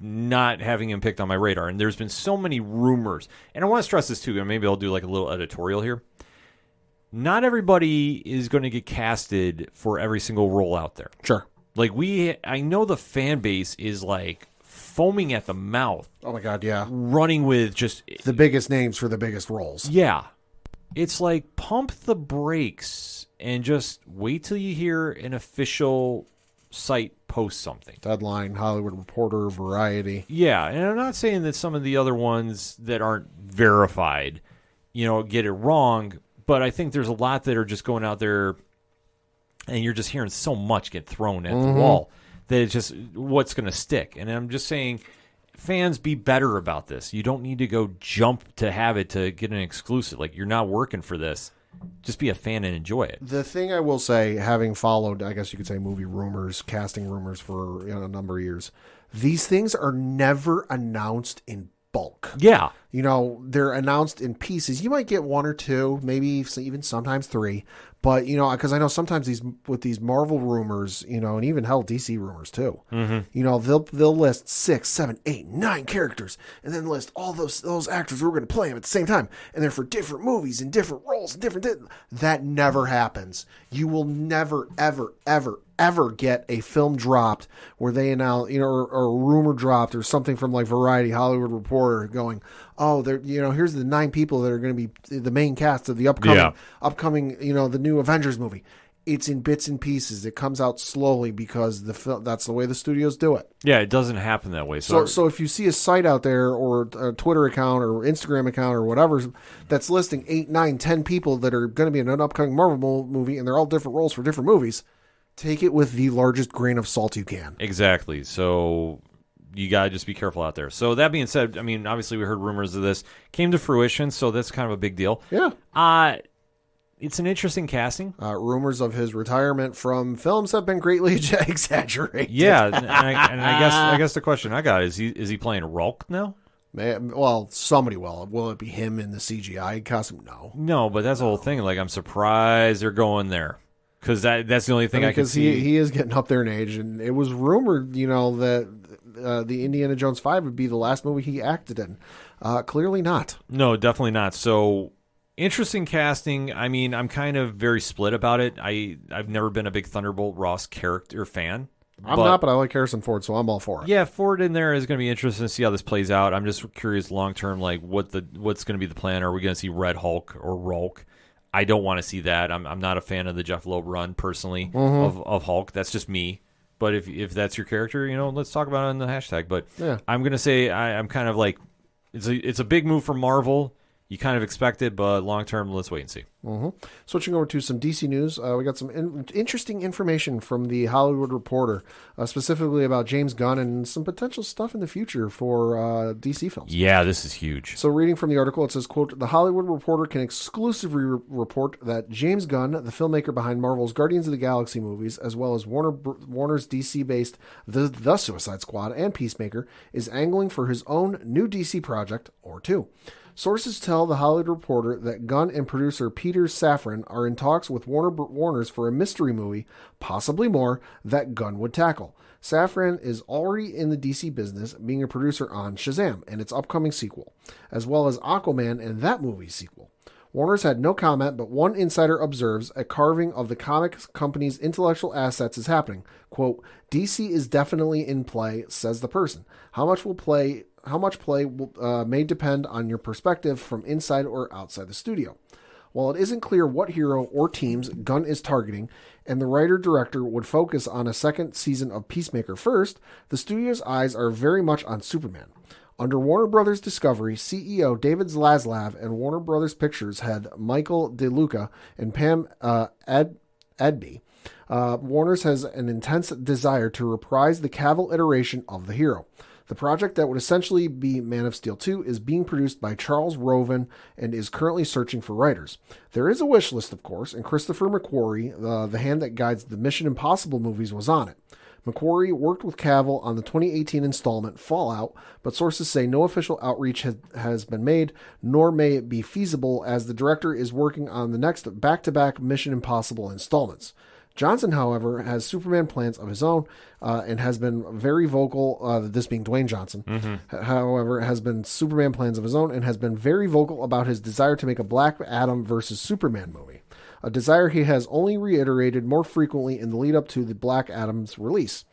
not having him picked on my radar. And there's been so many rumors. And I want to stress this too, and maybe I'll do like a little editorial here. Not everybody is going to get casted for every single role out there. Sure. Like I know the fan base is like foaming at the mouth. Oh my God, yeah. Running with just the biggest names for the biggest roles. Yeah. It's like pump the brakes and just wait till you hear an official site post something. Deadline, Hollywood Reporter, Variety. Yeah, and I'm not saying that some of the other ones that aren't verified, get it wrong, but I think there's a lot that are just going out there and you're just hearing so much get thrown at the wall that it's just what's going to stick. And I'm just saying, fans, be better about this. You don't need to go jump to have it to get an exclusive. Like, you're not working for this. Just be a fan and enjoy it. The thing I will say, having followed, I guess you could say, movie rumors, casting rumors for a number of years, these things are never announced in bulk. Yeah. They're announced in pieces. You might get one or two, maybe even sometimes three. But, because I know sometimes with these Marvel rumors, and even hell, DC rumors too, they'll list 6, 7, 8, 9 characters and then list all those actors who are going to play them at the same time. And they're for different movies and different roles and different. That never happens. You will never, ever, ever, ever get a film dropped where they announce, or a rumor dropped or something from like Variety, Hollywood Reporter going, oh, here's the 9 people that are going to be the main cast of the upcoming, the new Avengers movie. It's in bits and pieces. It comes out slowly because that's the way the studios do it. Yeah, it doesn't happen that way. So if you see a site out there or a Twitter account or Instagram account or whatever that's listing 8, 9, 10 people that are going to be in an upcoming Marvel movie and they're all different roles for different movies, take it with the largest grain of salt you can. Exactly. So you got to just be careful out there. So that being said, I mean, obviously we heard rumors of this came to fruition, so that's kind of a big deal. Yeah. It's an interesting casting. Rumors of his retirement from films have been greatly exaggerated. Yeah, and I guess the question I got is he playing Rulk now? Well, somebody will. Will it be him in the CGI costume? No, but that's the whole thing. Like, I'm surprised they're going there. Because that's the only thing I can see. Because he is getting up there in age, and it was rumored, that the Indiana Jones 5 would be the last movie he acted in. Clearly not. No, definitely not. So, interesting casting. I mean, I'm kind of very split about it. I've never been a big Thunderbolt Ross character fan. I'm not, but I like Harrison Ford, so I'm all for it. Yeah, Ford in there is going to be interesting to see how this plays out. I'm just curious long term, like what's going to be the plan. Are we going to see Red Hulk or Rulk? I don't want to see that. I'm not a fan of the Jeff Loeb run personally of Hulk. That's just me. But if that's your character, let's talk about it in the hashtag. But yeah. I'm going to say I'm kind of like it's a big move for Marvel. You kind of expect it, but long term, let's wait and see. Switching over to some DC news, we got some interesting information from the Hollywood Reporter, specifically about James Gunn and some potential stuff in the future for DC films. Yeah, this is huge. So reading from the article, it says, quote, "The Hollywood Reporter can exclusively report that James Gunn, the filmmaker behind Marvel's Guardians of the Galaxy movies, as well as Warner's DC-based The Suicide Squad and Peacemaker, is angling for his own new DC project, or two. Sources tell the Hollywood Reporter that Gunn and producer Peter Safran are in talks with Warner's for a mystery movie, possibly more, that Gunn would tackle. Safran is already in the DC business, being a producer on Shazam and its upcoming sequel, as well as Aquaman and that movie's sequel. Warner's had no comment, but one insider observes a carving of the comics company's intellectual assets is happening. Quote, "DC is definitely in play," says the person. How much play may depend on your perspective from inside or outside the studio. While it isn't clear what hero or teams Gunn is targeting, and the writer-director would focus on a second season of Peacemaker first, the studio's eyes are very much on Superman. Under Warner Brothers Discovery, CEO David Zaslav and Warner Brothers Pictures head Michael DeLuca and Pam Edby, Warner's has an intense desire to reprise the Cavill iteration of the hero. The project that would essentially be Man of Steel 2 is being produced by Charles Roven and is currently searching for writers. There is a wish list, of course, and Christopher McQuarrie, the hand that guides the Mission Impossible movies, was on it. McQuarrie worked with Cavill on the 2018 installment Fallout, but sources say no official outreach has been made, nor may it be feasible as the director is working on the next back-to-back Mission Impossible installments. Johnson, however, has Superman plans of his own and has been very vocal, this being Dwayne Johnson, however, has been Superman plans of his own and has been very vocal about his desire to make a Black Adam versus Superman movie, a desire he has only reiterated more frequently in the lead up to the Black Adam's release.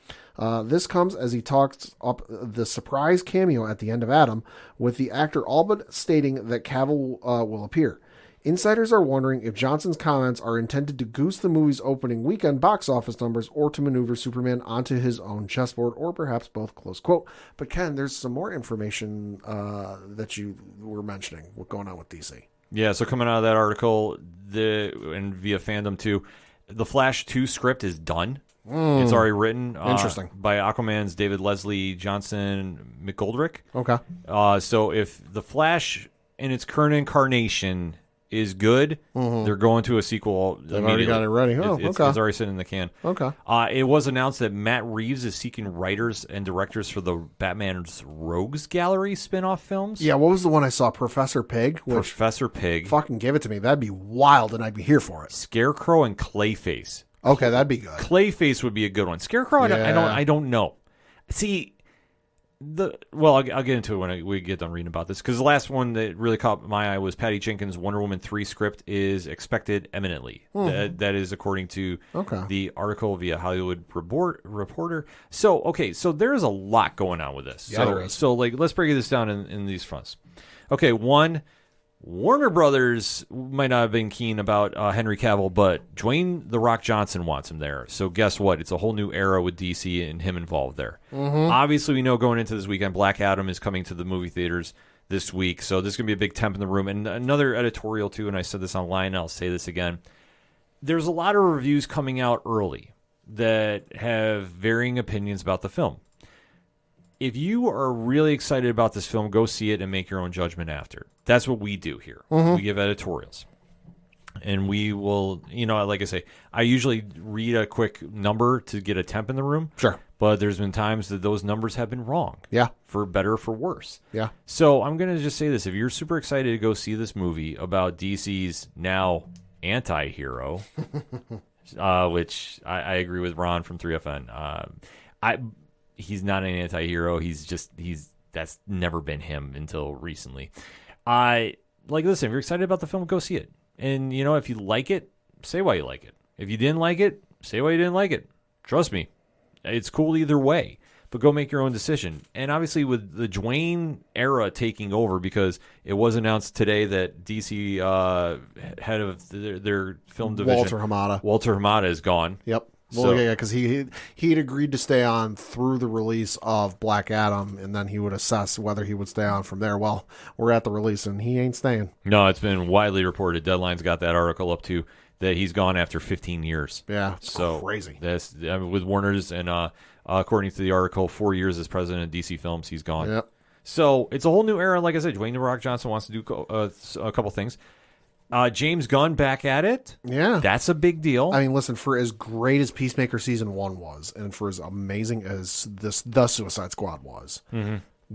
This comes as he talks up the surprise cameo at the end of Adam, with the actor all but stating that Cavill will appear. Insiders are wondering if Johnson's comments are intended to goose the movie's opening weekend box office numbers or to maneuver Superman onto his own chessboard, or perhaps both, close quote. But Ken, there's some more information that you were mentioning. What's going on with DC? Yeah, so coming out of that article, and via fandom too, the Flash 2 script is done. It's already written. Interesting. By Aquaman's David Leslie Johnson McGoldrick. Okay. So if the Flash in its current incarnation is good, they're going to a sequel. They've already got it ready. Oh, it's okay. already sitting in the can. Okay. It was announced that Matt Reeves is seeking writers and directors for the Batman's Rogues Gallery spin-off films. Yeah, what was the one I saw? Professor Pig? Professor Pig. Fucking give it to me. That'd be wild, and I'd be here for it. Scarecrow and Clayface. Okay, that'd be good. Clayface would be a good one. Scarecrow, I don't know. See, I'll get into it when we get done reading about this, because the last one that really caught my eye was Patty Jenkins' Wonder Woman 3 script is expected imminently. That is according to the article via Hollywood Reporter. So there's a lot going on with this. Yeah, there is. So let's break this down in these fronts. Okay, one, Warner Brothers might not have been keen about Henry Cavill, but Dwayne "The Rock" Johnson wants him there. So guess what? It's a whole new era with DC and him involved there. Obviously, we know going into this weekend, Black Adam is coming to the movie theaters this week. So there's going to be a big temp in the room. And another editorial, too, and I said this online, and I'll say this again. There's a lot of reviews coming out early that have varying opinions about the film. If you are really excited about this film, go see it and make your own judgment after. That's what we do here. We give editorials. And we will, like I say, I usually read a quick number to get a temp in the room. Sure. But there's been times that those numbers have been wrong. Yeah. For better or for worse. Yeah. So I'm going to just say this. If you're super excited to go see this movie about DC's now anti-hero, which I agree with Ron from 3FN, he's not an anti-hero. That's never been him until recently. Listen, if you're excited about the film, go see it. And, if you like it, say why you like it. If you didn't like it, say why you didn't like it. Trust me. It's cool either way. But go make your own decision. And obviously with the Dwayne era taking over, because it was announced today that DC head of their film division, Walter Hamada is gone. Yep. Well, because he'd agreed to stay on through the release of Black Adam, and then he would assess whether he would stay on from there. Well, we're at the release, and he ain't staying. No, it's been widely reported. Deadline's got that article up to that he's gone after 15 years. Yeah, it's crazy. That's with Warner's, and according to the article, 4 years as president of DC Films, he's gone. Yep. So it's a whole new era. Like I said, Dwayne "The Rock" Johnson wants to do a couple things. James Gunn back at it. Yeah. That's a big deal. I mean, listen, for as great as Peacemaker Season 1 was, and for as amazing as the Suicide Squad was,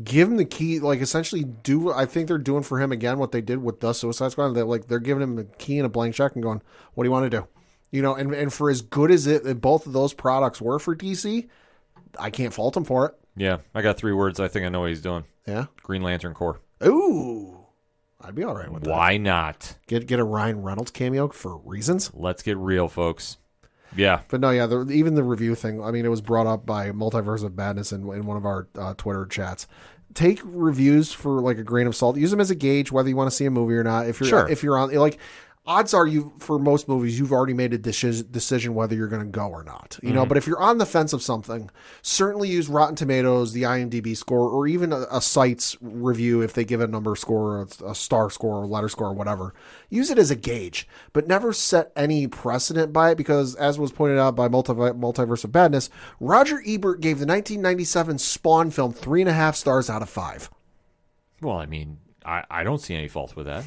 give him the key, essentially I think they're doing for him again what they did with the Suicide Squad. They're giving him the key and a blank check and going, what do you want to do? And for as good as both of those products were for DC, I can't fault him for it. Yeah. I got 3 words. I think I know what he's doing. Yeah. Green Lantern Corps. Ooh. I'd be all right with that. Why not? Get a Ryan Reynolds cameo for reasons. Let's get real, folks. Yeah. But no, yeah, even the review thing, I mean, it was brought up by Multiverse of Badness in one of our Twitter chats. Take reviews for a grain of salt. Use them as a gauge whether you want to see a movie or not. If you're on odds are for most movies, you've already made a decision whether you're going to go or not. But if you're on the fence of something, certainly use Rotten Tomatoes, the IMDb score, or even a site's review if they give a number score, a star score, or letter score, or whatever. Use it as a gauge, but never set any precedent by it, because as was pointed out by Multiverse of Badness, Roger Ebert gave the 1997 Spawn film 3.5 stars out of 5. Well, I mean, I don't see any fault with that.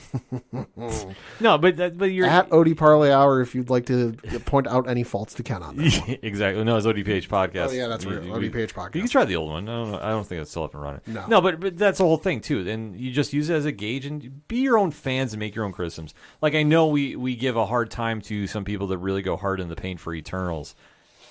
No, but you're At OD Parlay Hour if you'd like to point out any faults to Ken on that one. Exactly. No, it's ODPH podcast. Oh, yeah, that's right. ODPH podcast. You can try the old one. I don't think it's still up and running. No. But that's the whole thing, too. And you just use it as a gauge and be your own fans and make your own criticisms. Like, I know we give a hard time to some people that really go hard in the paint for Eternals.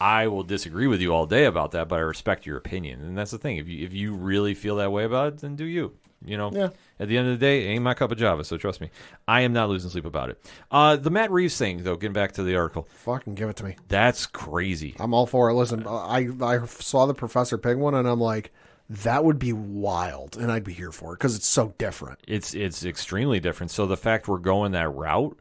I will disagree with you all day about that, but I respect your opinion. And that's the thing. If you really feel that way about it, then do you. You know, yeah. At the end of the day, it ain't my cup of Java, so trust me. I am not losing sleep about it. The Matt Reeves thing, though, getting back to the article. Fucking give it to me. That's crazy. I'm all for it. Listen, I saw the Professor Pig one, and I'm like, that would be wild, and I'd be here for it, because it's so different. It's extremely different. So the fact we're going that route,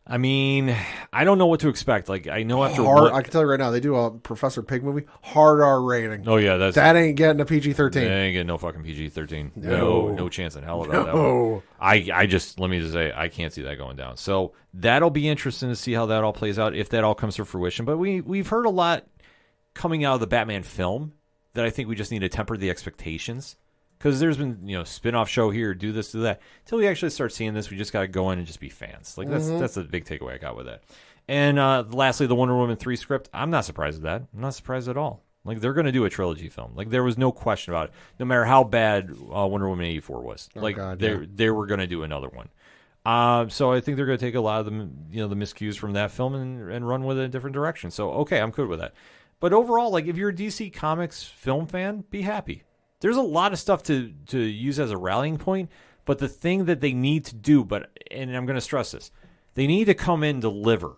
I mean, I don't know what to expect. Like, I know after I can tell you right now, they do a Professor Pig movie, hard R rating. Oh yeah, that ain't getting a PG-13. They ain't getting no fucking PG-13. No chance in hell about that one. I just, let me just say, I can't see that going down. So that'll be interesting to see how that all plays out, if that all comes to fruition. But we've heard a lot coming out of the Batman film that I think we just need to temper the expectations. Because there's been, spin-off show here, do this, do that. Until we actually start seeing this, we just got to go in and just be fans. Like, that's the big takeaway I got with that. And lastly, the Wonder Woman 3 script. I'm not surprised at that. I'm not surprised at all. Like, they're going to do a trilogy film. Like, there was no question about it. No matter how bad Wonder Woman 84 was. They were going to do another one. So I think they're going to take a lot of the miscues from that film and run with it in a different direction. So, okay, I'm good with that. But overall, like, if you're a DC Comics film fan, be happy. There's a lot of stuff to use as a rallying point, but the thing that they need to do, and I'm going to stress this, they need to come in and deliver.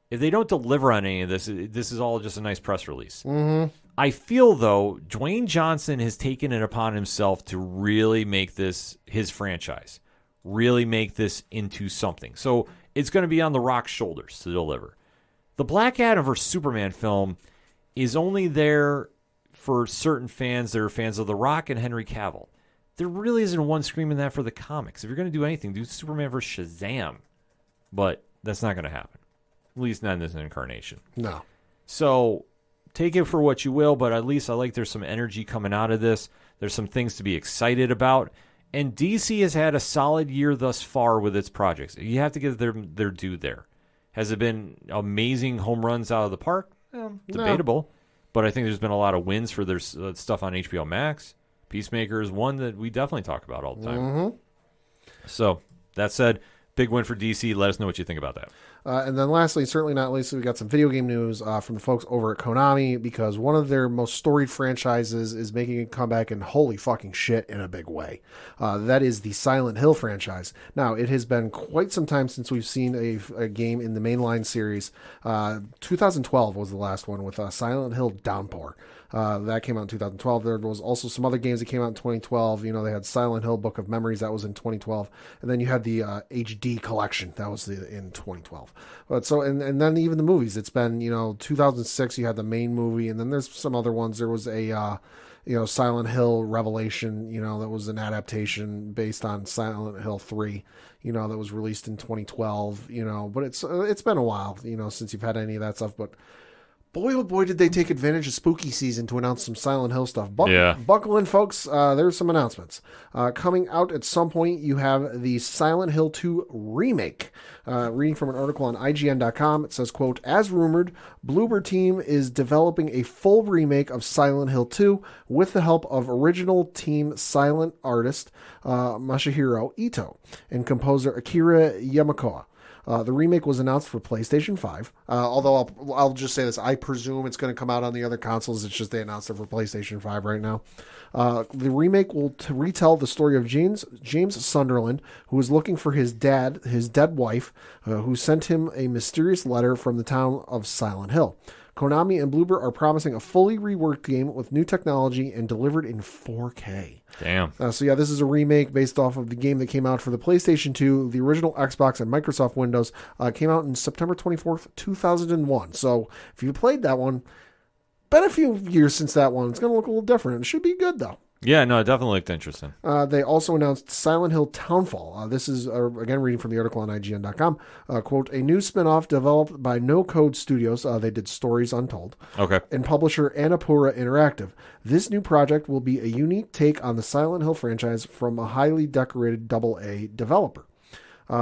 If they don't deliver on any of this is all just a nice press release. Mm-hmm. I feel, though, Dwayne Johnson has taken it upon himself to really make this his franchise, really make this into something. So it's going to be on The Rock's shoulders to deliver. The Black Adam vs. Superman film is only there for certain fans that are fans of The Rock and Henry Cavill. There really isn't one screaming that for the comics. If you're going to do anything, do Superman vs. Shazam. But that's not going to happen. At least not in this incarnation. No. So take it for what you will, but at least I like there's some energy coming out of this. There's some things to be excited about. And DC has had a solid year thus far with its projects. You have to give them their due there. Has it been amazing home runs out of the park? Debatable. No. But I think there's been a lot of wins for their stuff on HBO Max. Peacemaker is one that we definitely talk about all the time. Mm-hmm. So, that said, big win for DC. Let us know what you think about that. And then lastly, certainly not least, we got some video game news from the folks over at Konami, because one of their most storied franchises is making a comeback, and holy fucking shit, in a big way. That is the Silent Hill franchise. Now, it has been quite some time since we've seen a game in the mainline series. 2012 was the last one with Silent Hill Downpour. That came out in 2012. There was also some other games that came out in 2012. They had Silent Hill Book of Memories. That was in 2012. And then you had the HD collection. That was in 2012. But so, and then even the movies. It's been, 2006, you had the main movie. And then there's some other ones. There was a, Silent Hill Revelation, that was an adaptation based on Silent Hill 3, that was released in 2012, But it's been a while, since you've had any of that stuff. But boy, oh boy, did they take advantage of spooky season to announce some Silent Hill stuff. Buckle in, folks. There's some announcements. Coming out at some point, you have the Silent Hill 2 remake. Reading from an article on IGN.com, it says, quote, as rumored, Bloober Team is developing a full remake of Silent Hill 2 with the help of original team silent artist Masahiro Ito and composer Akira Yamakoa. The remake was announced for PlayStation 5. Although I'll just say this, I presume it's going to come out on the other consoles. It's just they announced it for PlayStation 5 right now. The remake will retell the story of James Sunderland, who is looking for his dead wife, who sent him a mysterious letter from the town of Silent Hill. Konami and Bloober are promising a fully reworked game with new technology and delivered in 4K. Damn. So yeah, this is a remake based off of the game that came out for the PlayStation 2, the original Xbox, and Microsoft Windows. Came out in September 24th, 2001. So if you played that one, been a few years since that one. It's going to look a little different. It should be good, though. Yeah, no, it definitely looked interesting. They also announced Silent Hill Townfall. This is, again, reading from the article on IGN.com. Quote, a new spin-off developed by No Code Studios. They did Stories Untold. Okay. And publisher Annapurna Interactive. This new project will be a unique take on the Silent Hill franchise from a highly decorated AA developer.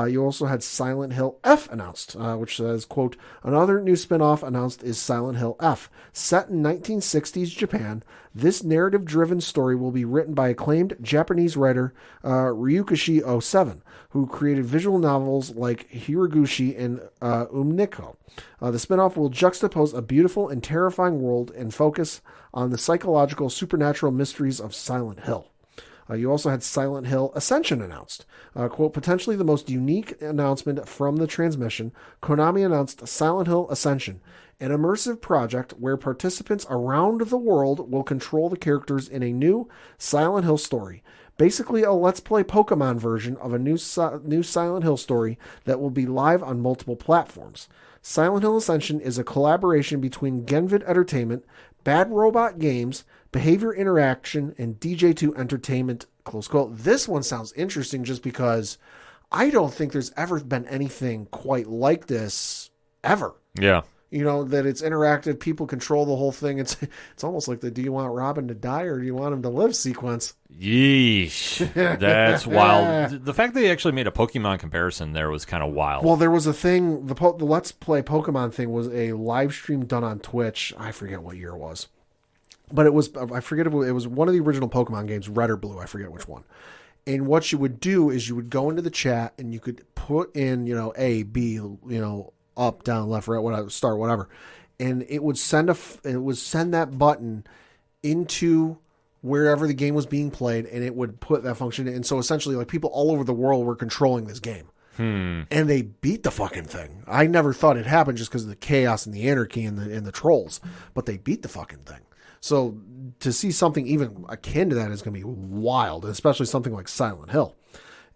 You also had Silent Hill F announced, which says, quote, another new spin-off announced is Silent Hill F. Set in 1960s Japan, this narrative-driven story will be written by acclaimed Japanese writer Ryukishi Oseben, who created visual novels like Hiraguchi and Umniko. The spin-off will juxtapose a beautiful and terrifying world and focus on the psychological supernatural mysteries of Silent Hill. You also had Silent Hill Ascension announced. Quote, potentially the most unique announcement from the transmission, Konami announced Silent Hill Ascension, an immersive project where participants around the world will control the characters in a new Silent Hill story. Basically a Let's Play Pokemon version of a new Silent Hill story that will be live on multiple platforms. Silent Hill Ascension is a collaboration between Genvid Entertainment, Bad Robot Games, Behavior Interaction, and DJ2 Entertainment, close quote. This one sounds interesting just because I don't think there's ever been anything quite like this ever. Yeah. You know, that it's interactive, people control the whole thing. It's almost like the do you want Robin to die or do you want him to live sequence. Yeesh. That's wild. The fact that they actually made a Pokemon comparison there was kind of wild. Well, there was a thing, the Let's Play Pokemon thing was a live stream done on Twitch. I forget what year it was. But it was, I forget, it was one of the original Pokemon games, Red or Blue, I forget which one. And what you would do is you would go into the chat and you could put in, A, B, up, down, left, right, whatever, start, whatever. And it would send that button into wherever the game was being played, and it would put that function in. And so essentially, like, people all over the world were controlling this game. And they beat the fucking thing. I never thought it happened just because of the chaos and the anarchy and the trolls, but they beat the fucking thing. So to see something even akin to that is going to be wild, especially something like Silent Hill.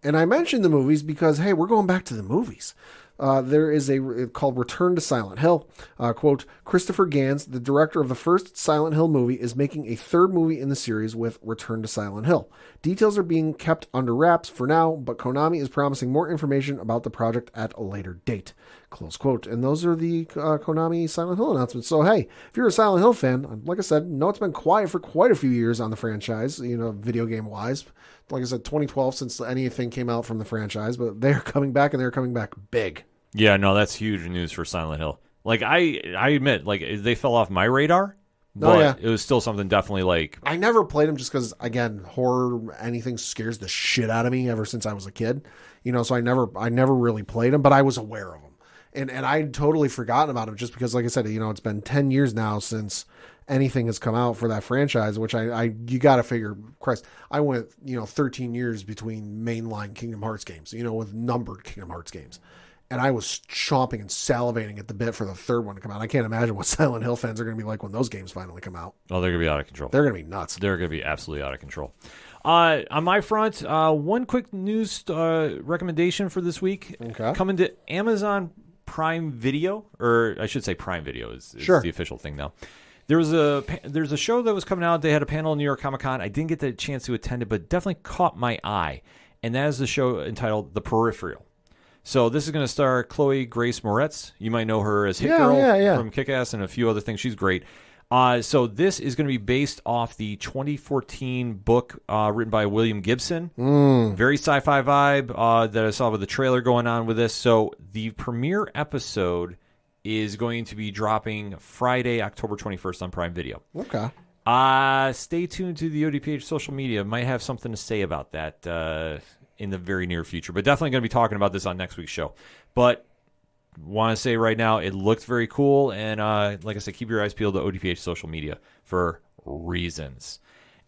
And I mentioned the movies because, hey, we're going back to the movies. There is called Return to Silent Hill. Quote, Christopher Gans, the director of the first Silent Hill movie, is making a third movie in the series with Return to Silent Hill. Details are being kept under wraps for now, but Konami is promising more information about the project at a later date. Close quote. And those are the Konami Silent Hill announcements. So, hey, if you're a Silent Hill fan, like I said, know it's been quiet for quite a few years on the franchise, video game-wise. Like I said, 2012 since anything came out from the franchise, but they're coming back, and they're coming back big. Yeah, no, that's huge news for Silent Hill. Like, I admit, like, they fell off my radar, but it was still something definitely, like... I never played them just because, again, horror, anything scares the shit out of me ever since I was a kid. So I never really played them, but I was aware of them. And I'd totally forgotten about them just because, like I said, it's been 10 years now since anything has come out for that franchise, which you got to figure, Christ, I went, 13 years between mainline Kingdom Hearts games, with numbered Kingdom Hearts games. And I was chomping and salivating at the bit for the third one to come out. I can't imagine what Silent Hill fans are going to be like when those games finally come out. Oh, they're going to be out of control. They're going to be nuts. They're going to be absolutely out of control. On my front, one quick news recommendation for this week. Okay. Coming to Amazon Prime Video, or I should say Prime Video is sure. the official thing now. There's a show that was coming out. They had a panel in New York Comic Con. I didn't get the chance to attend it, but definitely caught my eye. And that is the show entitled The Peripheral. So this is going to star Chloe Grace Moretz. You might know her as Hit Girl from Kick-Ass and a few other things. She's great. So this is going to be based off the 2014 book written by William Gibson. Very sci-fi vibe that I saw with the trailer going on with this. So the premiere episode is going to be dropping Friday, October 21st on Prime Video. Okay. Stay tuned to the ODPH social media. Might have something to say about that in the very near future. But definitely going to be talking about this on next week's show. But want to say right now, it looked very cool. And like I said, keep your eyes peeled to ODPH social media for reasons.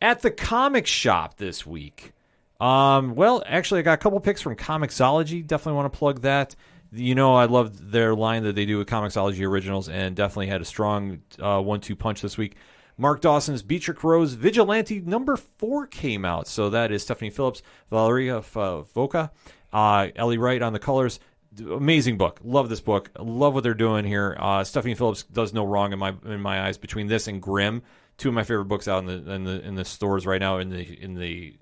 At the comic shop this week. Well, actually, I got a couple picks from Comixology. Definitely want to plug that. I love their line that they do with Comixology Originals and definitely had a strong 1-2 punch this week. Mark Dawson's Beatrix Rose Vigilante #4 came out. So that is Stephanie Phillips, Valeria Voca, Ellie Wright on the colors. Amazing book. Love this book. Love what they're doing here. Stephanie Phillips does no wrong in my eyes between this and Grimm. two of my favorite books out in the stores right now in the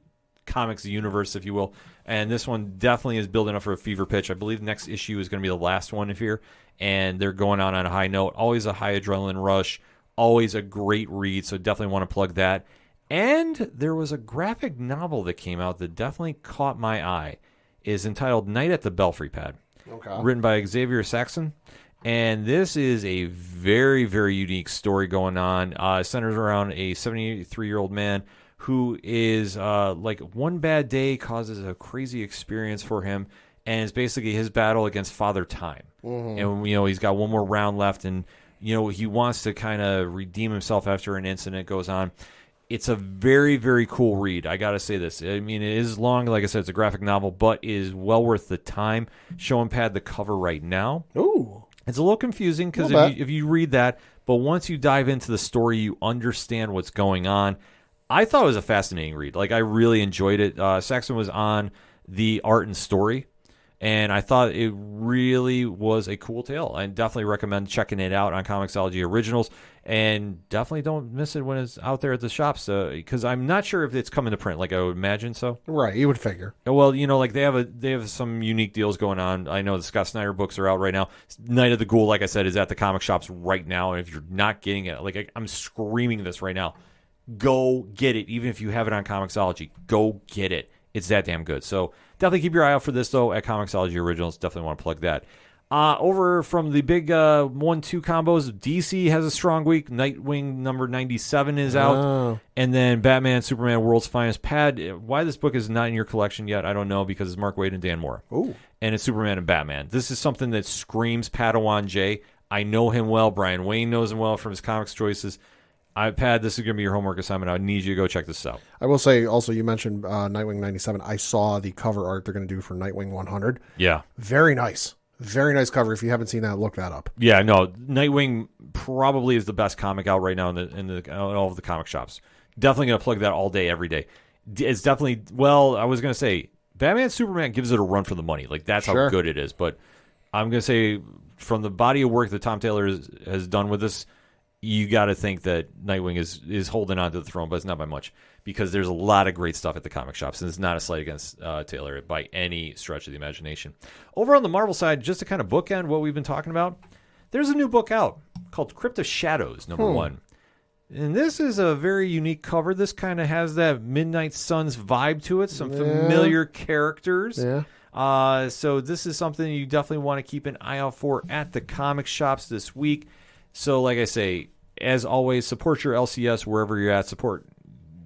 comics universe, if you will. And this one definitely is building up for a fever pitch. I believe the next issue is going to be the last one here, and they're going on a high note. Always a high adrenaline rush. Always a great read, so definitely want to plug that. And there was a graphic novel that came out that definitely caught my eye. Is entitled Night at the Belfry Pad. Okay. Written by Xavier Saxon. And this is a very, very unique story going on. It centers around a 73-year-old man who is like one bad day causes a crazy experience for him, and it's basically his battle against Father Time. Mm-hmm. And he's got one more round left, and he wants to kind of redeem himself after an incident goes on. It's a very, very cool read. I gotta say this. I mean, it is long, like I said, it's a graphic novel, but it is well worth the time. Showing Pad the cover right now. Ooh, it's a little confusing because if you read that, but once you dive into the story, you understand what's going on. I thought it was a fascinating read. Like, I really enjoyed it. Saxon was on the art and story, and I thought it really was a cool tale. I definitely recommend checking it out on Comixology Originals, and definitely don't miss it when it's out there at the shops, because I'm not sure if it's coming to print. Like, I would imagine so. Right, you would figure. Well, like they have some unique deals going on. I know the Scott Snyder books are out right now. Night of the Ghoul, like I said, is at the comic shops right now, and if you're not getting it, like I'm screaming this right now, go get it. Even if you have it on Comixology, go get it. It's that damn good. So definitely keep your eye out for this, though, at Comixology Originals. Definitely want to plug that. Over from the big 1-2 combos, DC has a strong week. Nightwing number 97 is out. And then Batman, Superman, World's Finest. Pad, why this book is not in your collection yet, I don't know, because it's Mark Waid and Dan Mora. Ooh. And it's Superman and Batman. This is something that screams Padawan J. I know him well. Brian Wayne knows him well from his comics choices. Pad, this is going to be your homework assignment. I need you to go check this out. I will say, also, you mentioned Nightwing 97. I saw the cover art they're going to do for Nightwing 100. Yeah. Very nice. Very nice cover. If you haven't seen that, look that up. Yeah, no, Nightwing probably is the best comic out right now in all of the comic shops. Definitely going to plug that all day, every day. It's definitely, I was going to say, Batman Superman gives it a run for the money. Like, that's how good it is. But I'm going to say, from the body of work that Tom Taylor has done with this, you got to think that Nightwing is holding on to the throne, but it's not by much, because there's a lot of great stuff at the comic shops, and it's not a slight against Taylor by any stretch of the imagination. Over on the Marvel side, just to kind of bookend what we've been talking about, there's a new book out called Crypt of Shadows, number 1. And this is a very unique cover. This kind of has that Midnight Suns vibe to it, some familiar characters. Yeah. So this is something you definitely want to keep an eye out for at the comic shops this week. So like I say, as always, support your LCS wherever you're at. Support,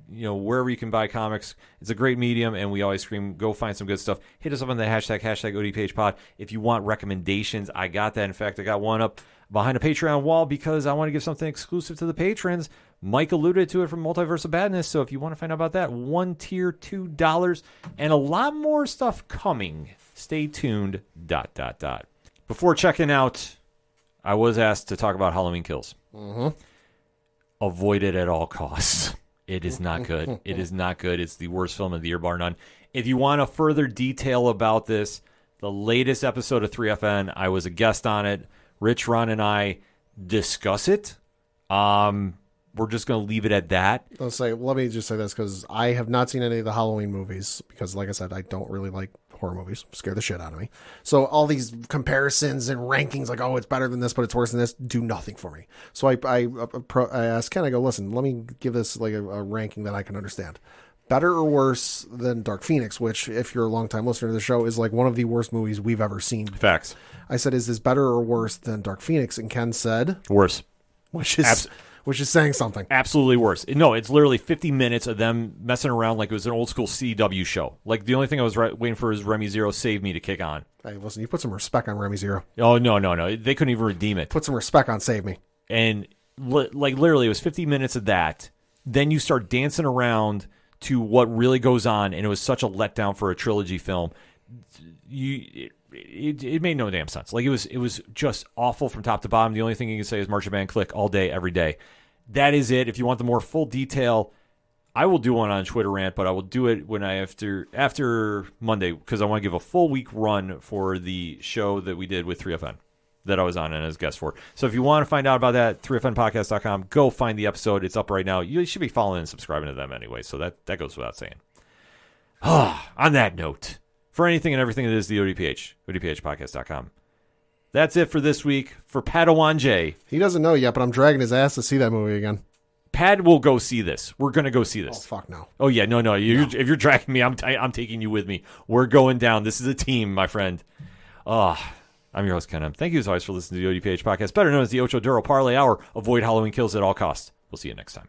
wherever you can buy comics. It's a great medium, and we always scream, go find some good stuff. Hit us up on the hashtag ODPH pod. If you want recommendations, I got that. In fact, I got one up behind a Patreon wall because I want to give something exclusive to the patrons. Mike alluded to it from Multiverse of Badness, so if you want to find out about that, one tier, $2, and a lot more stuff coming. Stay tuned, ... Before checking out, I was asked to talk about Halloween Kills. Mm-hmm. Avoid it at all costs. It is not good. It is not good. It's the worst film of the year, bar none. If you want a further detail about this, the latest episode of 3FN, I was a guest on it. Rich, Ron, and I discuss it. We're just going to leave it at that. Let me just say this, because I have not seen any of the Halloween movies, because, like I said, I don't really like horror movies. Scare the shit out of me. So all these comparisons and rankings, like, oh, it's better than this, but it's worse than this, do nothing for me. So I asked Ken, I go, listen, let me give this like a ranking that I can understand. Better or worse than Dark Phoenix, which, if you're a longtime listener to the show, is like one of the worst movies we've ever seen. Facts. I said, is this better or worse than Dark Phoenix? And Ken said... Worse. Which is saying something. Absolutely worse. No, it's literally 50 minutes of them messing around like it was an old school CW show. Like, the only thing I was waiting for is Remy Zero Save Me to kick on. Hey, listen, you put some respect on Remy Zero. Oh, no. They couldn't even redeem it. Put some respect on Save Me. And, literally, it was 50 minutes of that. Then you start dancing around to what really goes on, and it was such a letdown for a trilogy film. It made no damn sense. Like, it was just awful from top to bottom. The only thing you can say is March of Band click all day, every day. That is it. If you want the more full detail, I will do one on Twitter rant, but I will do it when after Monday, because I want to give a full week run for the show that we did with 3FN. that I was on and as a guest for. So if you want to find out about that, 3FNpodcast.com, go find the episode. It's up right now. You should be following and subscribing to them anyway, so that goes without saying. On that note, for anything and everything that is the ODPH, ODPHpodcast.com. That's it for this week. For Padawan J. He doesn't know yet, but I'm dragging his ass to see that movie again. Pad will go see this. We're going to go see this. Oh, fuck no. Oh, yeah. No. If you're dragging me, I'm taking you with me. We're going down. This is a team, my friend. I'm your host, Ken. Thank you, as always, for listening to the ODPH podcast, better known as the Ocho Duro Parlay Hour. Avoid Halloween kills at all costs. We'll see you next time.